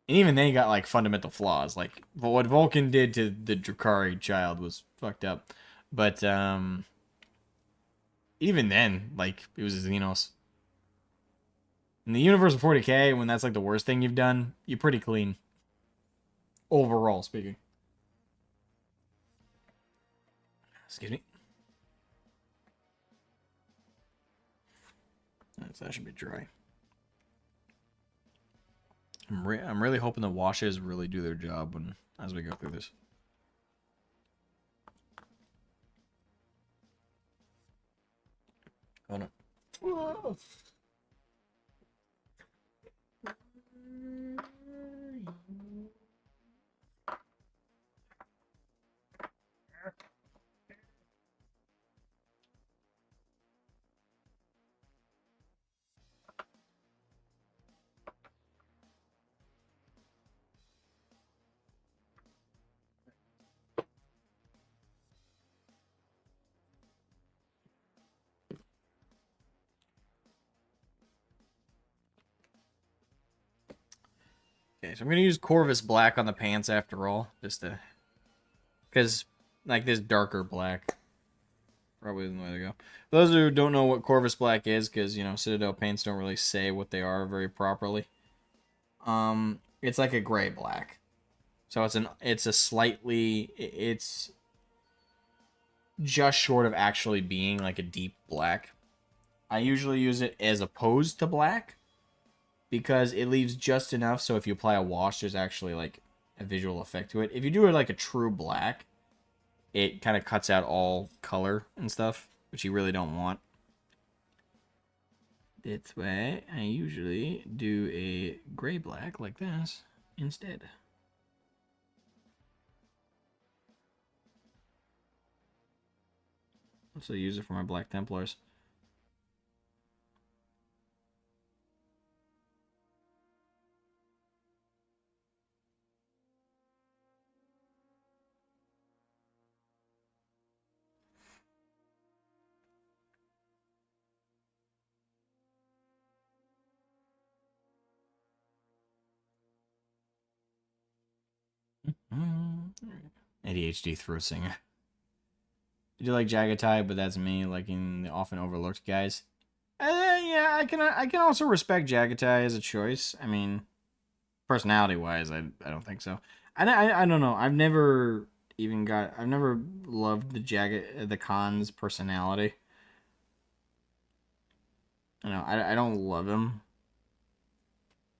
And even they got, like, fundamental flaws. Like, what Vulcan did to the Drakari child was fucked up. But, even then, like, it was Xenos. In the universe of 40k, when that's, like, the worst thing you've done, you're pretty clean. Overall speaking. Excuse me. That should be dry. I'm really hoping the washes really do their job as we go through this. Oh no. Whoa. Okay, so I'm going to use Corvus Black on the pants after all. Just to... Because, like, this darker black probably isn't the way to go. For those who don't know what Corvus Black is, because, you know, Citadel paints don't really say what they are very properly. It's like a gray black. So it's just short of actually being like a deep black. I usually use it as opposed to black, because it leaves just enough so if you apply a wash, there's actually like a visual effect to it. If you do it like a true black, it kind of cuts out all color and stuff, which you really don't want. That's why I usually do a gray black like this instead. Also use it for my Black Templars. ADHD throat singer. You do like Jagatai, but that's me, like in the often overlooked guys. Yeah, I can also respect Jagatai as a choice. I mean, personality wise, I don't think so. I don't know. I've never loved the Khan's personality. I don't love him,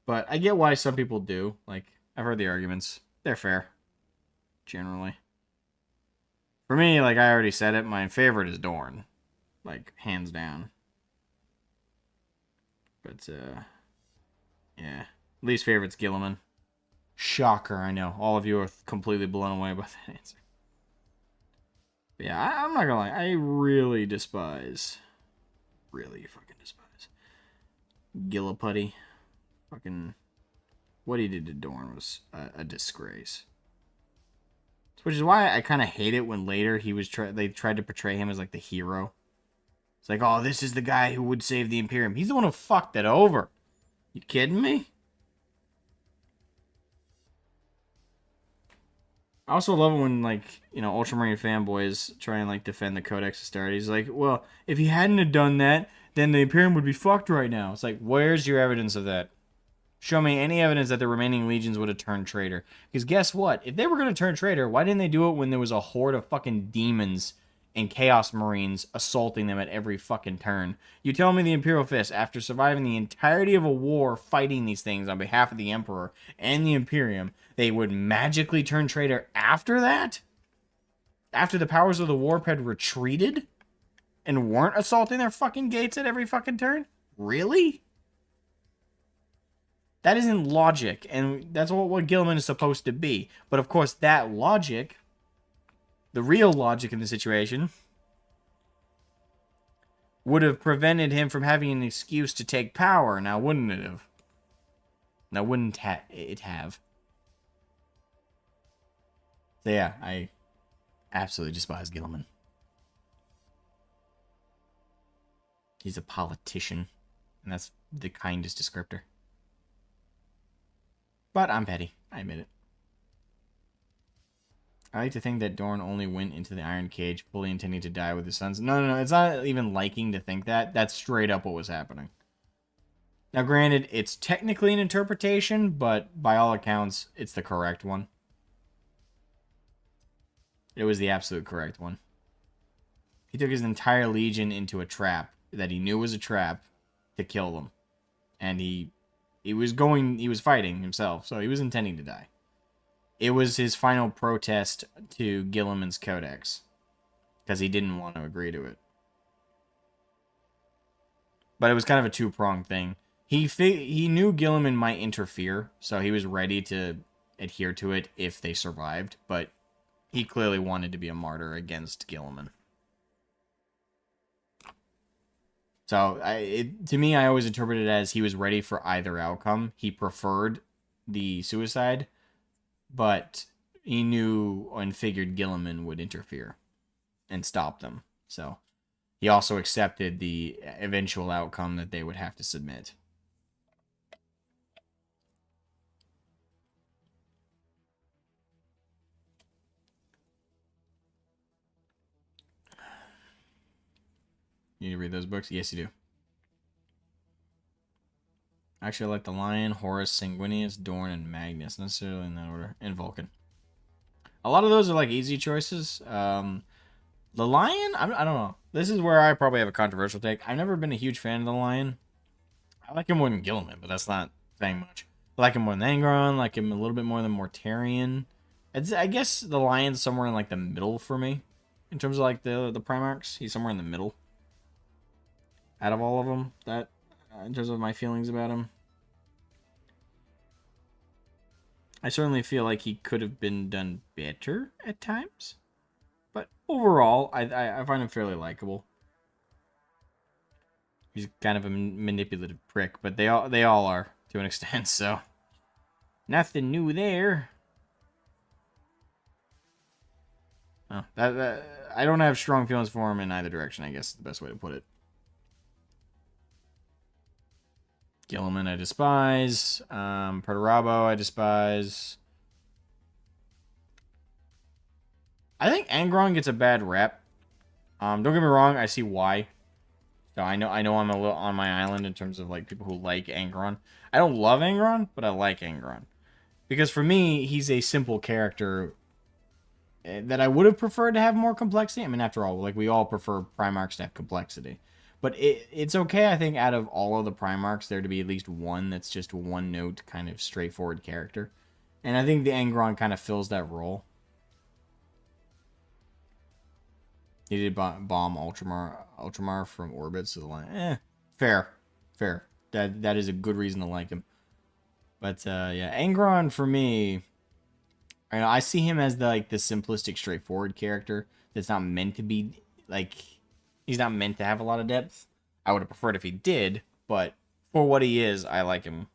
but I get why some people do. Like, I've heard the arguments. They're fair, generally. For me, like I already said it, my favorite is Dorne. Like, hands down. But, yeah. Least favorite's Gilliman. Shocker, I know. All of you are completely blown away by that answer. But yeah, I'm not gonna lie. I really fucking despise Gilliputty. Fucking, what he did to Dorne was a disgrace. Which is why I kind of hate it when later they tried to portray him as like the hero. It's like, oh, this is the guy who would save the Imperium. He's the one who fucked it over. You kidding me? I also love it when, like, you know, Ultramarine fanboys try and, like, defend the Codex Astartes. Like, well, if he hadn't have done that, then the Imperium would be fucked right now. It's like, where's your evidence of that? Show me any evidence that the remaining legions would have turned traitor. Because guess what? If they were going to turn traitor, why didn't they do it when there was a horde of fucking demons and Chaos Marines assaulting them at every fucking turn? You tell me the Imperial Fist, after surviving the entirety of a war fighting these things on behalf of the Emperor and the Imperium, they would magically turn traitor after that? After the powers of the warp had retreated? And weren't assaulting their fucking gates at every fucking turn? Really? That isn't logic, and that's what Gilliman is supposed to be. But of course, that logic, the real logic in the situation, would have prevented him from having an excuse to take power, now wouldn't it have? Now wouldn't it have? So yeah, I absolutely despise Gilliman. He's a politician, and that's the kindest descriptor. But I'm petty. I admit it. I like to think that Dorn only went into the Iron Cage fully intending to die with his sons. No. It's not even liking to think that. That's straight up what was happening. Now, granted, it's technically an interpretation, but by all accounts, it's the correct one. It was the absolute correct one. He took his entire legion into a trap that he knew was a trap to kill them. And he was fighting himself, so he was intending to die. It was his final protest to Gilliman's Codex, because he didn't want to agree to it. But it was kind of a two-pronged thing. He knew Gilliman might interfere, so he was ready to adhere to it if they survived, but he clearly wanted to be a martyr against Gilliman. So, to me, I always interpret it as he was ready for either outcome. He preferred the suicide, but he knew and figured Gilliman would interfere and stop them. So, he also accepted the eventual outcome that they would have to submit. You need to read those books? Yes, you do. Actually, I like the Lion, Horus, Sanguinius, Dorn, and Magnus. Not necessarily in that order. And Vulcan. A lot of those are like easy choices. The Lion, I don't know. This is where I probably have a controversial take. I've never been a huge fan of the Lion. I like him more than Gilliman, but that's not saying much. I like him more than Angron. I like him a little bit more than Mortarion. I guess the Lion's somewhere in like the middle for me. In terms of like the Primarchs. He's somewhere in the middle. Out of all of them, that in terms of my feelings about him. I certainly feel like he could have been done better at times. But overall, I find him fairly likable. He's kind of a manipulative prick, but they all are to an extent, so nothing new there. Oh, I don't have strong feelings for him in either direction, I guess is the best way to put it. Gilliman I despise. Perturabo I despise. I think Angron gets a bad rep. Don't get me wrong, I see why. So I know I'm a little on my island in terms of like people who like Angron. I don't love Angron, but I like Angron. Because for me, he's a simple character that I would have preferred to have more complexity. I mean, after all, like we all prefer Primarchs to have complexity. But it's okay, I think, out of all of the Primarchs, there to be at least one that's just one note, kind of straightforward character. And I think the Angron kind of fills that role. He did bomb Ultramar from orbit, so the line. Fair. That is a good reason to like him. But yeah, Angron for me, I see him as the simplistic, straightforward character that's not meant to be like. He's not meant to have a lot of depth. I would have preferred if he did, but for what he is, I like him.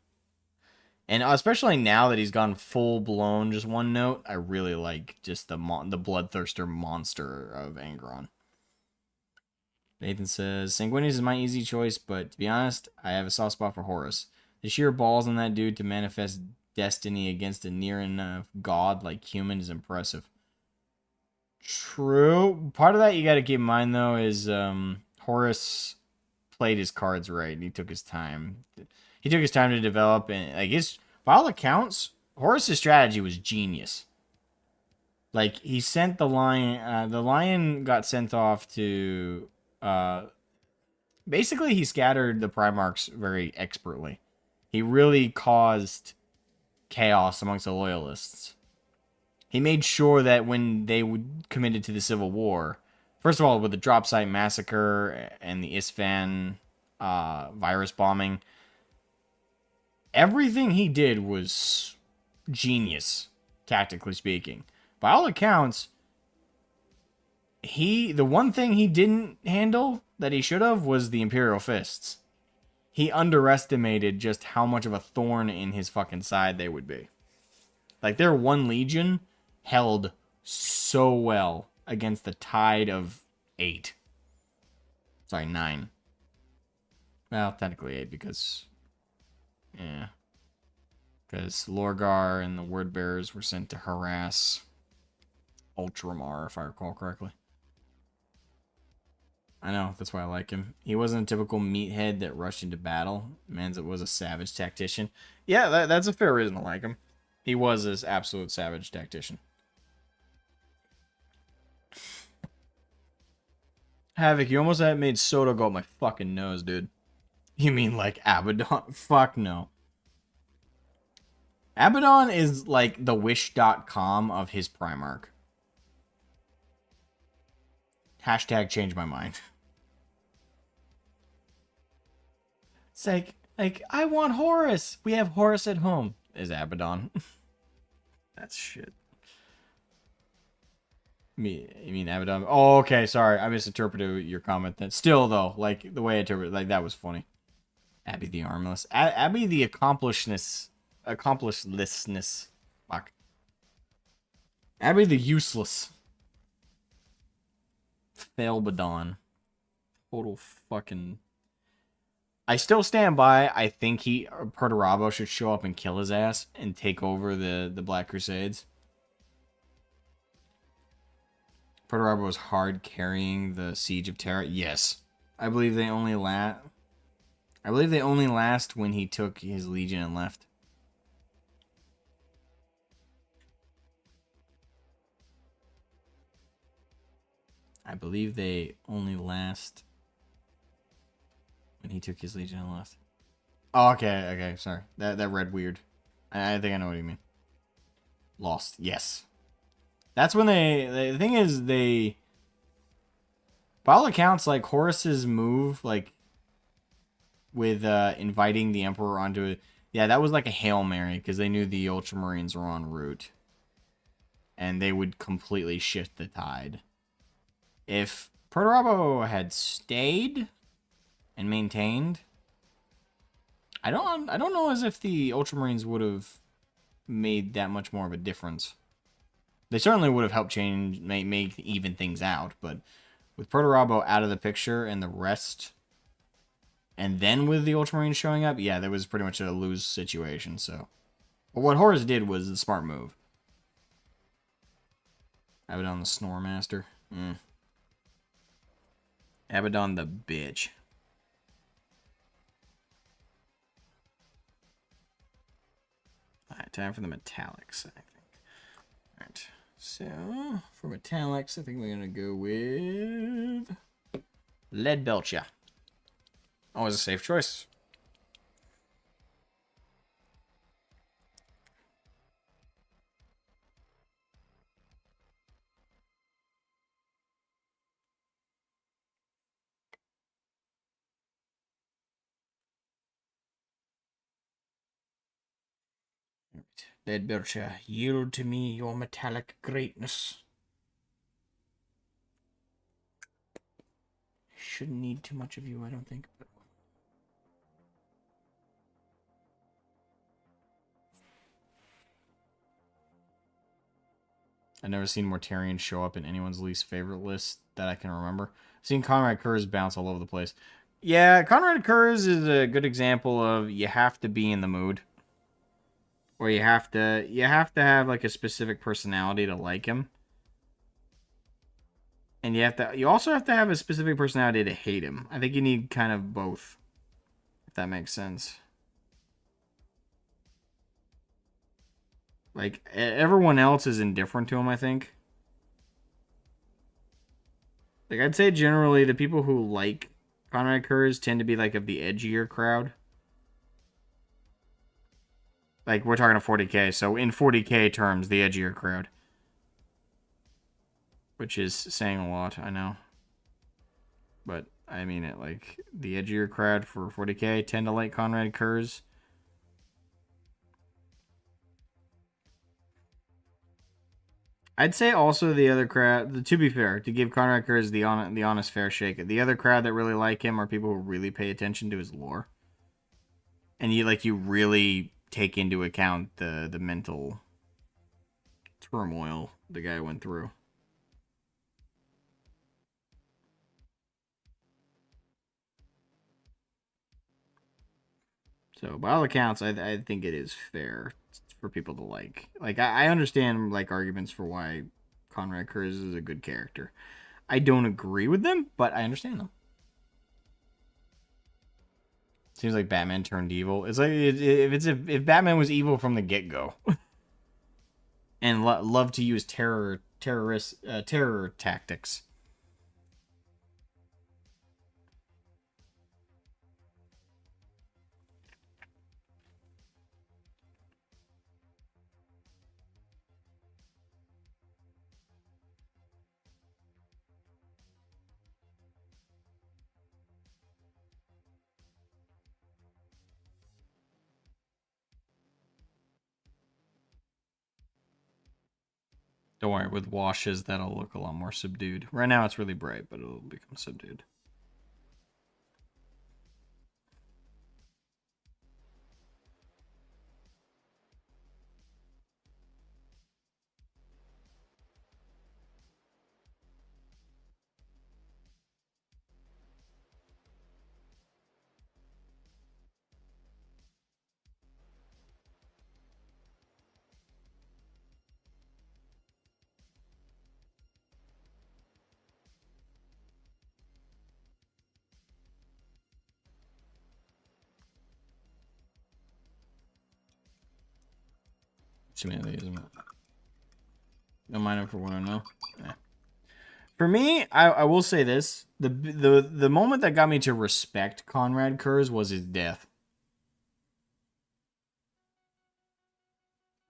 And especially now that he's gone full-blown just one note, I really like just the bloodthirster monster of Angron. Nathan says, Sanguinius is my easy choice, but to be honest, I have a soft spot for Horus. The sheer balls on that dude to manifest destiny against a near enough god like human is impressive. True. Part of that you got to keep in mind, though, is Horus played his cards right. And he took his time. He took his time to develop, and like by all accounts, Horus's strategy was genius. Like he sent the lion. The lion got sent off to. Basically, he scattered the Primarchs very expertly. He really caused chaos amongst the loyalists. He made sure that when they would committed to the Civil War, first of all, with the drop site massacre and the Isfahan virus bombing, everything he did was genius, tactically speaking. By all accounts, the one thing he didn't handle that he should have was the Imperial Fists. He underestimated just how much of a thorn in his fucking side they would be. Like, their one legion held so well against the tide of 8. Sorry, 9. Well, technically 8 because... Yeah. Because Lorgar and the Wordbearers were sent to harass Ultramar, if I recall correctly. I know, that's why I like him. He wasn't a typical meathead that rushed into battle. Manzit was a savage tactician. Yeah, that's a fair reason to like him. He was this absolute savage tactician. Havoc, you almost had made Soda go up my fucking nose, dude. You mean like Abaddon? Fuck no. Abaddon is like the Wish.com of his Primarch. Hashtag change my mind. It's like, I want Horus. We have Horus at home. Is Abaddon. That's shit. You mean Abaddon? Oh, okay, sorry. I misinterpreted your comment then. Still, though, like, the way I interpreted, like, that was funny. Abby the armless. Abby the accomplishedness. Fuck. Abby the useless. Failbadon. Total fucking... I still stand by. I think Perturabo should show up and kill his ass and take over the Black Crusades. Perturabo was hard carrying the Siege of Terra. Yes. I believe they only last when he took his legion and left. I believe they only last when he took his legion and left. Oh, okay, sorry. That read weird. I think I know what you mean. Lost, yes. That's when the thing is, by all accounts, like, Horus's move, like, with inviting the Emperor onto it, yeah, that was like a Hail Mary, because they knew the Ultramarines were en route. And they would completely shift the tide. If Perturabo had stayed and maintained, I don't know as if the Ultramarines would have made that much more of a difference. They certainly would have helped make even things out, but with Perturabo out of the picture and the rest, and then with the Ultramarines showing up, yeah, that was pretty much a lose situation. So, but what Horus did was the smart move. Abaddon the Snore Master. Abaddon the bitch. Alright, time for the metallics, I think. Alright, so for metallics, I think we're gonna go with Lead Belcher. Always a safe choice. Lead Belcher, yield to me your metallic greatness. Shouldn't need too much of you, I don't think. But... I've never seen Mortarion show up in anyone's least favorite list that I can remember. I've seen Conrad Kurz bounce all over the place. Yeah, Conrad Kurz is a good example of you have to be in the mood. Or you have to have like a specific personality to like him. And you also have to have a specific personality to hate him. I think you need kind of both. If that makes sense. Like, everyone else is indifferent to him, I think. Like, I'd say generally the people who like Conrad Kurz tend to be, like, of the edgier crowd. Like, we're talking to 40k, so in 40k terms, the edgier crowd. Which is saying a lot, I know. But, I mean it, like, the edgier crowd for 40k tend to like Conrad Kurz. I'd say also the other crowd, to be fair, to give Conrad Kurz the honest fair shake, the other crowd that really like him are people who really pay attention to his lore. And you really take into account the mental turmoil the guy went through. So, by all accounts, I think it is fair for people to like. Like, I understand, like, arguments for why Conrad Kurz is a good character. I don't agree with them, but I understand them. Seems like Batman turned evil. It's like, if Batman was evil from the get-go. And loved to use terror tactics. Don't worry, with washes, that'll look a lot more subdued. Right now it's really bright, but it'll become subdued. Too many of these. Don't mind him for what I know. Yeah. For me, I will say this: the moment that got me to respect Conrad Kurz was his death.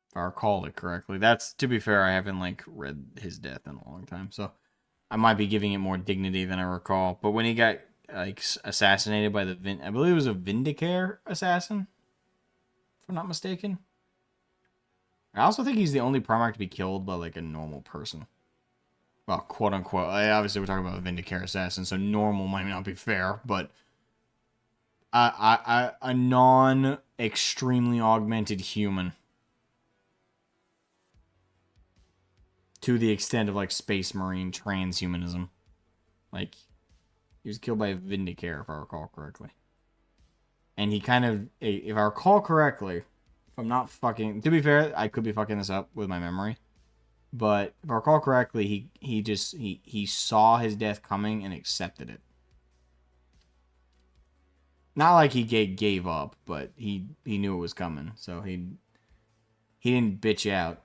If I recall it correctly. That's, to be fair, I haven't like read his death in a long time, so I might be giving it more dignity than I recall. But when he got like assassinated by I believe it was a Vindicare assassin, if I'm not mistaken. I also think he's the only Primarch to be killed by like a normal person. Well, quote unquote. Obviously, we're talking about a Vindicare assassin, so normal might not be fair, but a non-extremely augmented human. To the extent of like Space Marine transhumanism. Like, he was killed by a Vindicare, if I recall correctly. And he kind of, if I recall correctly, if I'm not fucking, to be fair, I could be fucking this up with my memory. But if I recall correctly, he saw his death coming and accepted it. Not like he gave up, but he knew it was coming, so he didn't bitch out.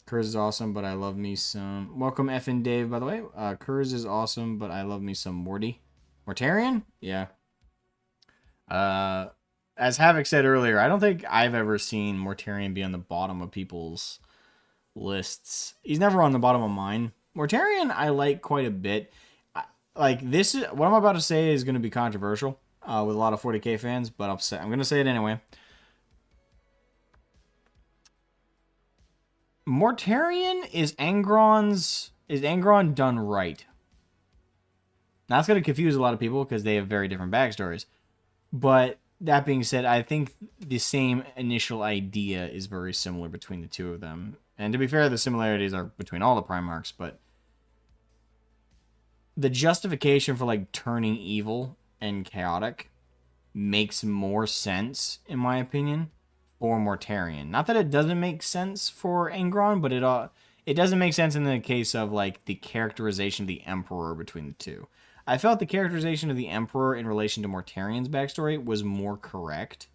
Kurz is awesome, but I love me some. Welcome, F and Dave, by the way. Kurz is awesome, but I love me some Morty. Mortarion? Yeah. As Havoc said earlier, I don't think I've ever seen Mortarion be on the bottom of people's lists. He's never on the bottom of mine. Mortarion I like quite a bit. Like, this is what I'm about to say is going to be controversial with a lot of 40k fans, but I'm going to say it anyway. Mortarion is Angron done right. Now, that's going to confuse a lot of people because they have very different backstories. But that being said, I think the same initial idea is very similar between the two of them. And to be fair, the similarities are between all the Primarchs, but the justification for like turning evil and chaotic makes more sense, in my opinion, for Mortarion. Not that it doesn't make sense for Angron, but it doesn't make sense in the case of like the characterization of the Emperor between the two. I felt the characterization of the Emperor in relation to Mortarion's backstory was more correct.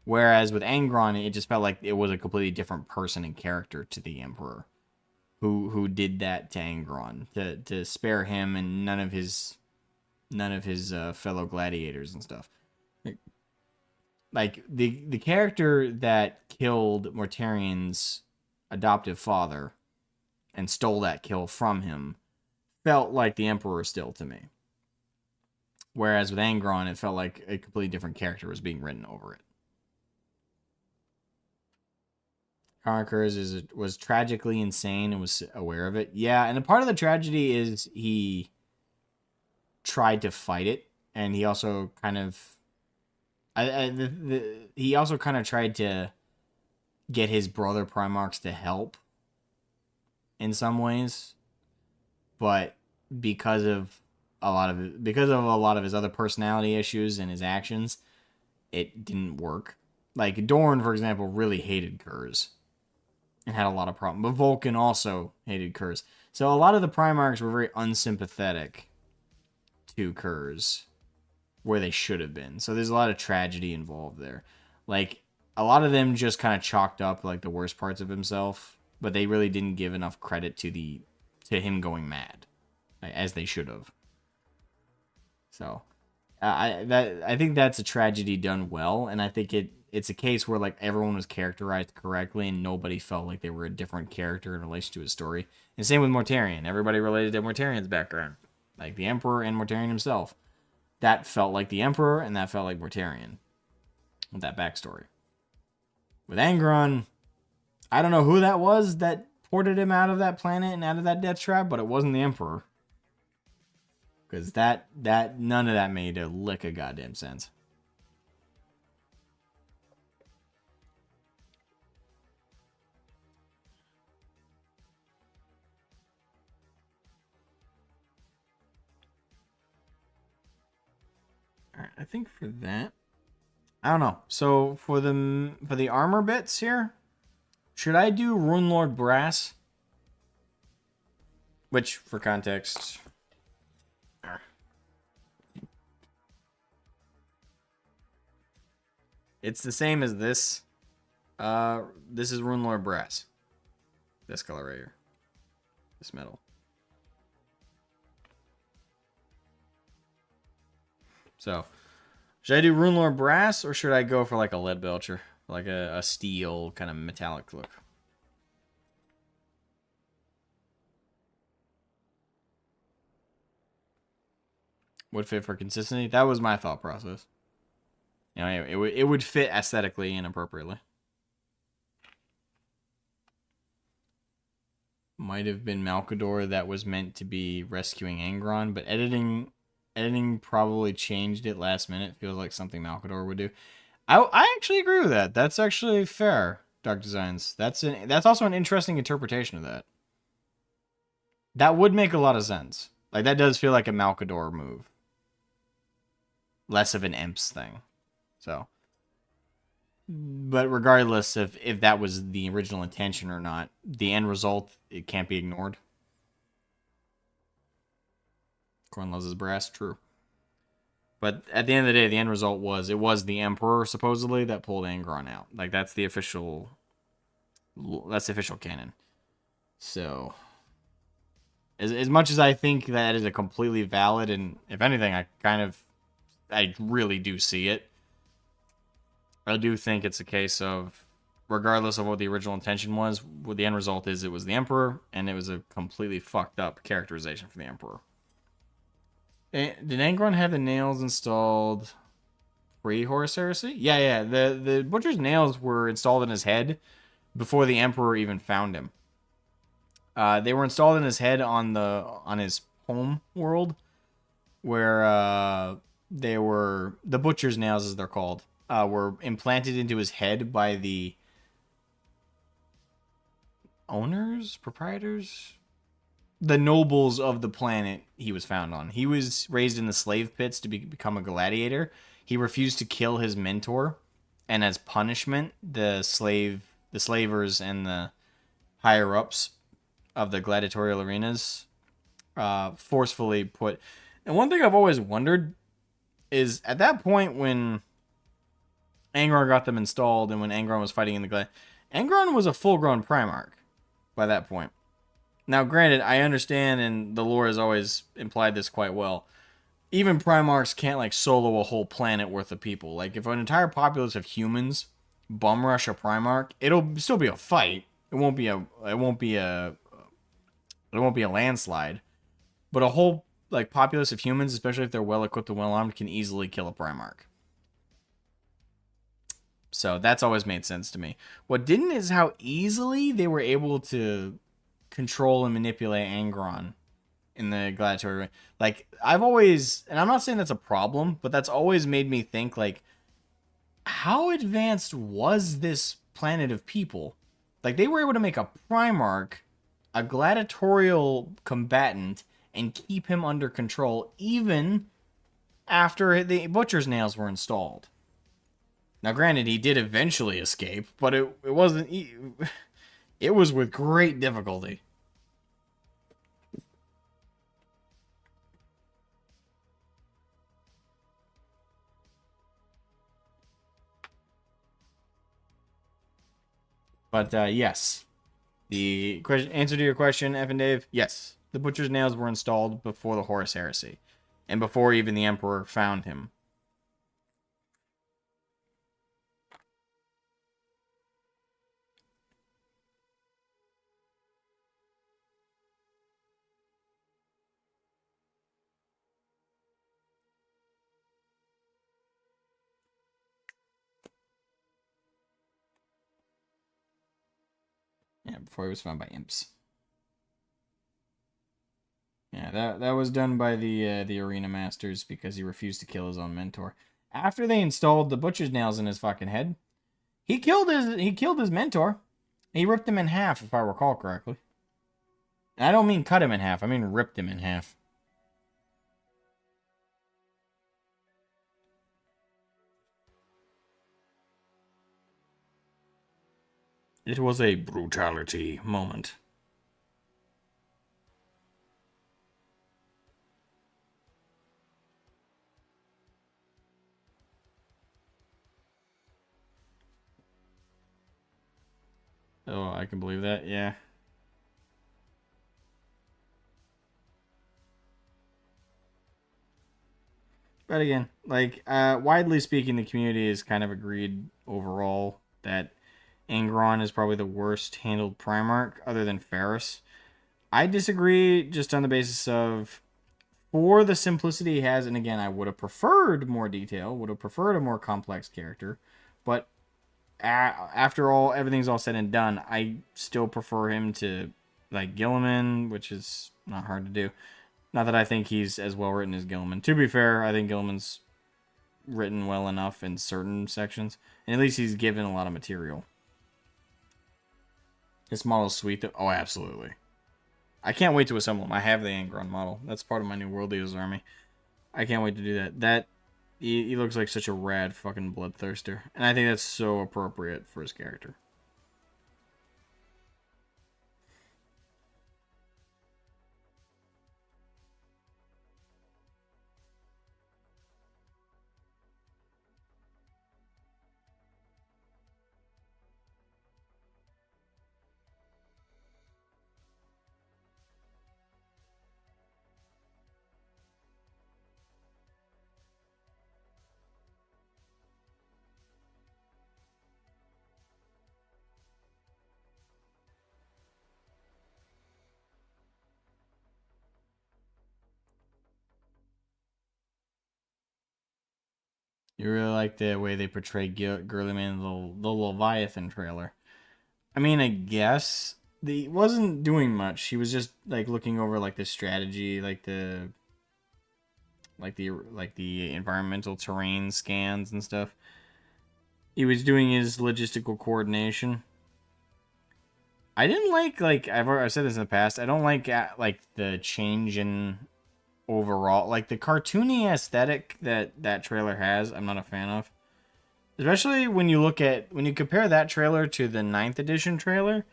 Whereas with Angron, it just felt like it was a completely different person and character to the Emperor, who did that to Angron to spare him and none of his fellow gladiators and stuff. Like the character that killed Mortarion's adoptive father and stole that kill from him felt like the Emperor still to me. Whereas with Angron, it felt like a completely different character was being written over it. Conquerors was tragically insane and was aware of it. Yeah, and a part of the tragedy is he tried to fight it, and he also kind of he also kind of tried to get his brother Primarchs to help in some ways, but because of a lot of his other personality issues and his actions, it didn't work. Like Dorn, for example, really hated Kurz and had a lot of problems. But Vulcan also hated Kurz. So a lot of the Primarchs were very unsympathetic to Kurz, where they should have been. So there's a lot of tragedy involved there. Like, a lot of them just kind of chalked up like the worst parts of himself, but they really didn't give enough credit to him going mad, as they should have. So I think that's a tragedy done well, and I think it's a case where like everyone was characterized correctly and nobody felt like they were a different character in relation to his story. And same with Mortarion. Everybody related to Mortarion's background. Like the Emperor and Mortarion himself. That felt like the Emperor and that felt like Mortarion. With that backstory. With Angron, I don't know who that was that ported him out of that planet and out of that death trap, but it wasn't the Emperor. Because that none of that made a lick of goddamn sense. Alright, I think for that, I don't know. So for the armor bits here, should I do Runelord Brass? Which, for context, it's the same as this. This is Runelord Brass. This color right here. This metal. So, should I do Runelord Brass or should I go for like a lead belcher? Like a steel kind of metallic look? Would fit for consistency? That was my thought process. You know, it would fit aesthetically and appropriately. Might have been Malkador that was meant to be rescuing Angron, but editing probably changed it last minute. Feels like something Malkador would do. I actually agree with that. That's actually fair, Dark Designs. That's also an interesting interpretation of that. That would make a lot of sense. Like, that does feel like a Malkador move. Less of an Imps thing. So. But regardless if that was the original intention or not, the end result, it can't be ignored. Corn loves his brass, true. But at the end of the day, the end result was the Emperor supposedly that pulled Angron out. Like that's the official canon. So as much as I think that is a completely valid, and if anything, I really do see it. I do think it's a case of, regardless of what the original intention was, what the end result is, it was the Emperor, and it was a completely fucked up characterization for the Emperor. Did Angron have the nails installed pre-Horus Heresy? Yeah. The Butcher's nails were installed in his head before the Emperor even found him. They were installed in his head on his home world, where they were the Butcher's nails, as they're called. were implanted into his head by the owners, proprietors, the nobles of the planet he was found on. He was raised in the slave pits to become a gladiator. He refused to kill his mentor, and as punishment, the slavers, and the higher ups of the gladiatorial arenas forcefully put. And one thing I've always wondered is at that point when Angron got them installed, and when Angron was fighting in the Angron was a full-grown Primarch by that point. Now, granted, I understand, and the lore has always implied this quite well. Even Primarchs can't like solo a whole planet worth of people. Like if an entire populace of humans bum rush a Primarch, it'll still be a fight. It won't be a landslide. But a whole like populace of humans, especially if they're well equipped and well armed, can easily kill a Primarch. So that's always made sense to me. What didn't is how easily they were able to control and manipulate Angron in the gladiator. Like I've always, and I'm not saying that's a problem, but that's always made me think like, how advanced was this planet of people? Like they were able to make a Primarch, a gladiatorial combatant, and keep him under control even after the butcher's nails were installed. Now, granted, he did eventually escape, but it wasn't. It was with great difficulty. But yes, the answer to your question, Evan Dave, yes, the butcher's nails were installed before the Horus Heresy, and before even the Emperor found him. Yeah, before he was found by imps. Yeah, that was done by the arena masters because he refused to kill his own mentor. After they installed the butcher's nails in his fucking head, he killed his mentor. He ripped him in half, if I recall correctly. And I don't mean cut him in half. I mean ripped him in half. It was a brutality moment. Oh, I can believe that. Yeah. But again, like widely speaking, the community is kind of agreed overall that Angron is probably the worst handled Primarch, other than Ferris. I disagree, just on the basis of for the simplicity he has, and again, I would have preferred more detail, would have preferred a more complex character, but after all, everything's all said and done, I still prefer him to like Gilliman, which is not hard to do. Not that I think he's as well written as Gilliman. To be fair, I think Gilliman's written well enough in certain sections, and at least he's given a lot of material. This model's sweet, though. Oh, absolutely. I can't wait to assemble him. I have the Angron model. That's part of my new World Eaters army. I can't wait to do that. He looks like such a rad fucking bloodthirster, and I think that's so appropriate for his character. You really like the way they portray Girly Man in the Leviathan trailer. I mean, I guess he wasn't doing much. He was just like looking over like the strategy, like the environmental terrain scans and stuff. He was doing his logistical coordination. I didn't like I've said this in the past. I don't like the change in overall, like the cartoony aesthetic that trailer has. I'm not a fan of, especially when you compare that trailer to the ninth edition trailer.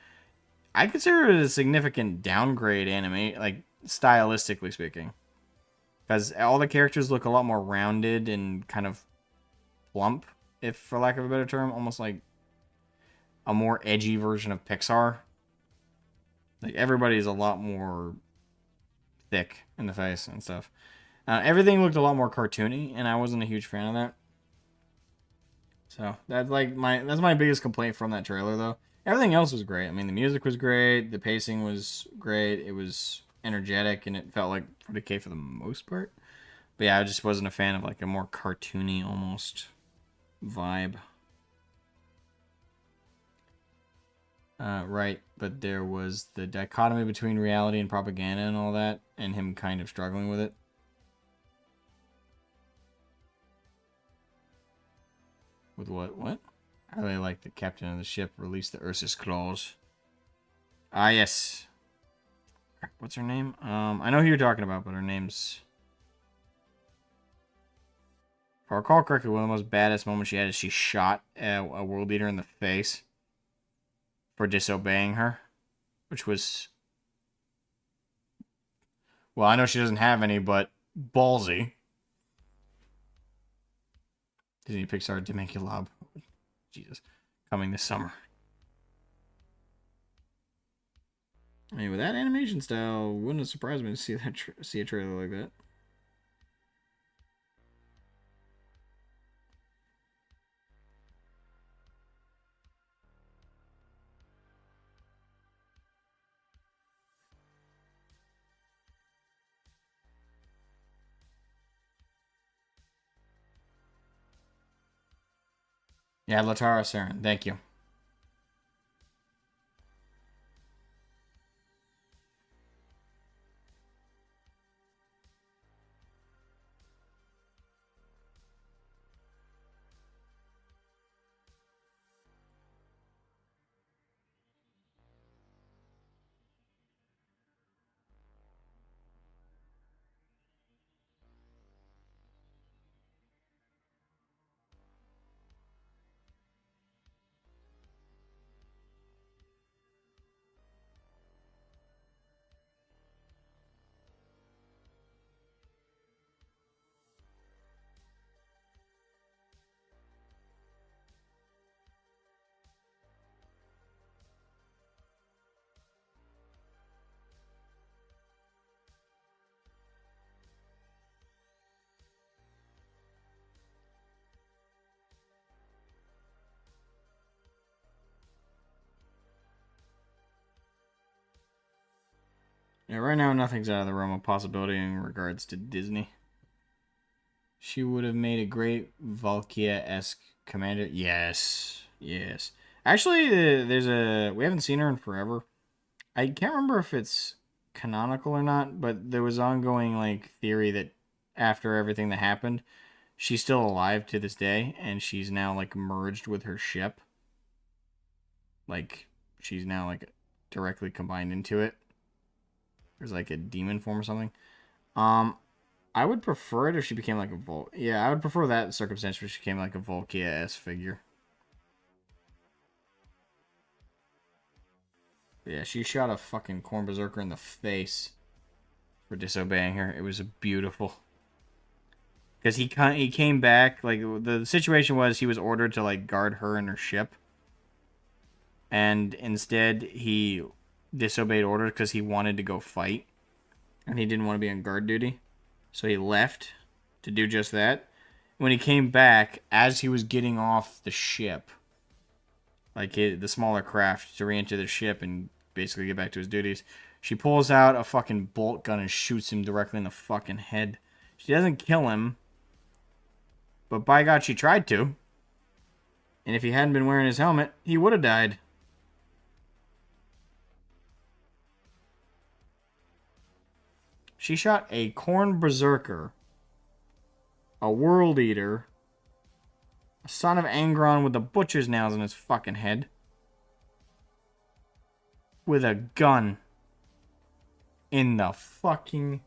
I consider it a significant downgrade like stylistically speaking, because all the characters look a lot more rounded and kind of plump, if for lack of a better term, almost like a more edgy version of Pixar. Like everybody's a lot more thick in the face and stuff. Everything looked a lot more cartoony, and I wasn't a huge fan of that. So that's my biggest complaint from that trailer, though. Everything else was great. I mean, the music was great, the pacing was great, it was energetic, and it felt like 40K for the most part. But yeah, I just wasn't a fan of like a more cartoony almost vibe. Right, but there was the dichotomy between reality and propaganda and all that, and him kind of struggling with it. With what? What? I really like the captain of the ship released the Ursus clause. Ah, yes. What's her name? I know who you're talking about, but her name's... If I recall correctly, one of the most badass moments she had is she shot a world leader in the face for disobeying her, which was... Well, I know she doesn't have any, but ballsy. Disney Pixar Demaculabe. Jesus. Coming this summer. I mean, with that animation style, wouldn't it surprise me to see a trailer like that? Yeah, Latara Saren. Thank you. Yeah, right now nothing's out of the realm of possibility in regards to Disney. She would have made a great Valkia-esque commander. Yes, yes. Actually, we haven't seen her in forever. I can't remember if it's canonical or not, but there was ongoing like theory that after everything that happened, she's still alive to this day, and she's now like merged with her ship. Like she's now like directly combined into it. There's like a demon form or something. Um, I would prefer it if she became like a Vol. Yeah, I would prefer that circumstance where she became like a Volkia-esque figure. But yeah, she shot a fucking Corn Berserker in the face for disobeying her. It was beautiful. Because he came back, like, the situation was he was ordered to, like, guard her and her ship. And instead, he disobeyed orders because he wanted to go fight. And he didn't want to be on guard duty. So he left to do just that. When he came back, as he was getting off the ship, like the smaller craft, to re-enter the ship and basically get back to his duties, she pulls out a fucking bolt gun and shoots him directly in the fucking head. She doesn't kill him, but by God, she tried to. And if he hadn't been wearing his helmet, he would have died. She shot a Corn Berserker, a World Eater, a Son of Angron with the butcher's nails in his fucking head. With a gun. In the fucking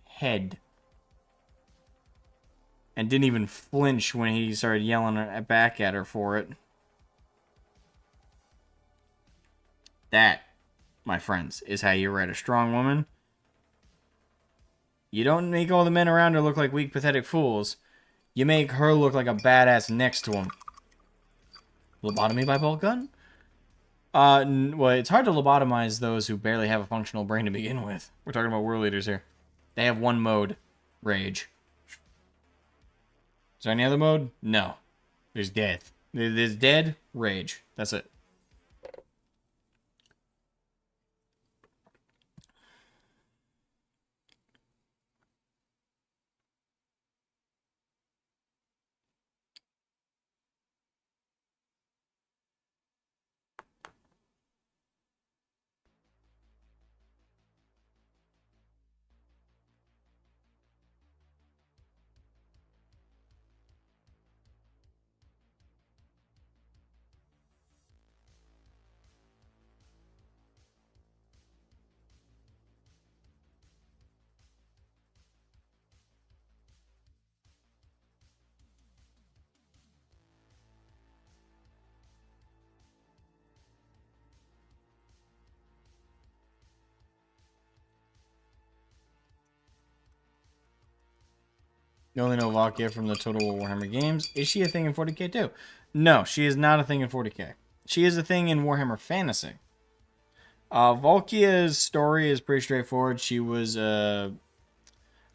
head. And didn't even flinch when he started yelling back at her for it. That, my friends, is how you write a strong woman. You don't make all the men around her look like weak, pathetic fools. You make her look like a badass next to him. Lobotomy by bolt gun? Well, it's hard to lobotomize those who barely have a functional brain to begin with. We're talking about world leaders here. They have one mode. Rage. Is there any other mode? No. There's death. There's dead, rage. That's it. You only know Valkia from the Total War Warhammer games. Is she a thing in 40k too? No, she is not a thing in 40k. She is a thing in Warhammer Fantasy. Valkia's story is pretty straightforward. She was, I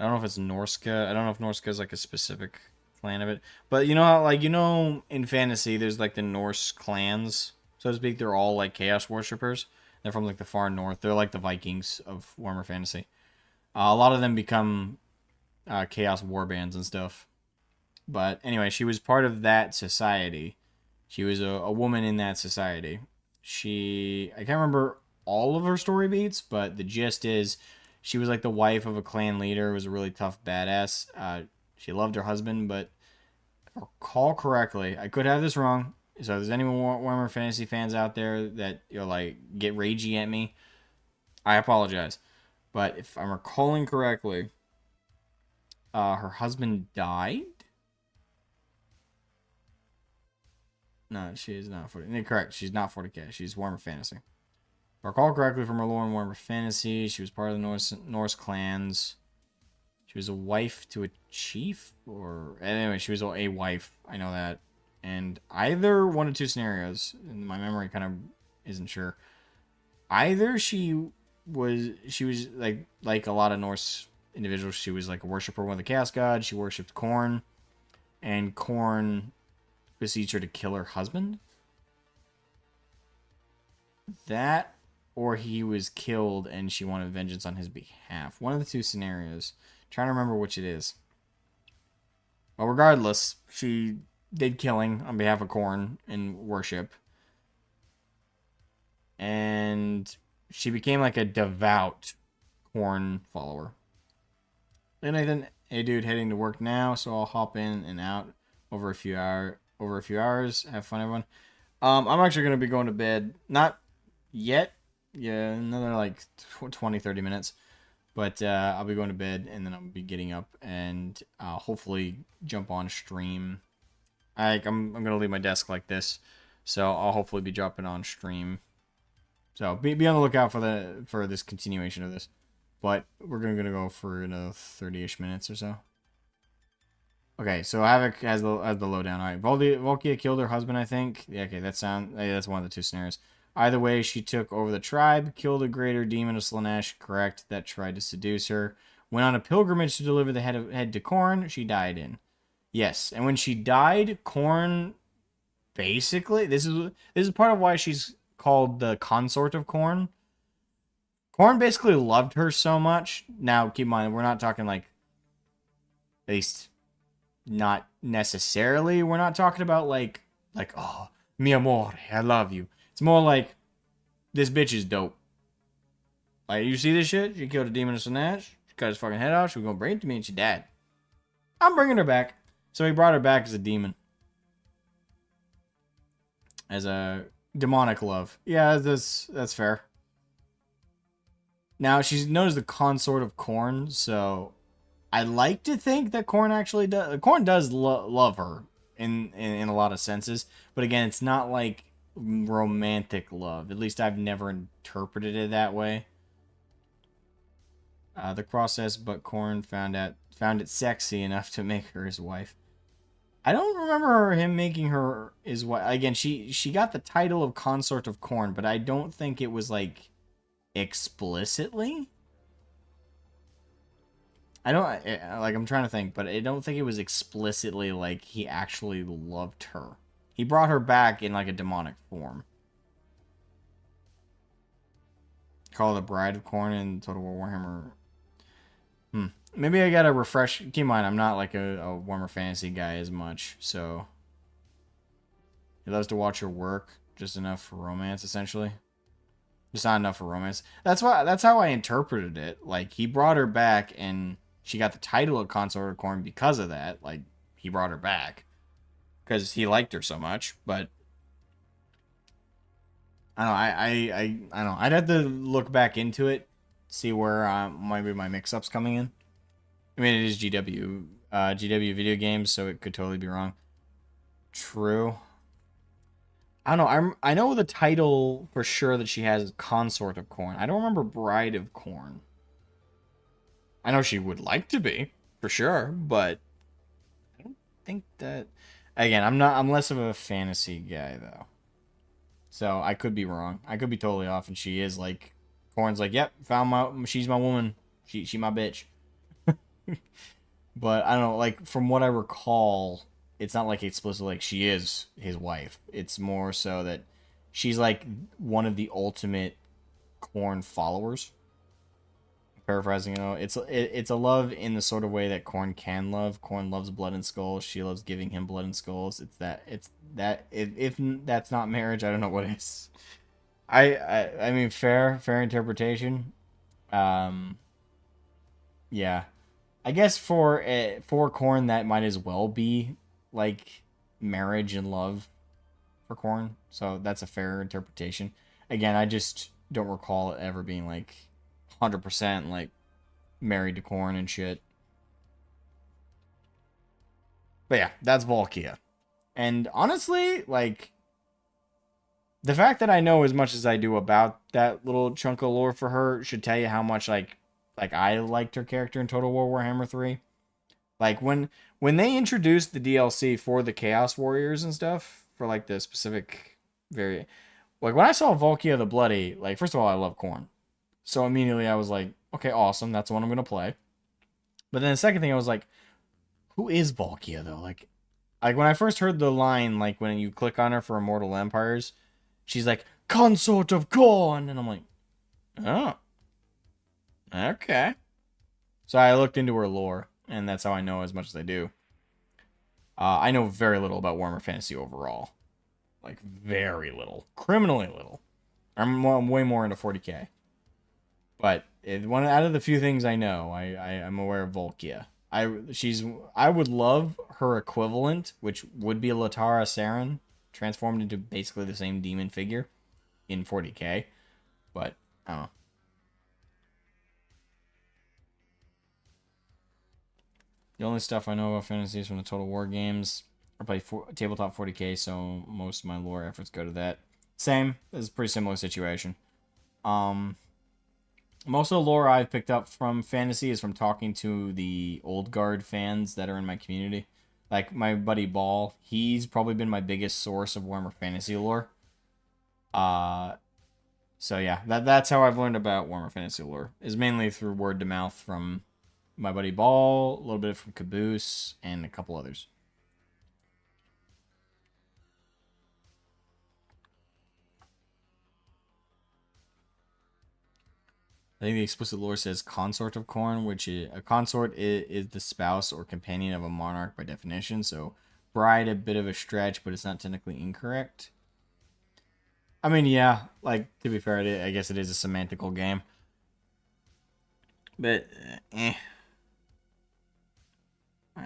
don't know if it's Norska. I don't know if Norska is like a specific clan of it. But you know how, like, in fantasy, there's like the Norse clans, so to speak. They're all like chaos worshippers. They're from like the far north. They're like the Vikings of Warhammer Fantasy. A lot of them become chaos warbands and stuff. But anyway, she was part of that society. She was a woman in that society. I can't remember all of her story beats, but the gist is she was like the wife of a clan leader, was a really tough badass. She loved her husband, but if I recall correctly, I could have this wrong. So if there's any Warhammer Fantasy fans out there that like get ragey at me, I apologize. But if I'm recalling correctly, her husband died? No, she is not 40. Correct, she's not 40k. She's Warhammer Fantasy. If I recall correctly from her lore in Warhammer Fantasy, she was part of the Norse clans. She was a wife to a chief? Or anyway, she was a wife. I know that. And either one of two scenarios, and my memory kind of isn't sure. Either she was like a lot of Norse individuals, she was like a worshiper of one of the chaos gods. She worshipped Khorne, and Khorne beseeched her to kill her husband. That, or he was killed and she wanted vengeance on his behalf. One of the two scenarios. I'm trying to remember which it is. Well, regardless, she did killing on behalf of Khorne in worship. And she became like a devout Khorne follower. Hey Nathan, hey dude, heading to work now, so I'll hop in and out over a few hours. Have fun, everyone. I'm actually gonna be going to bed. Not yet. Yeah, another like 20-30 minutes. But I'll be going to bed, and then I'll be getting up and hopefully jump on stream. I'm gonna leave my desk like this, so I'll hopefully be dropping on stream. So be on the lookout for this continuation of this. But we're gonna go for another 30-ish minutes or so. Okay, so Havoc has the lowdown. All right, Valkia killed her husband, I think. Yeah, okay, that's one of the two scenarios. Either way, she took over the tribe, killed a greater demon of Slaanesh, correct, that tried to seduce her. Went on a pilgrimage to deliver the head to Khorne. She died in. Yes, and when she died, Khorne basically this is part of why she's called the consort of Khorne. Khorne basically loved her so much. Now, keep in mind, we're not talking like, at least not necessarily, we're not talking about like, oh, mi amore, I love you. It's more like, this bitch is dope. Like, you see this shit? She killed a demon of Slaanesh. She cut his fucking head off. She was gonna bring it to me and she died. I'm bringing her back. So he brought her back as a demon. as a demonic love. Yeah, that's fair. Now she's known as the consort of Khorne, so I like to think that Khorne actually does. Khorne does love her in a lot of senses, but again, it's not like romantic love. At least I've never interpreted it that way. The process, but Khorne found it sexy enough to make her his wife. I don't remember him making her his wife. Again, she got the title of consort of Khorne, but I don't think it was like explicitly. I don't like. I'm trying to think, but I don't think it was explicitly like he actually loved her. He brought her back in like a demonic form. Call the Bride of Khorne in Total War Warhammer. Maybe I gotta refresh. Keep in mind, I'm not like a Warhammer Fantasy guy as much, so he loves to watch her work, just enough for romance, essentially. Just not enough for romance. That's how I interpreted it. Like he brought her back, and she got the title of Consort of Khorne because of that. Like he brought her back because he liked her so much. But I don't know. I don't know. I'd have to look back into it, see where maybe my mix-ups coming in. I mean, it is GW video games, so it could totally be wrong. True. I don't know. I know the title for sure that she has is Consort of Khorne. I don't remember Bride of Khorne. I know she would like to be, for sure, but I don't think that. Again, I'm less of a fantasy guy though, so I could be wrong. I could be totally off, and she is like, Khorne's like, yep, she's my woman. She my bitch. But I don't know. Like from what I recall, it's not like explicitly like she is his wife. It's more so that she's like one of the ultimate Khorne followers. Paraphrasing, it's a love in the sort of way that Khorne can love. Khorne loves blood and skulls. She loves giving him blood and skulls. It's that. If that's not marriage, I don't know what is. I mean, fair interpretation. Um, yeah, I guess for Khorne that might as well be like marriage and love for Khorne. So that's a fair interpretation. Again, I just don't recall it ever being like 100% like married to Khorne and shit. But yeah, that's Volkia. And honestly, like the fact that I know as much as I do about that little chunk of lore for her should tell you how much like I liked her character in Total War Warhammer 3. Like when they introduced the DLC for the Chaos Warriors and stuff for like the specific very like when I saw Volkia the Bloody, like first of all I love Khorne. So immediately I was like, okay, awesome, that's the one I'm gonna play. But then the second thing I was like, who is Volkia though? Like when I first heard the line, like when you click on her for Immortal Empires, she's like, Consort of Khorne, and I'm like, oh, okay. So I looked into her lore, and that's how I know as much as I do. I know very little about Warhammer Fantasy overall. Like, very little. Criminally little. I'm way more into 40k. But one out of the few things I know, I'm aware of Volkia. I would love her equivalent, which would be Latara Saren, transformed into basically the same demon figure in 40k. But I don't know. The only stuff I know about fantasy is from the Total War games. I play tabletop 40k, so most of my lore efforts go to that. Same, it's a pretty similar situation. Most of the lore I've picked up from fantasy is from talking to the old guard fans that are in my community. Like my buddy Ball, he's probably been my biggest source of Warhammer Fantasy lore. Uh, so yeah, that's how I've learned about Warhammer Fantasy lore. Is mainly through word to mouth from my buddy Ball, a little bit from Caboose, and a couple others. I think the explicit lore says consort of Khorne, which a consort is the spouse or companion of a monarch by definition. So bride, a bit of a stretch, but it's not technically incorrect. I mean, yeah, like to be fair, I guess it is a semantical game. But Alright,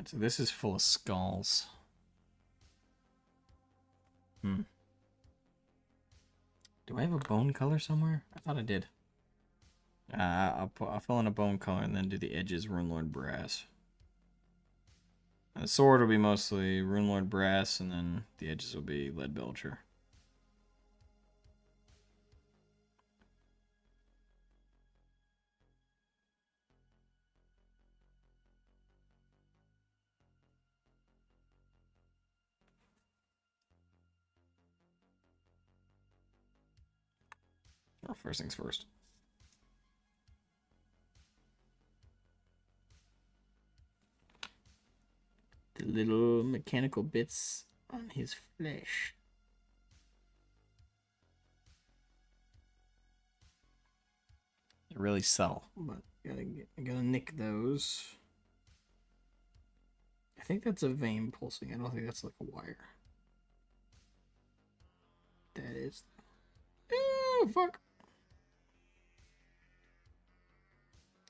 so this is full of skulls. Do I have a bone color somewhere? I thought I did. I'll fill in a bone color and then do the edges Runelord Brass. And the sword will be mostly Runelord Brass, and then the edges will be Lead Belcher. Well, first things first. The little mechanical bits on his flesh. They're really subtle, but I gotta nick those. I think that's a vein pulsing. I don't think that's like a wire. That is. Oh, fuck.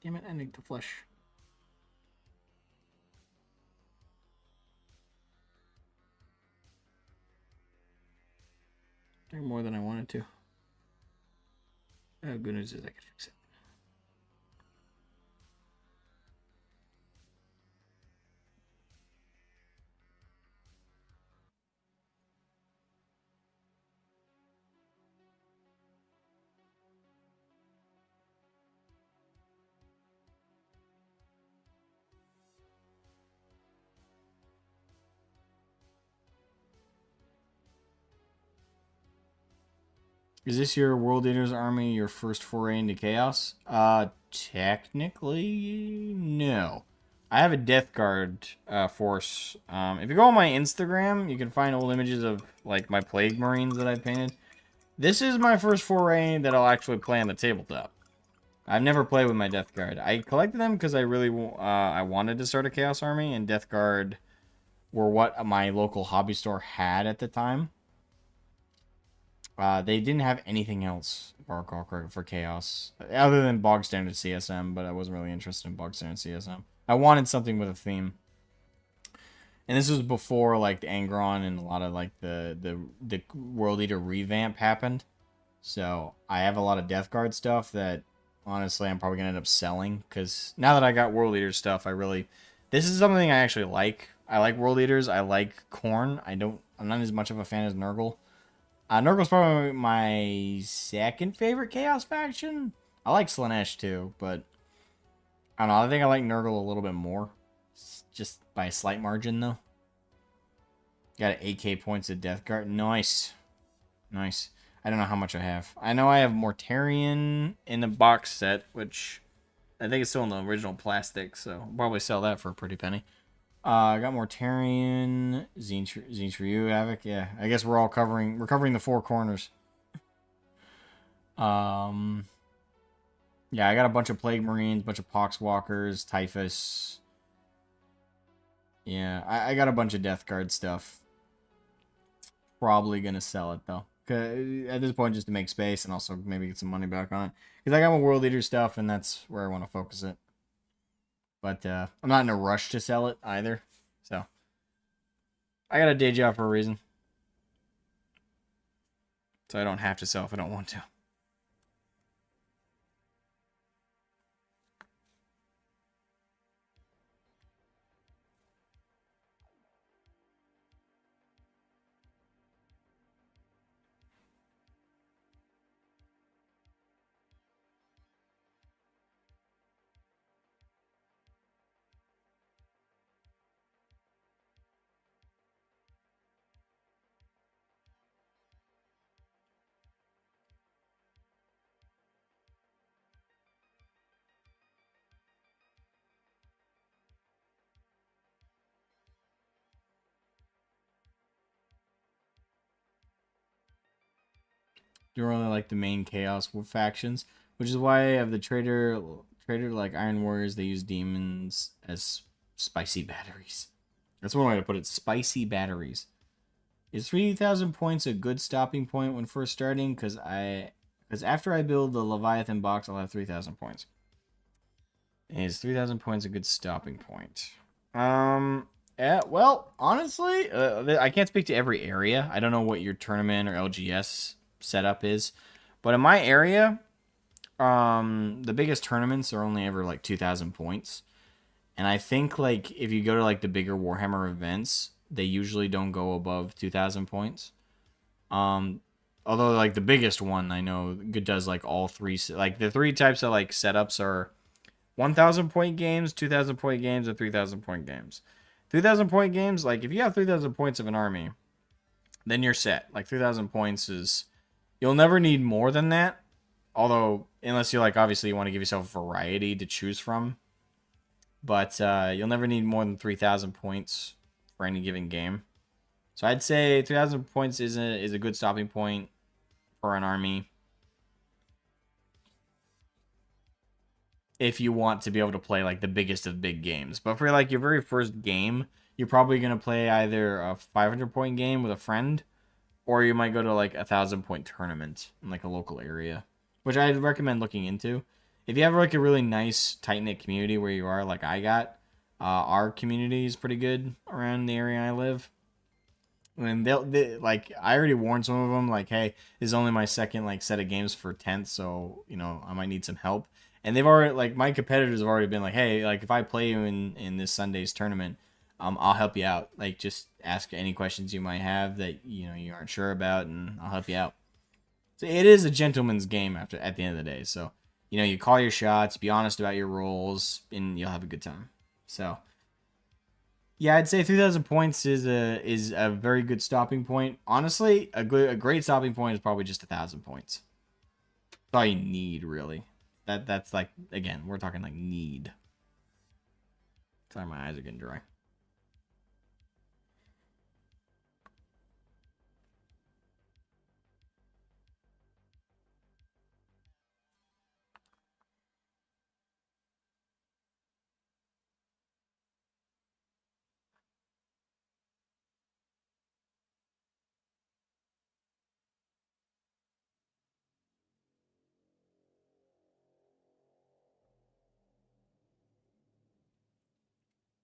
Damn it, I nicked the flesh. More than I wanted to. Oh, good news is I can fix it. Is this your World Eaters army, your first foray into Chaos? Technically, no. I have a Death Guard force. If you go on my Instagram, you can find old images of like my Plague Marines that I painted. This is my first foray that I'll actually play on the tabletop. I've never played with my Death Guard. I collected them because I really I wanted to start a Chaos army, and Death Guard were what my local hobby store had at the time. They didn't have anything else, if I recall correctly, for Chaos, other than bog standard CSM, but I wasn't really interested in bog standard CSM. I wanted something with a theme. And this was before, like, the Angron and a lot of, like, the World Eater revamp happened. So, I have a lot of Death Guard stuff that, honestly, I'm probably going to end up selling. Because now that I got World Eater stuff, I really... This is something I actually like. I like World Eaters. I like Khorne. I'm not as much of a fan as Nurgle. Nurgle's probably my second favorite Chaos faction. I like Slaanesh too, but I don't know. I think I like Nurgle a little bit more. Just by a slight margin, though. Got 8k points of Death Guard. Nice. Nice. I don't know how much I have. I know I have Mortarion in the box set, which I think it's still in the original plastic, so I'll probably sell that for a pretty penny. I got Mortarion, Zines for you, Havoc. Yeah, I guess we're covering the four corners. Yeah, I got a bunch of Plague Marines, bunch of Poxwalkers, Typhus. Yeah, I got a bunch of Death Guard stuff. Probably gonna sell it though, at this point, just to make space and also maybe get some money back on it. Because I got my World Eater stuff, and that's where I want to focus it. But I'm not in a rush to sell it either. So I got a day job for a reason. So I don't have to sell if I don't want to. Don't really like the main Chaos factions, which is why I have the trader like Iron Warriors. They use demons as spicy batteries. That's one way to put it. Spicy batteries. Is 3,000 points a good stopping point when first starting? Because after I build the Leviathan box, I'll have 3,000 points. Is 3,000 points a good stopping point? Yeah, well, honestly, I can't speak to every area. I don't know what your tournament or LGS setup is. But in my area, the biggest tournaments are only ever like 2,000 points. And I think like if you go to like the bigger Warhammer events, they usually don't go above 2,000 points. Um, Although like the biggest one I know does like all three, like the three types of like setups are 1,000 point games, 2,000 point games, and 3,000 point games. 3,000 point games, like if you have 3,000 points of an army, then you're set. Like 3,000 points is, you'll never need more than that. Although, unless you like, obviously you want to give yourself a variety to choose from. But you'll never need more than 3,000 points for any given game. So I'd say 3,000 points is a good stopping point for an army. If you want to be able to play like the biggest of big games. But for like your very first game, you're probably going to play either a 500 point game with a friend, or you might go to like a 1,000 point tournament in like a local area, which I'd recommend looking into. If you have like a really nice tight knit community where you are, like I got, our community is pretty good around the area I live. And they like, I already warned some of them like, hey, this is only my second like set of games for 10th, so you know I might need some help. And they've already, like, my competitors have already been like, hey, like if I play you in this Sunday's tournament, I'll help you out. Like just ask any questions you might have that you know you aren't sure about, and I'll help you out. So it is a gentleman's game at the end of the day. So you know you call your shots, be honest about your roles, and you'll have a good time. So yeah, I'd say 3,000 points is a very good stopping point. Honestly, a great stopping point is probably just 1,000 points. That's all you need, really. That's like, again, we're talking like need. Sorry, my eyes are getting dry.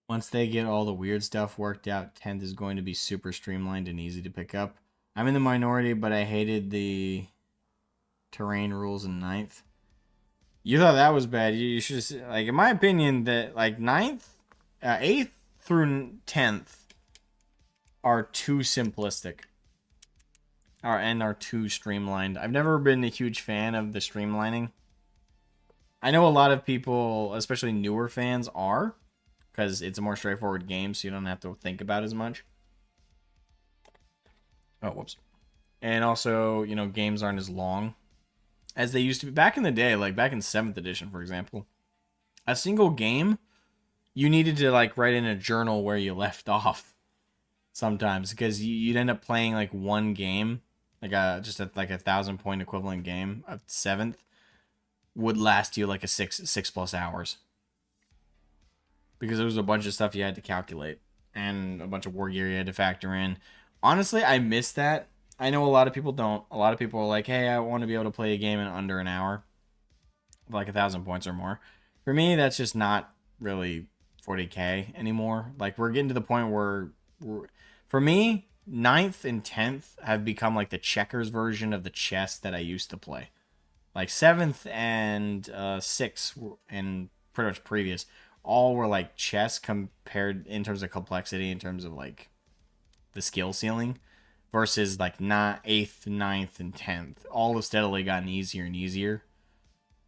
Once they get all the weird stuff worked out, 10th is going to be super streamlined and easy to pick up. I'm in the minority, but I hated the terrain rules in ninth. You thought that was bad. You should, like, in my opinion, that like ninth, 8th through 10th are too simplistic. Are too streamlined. I've never been a huge fan of the streamlining. I know a lot of people, especially newer fans, are, because it's a more straightforward game, so you don't have to think about as much. Oh, whoops. And also, you know, games aren't as long as they used to be. Back in the day, like back in 7th edition, for example, a single game, you needed to like write in a journal where you left off sometimes, because you'd end up playing like one game, like just like 1,000 point equivalent game of 7th would last you like a six plus hours, because there was a bunch of stuff you had to calculate and a bunch of war gear you had to factor in. Honestly, I miss that. I know a lot of people don't. A lot of people are like, hey, I want to be able to play a game in under an hour, like 1,000 points or more. For me, that's just not really 40k anymore. Like we're getting to the point where, for me, 9th and 10th have become like the checkers version of the chess that I used to play. Like 7th and 6th and pretty much previous, all were like chess compared in terms of complexity, in terms of like the skill ceiling, versus like not 8th, 9th, and 10th. All have steadily gotten easier and easier,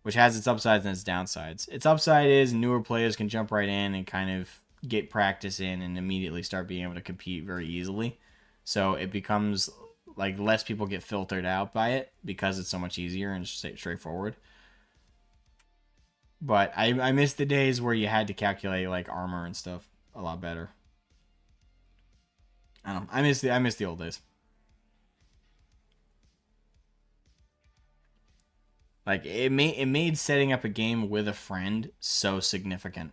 which has its upsides and its downsides. Its upside is newer players can jump right in and kind of get practice in and immediately start being able to compete very easily. So it becomes like less people get filtered out by it because it's so much easier and straightforward. But I miss the days where you had to calculate like armor and stuff a lot better. I don't know. I miss the old days. Like it made setting up a game with a friend so significant.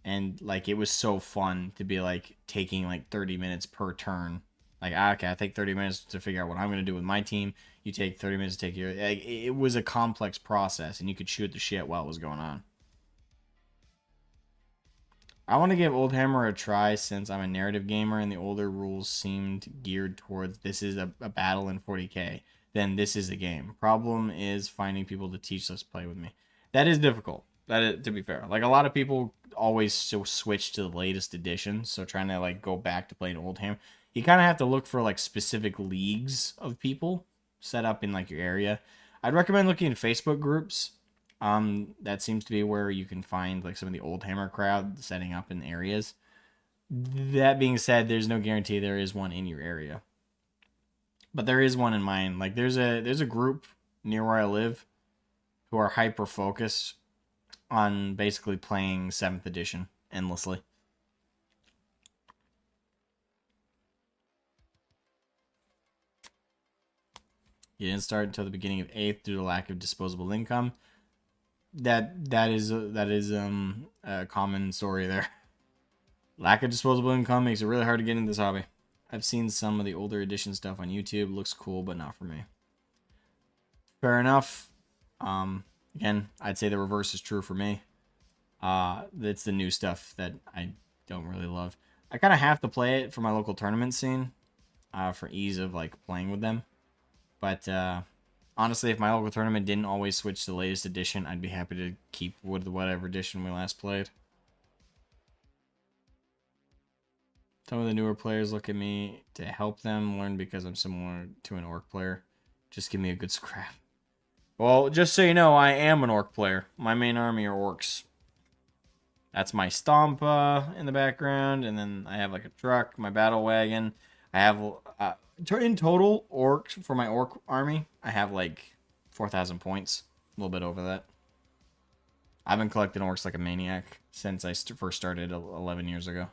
And like it was so fun to be like taking like 30 minutes per turn. Like, okay, I take 30 minutes to figure out what I'm going to do with my team. You take 30 minutes to take your... Like, it was a complex process, and you could shoot the shit while it was going on. I want to give Old Hammer a try since I'm a narrative gamer and the older rules seemed geared towards this is a battle in 40k. Then this is a game. Problem is finding people to teach us play with me. That is difficult. That is, to be fair. Like a lot of people always switch to the latest edition, so trying to like go back to playing Old Hammer, you kind of have to look for like specific leagues of people set up in like your area. I'd recommend looking at Facebook groups. That seems to be where you can find like some of the Old Hammer crowd setting up in areas. That being said, there's no guarantee there is one in your area, but there is one in mine. Like there's a group near where I live who are hyper focused on basically playing 7th edition endlessly. You didn't start until the beginning of 8th due to lack of disposable income. That is a common story there. Lack of disposable income makes it really hard to get into this hobby. I've seen some of the older edition stuff on YouTube. Looks cool, but not for me. Fair enough. Again, I'd say the reverse is true for me. It's the new stuff that I don't really love. I kind of have to play it for my local tournament scene, for ease of like playing with them. But honestly, if my local tournament didn't always switch to the latest edition, I'd be happy to keep with whatever edition we last played. Some of the newer players look at me to help them learn because I'm similar to an orc player. Just give me a good scrap. Well, just so you know, I am an orc player. My main army are orcs. That's my stomp in the background, and then I have like a truck, my battle wagon. I have in total orcs for my orc army. I have like 4,000 points, a little bit over that. I've been collecting orcs like a maniac since I first started 11 years ago.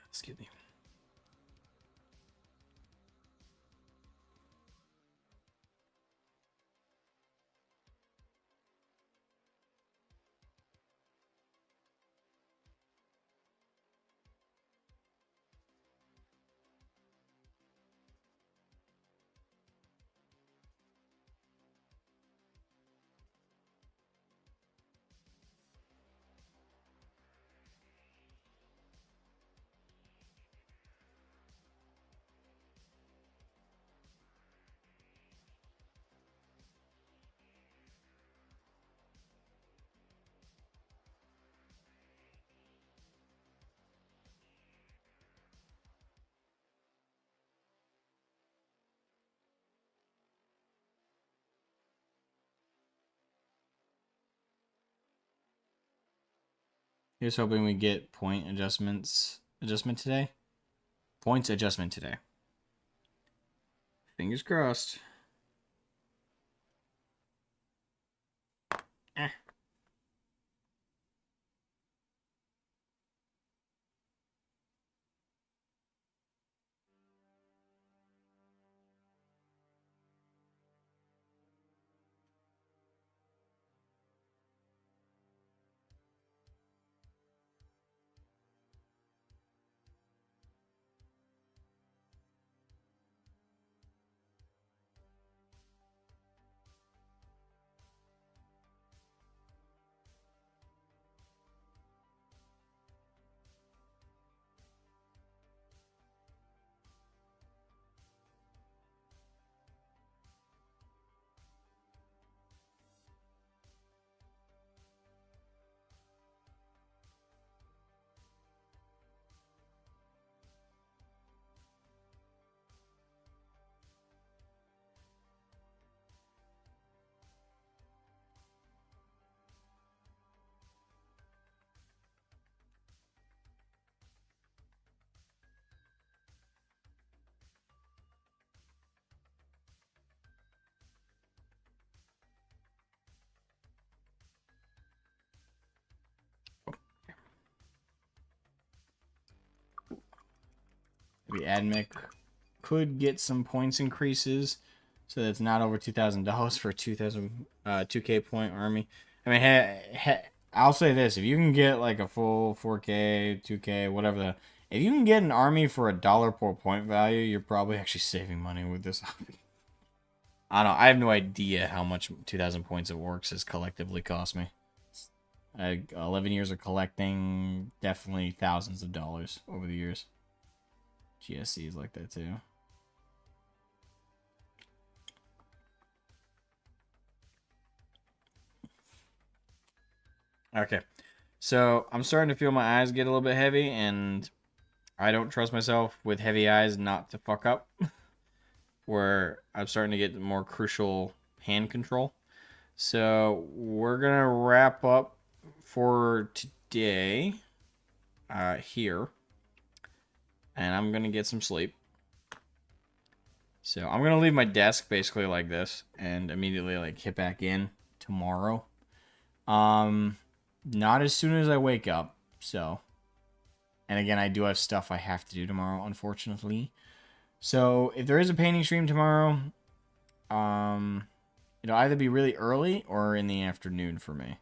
Excuse me. Here's hoping we get adjustment today. Points adjustment today. Fingers crossed. Eh. The admech could get some points increases, so that's not over $2,000 for a 2K point army. I mean, I'll say this: if you can get like a full 4K, 2K, whatever if you can get an army for $1 per point value, you're probably actually saving money with this army. I don't know. I have no idea how much 2,000 points of orcs has collectively cost me. 11 years of collecting, definitely thousands of dollars over the years. GSC is like that too. Okay, so I'm starting to feel my eyes get a little bit heavy, and I don't trust myself with heavy eyes not to fuck up. Where I'm starting to get more crucial hand control. So we're gonna wrap up for today here, and I'm gonna get some sleep. So I'm gonna leave my desk basically like this, and immediately like hit back in tomorrow. Not as soon as I wake up. So, and again, I do have stuff I have to do tomorrow, unfortunately. So if there is a painting stream tomorrow, it'll either be really early or in the afternoon for me.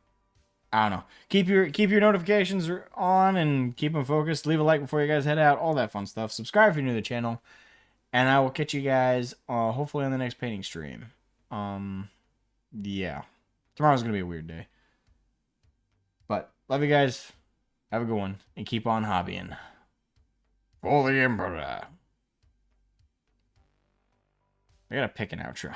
I don't know. Keep your notifications on and keep them focused. Leave a like before you guys head out. All that fun stuff. Subscribe if you're new to the channel, and I will catch you guys hopefully on the next painting stream. Yeah, tomorrow's gonna be a weird day, but love you guys. Have a good one and keep on hobbying for the Emperor. I gotta pick an outro.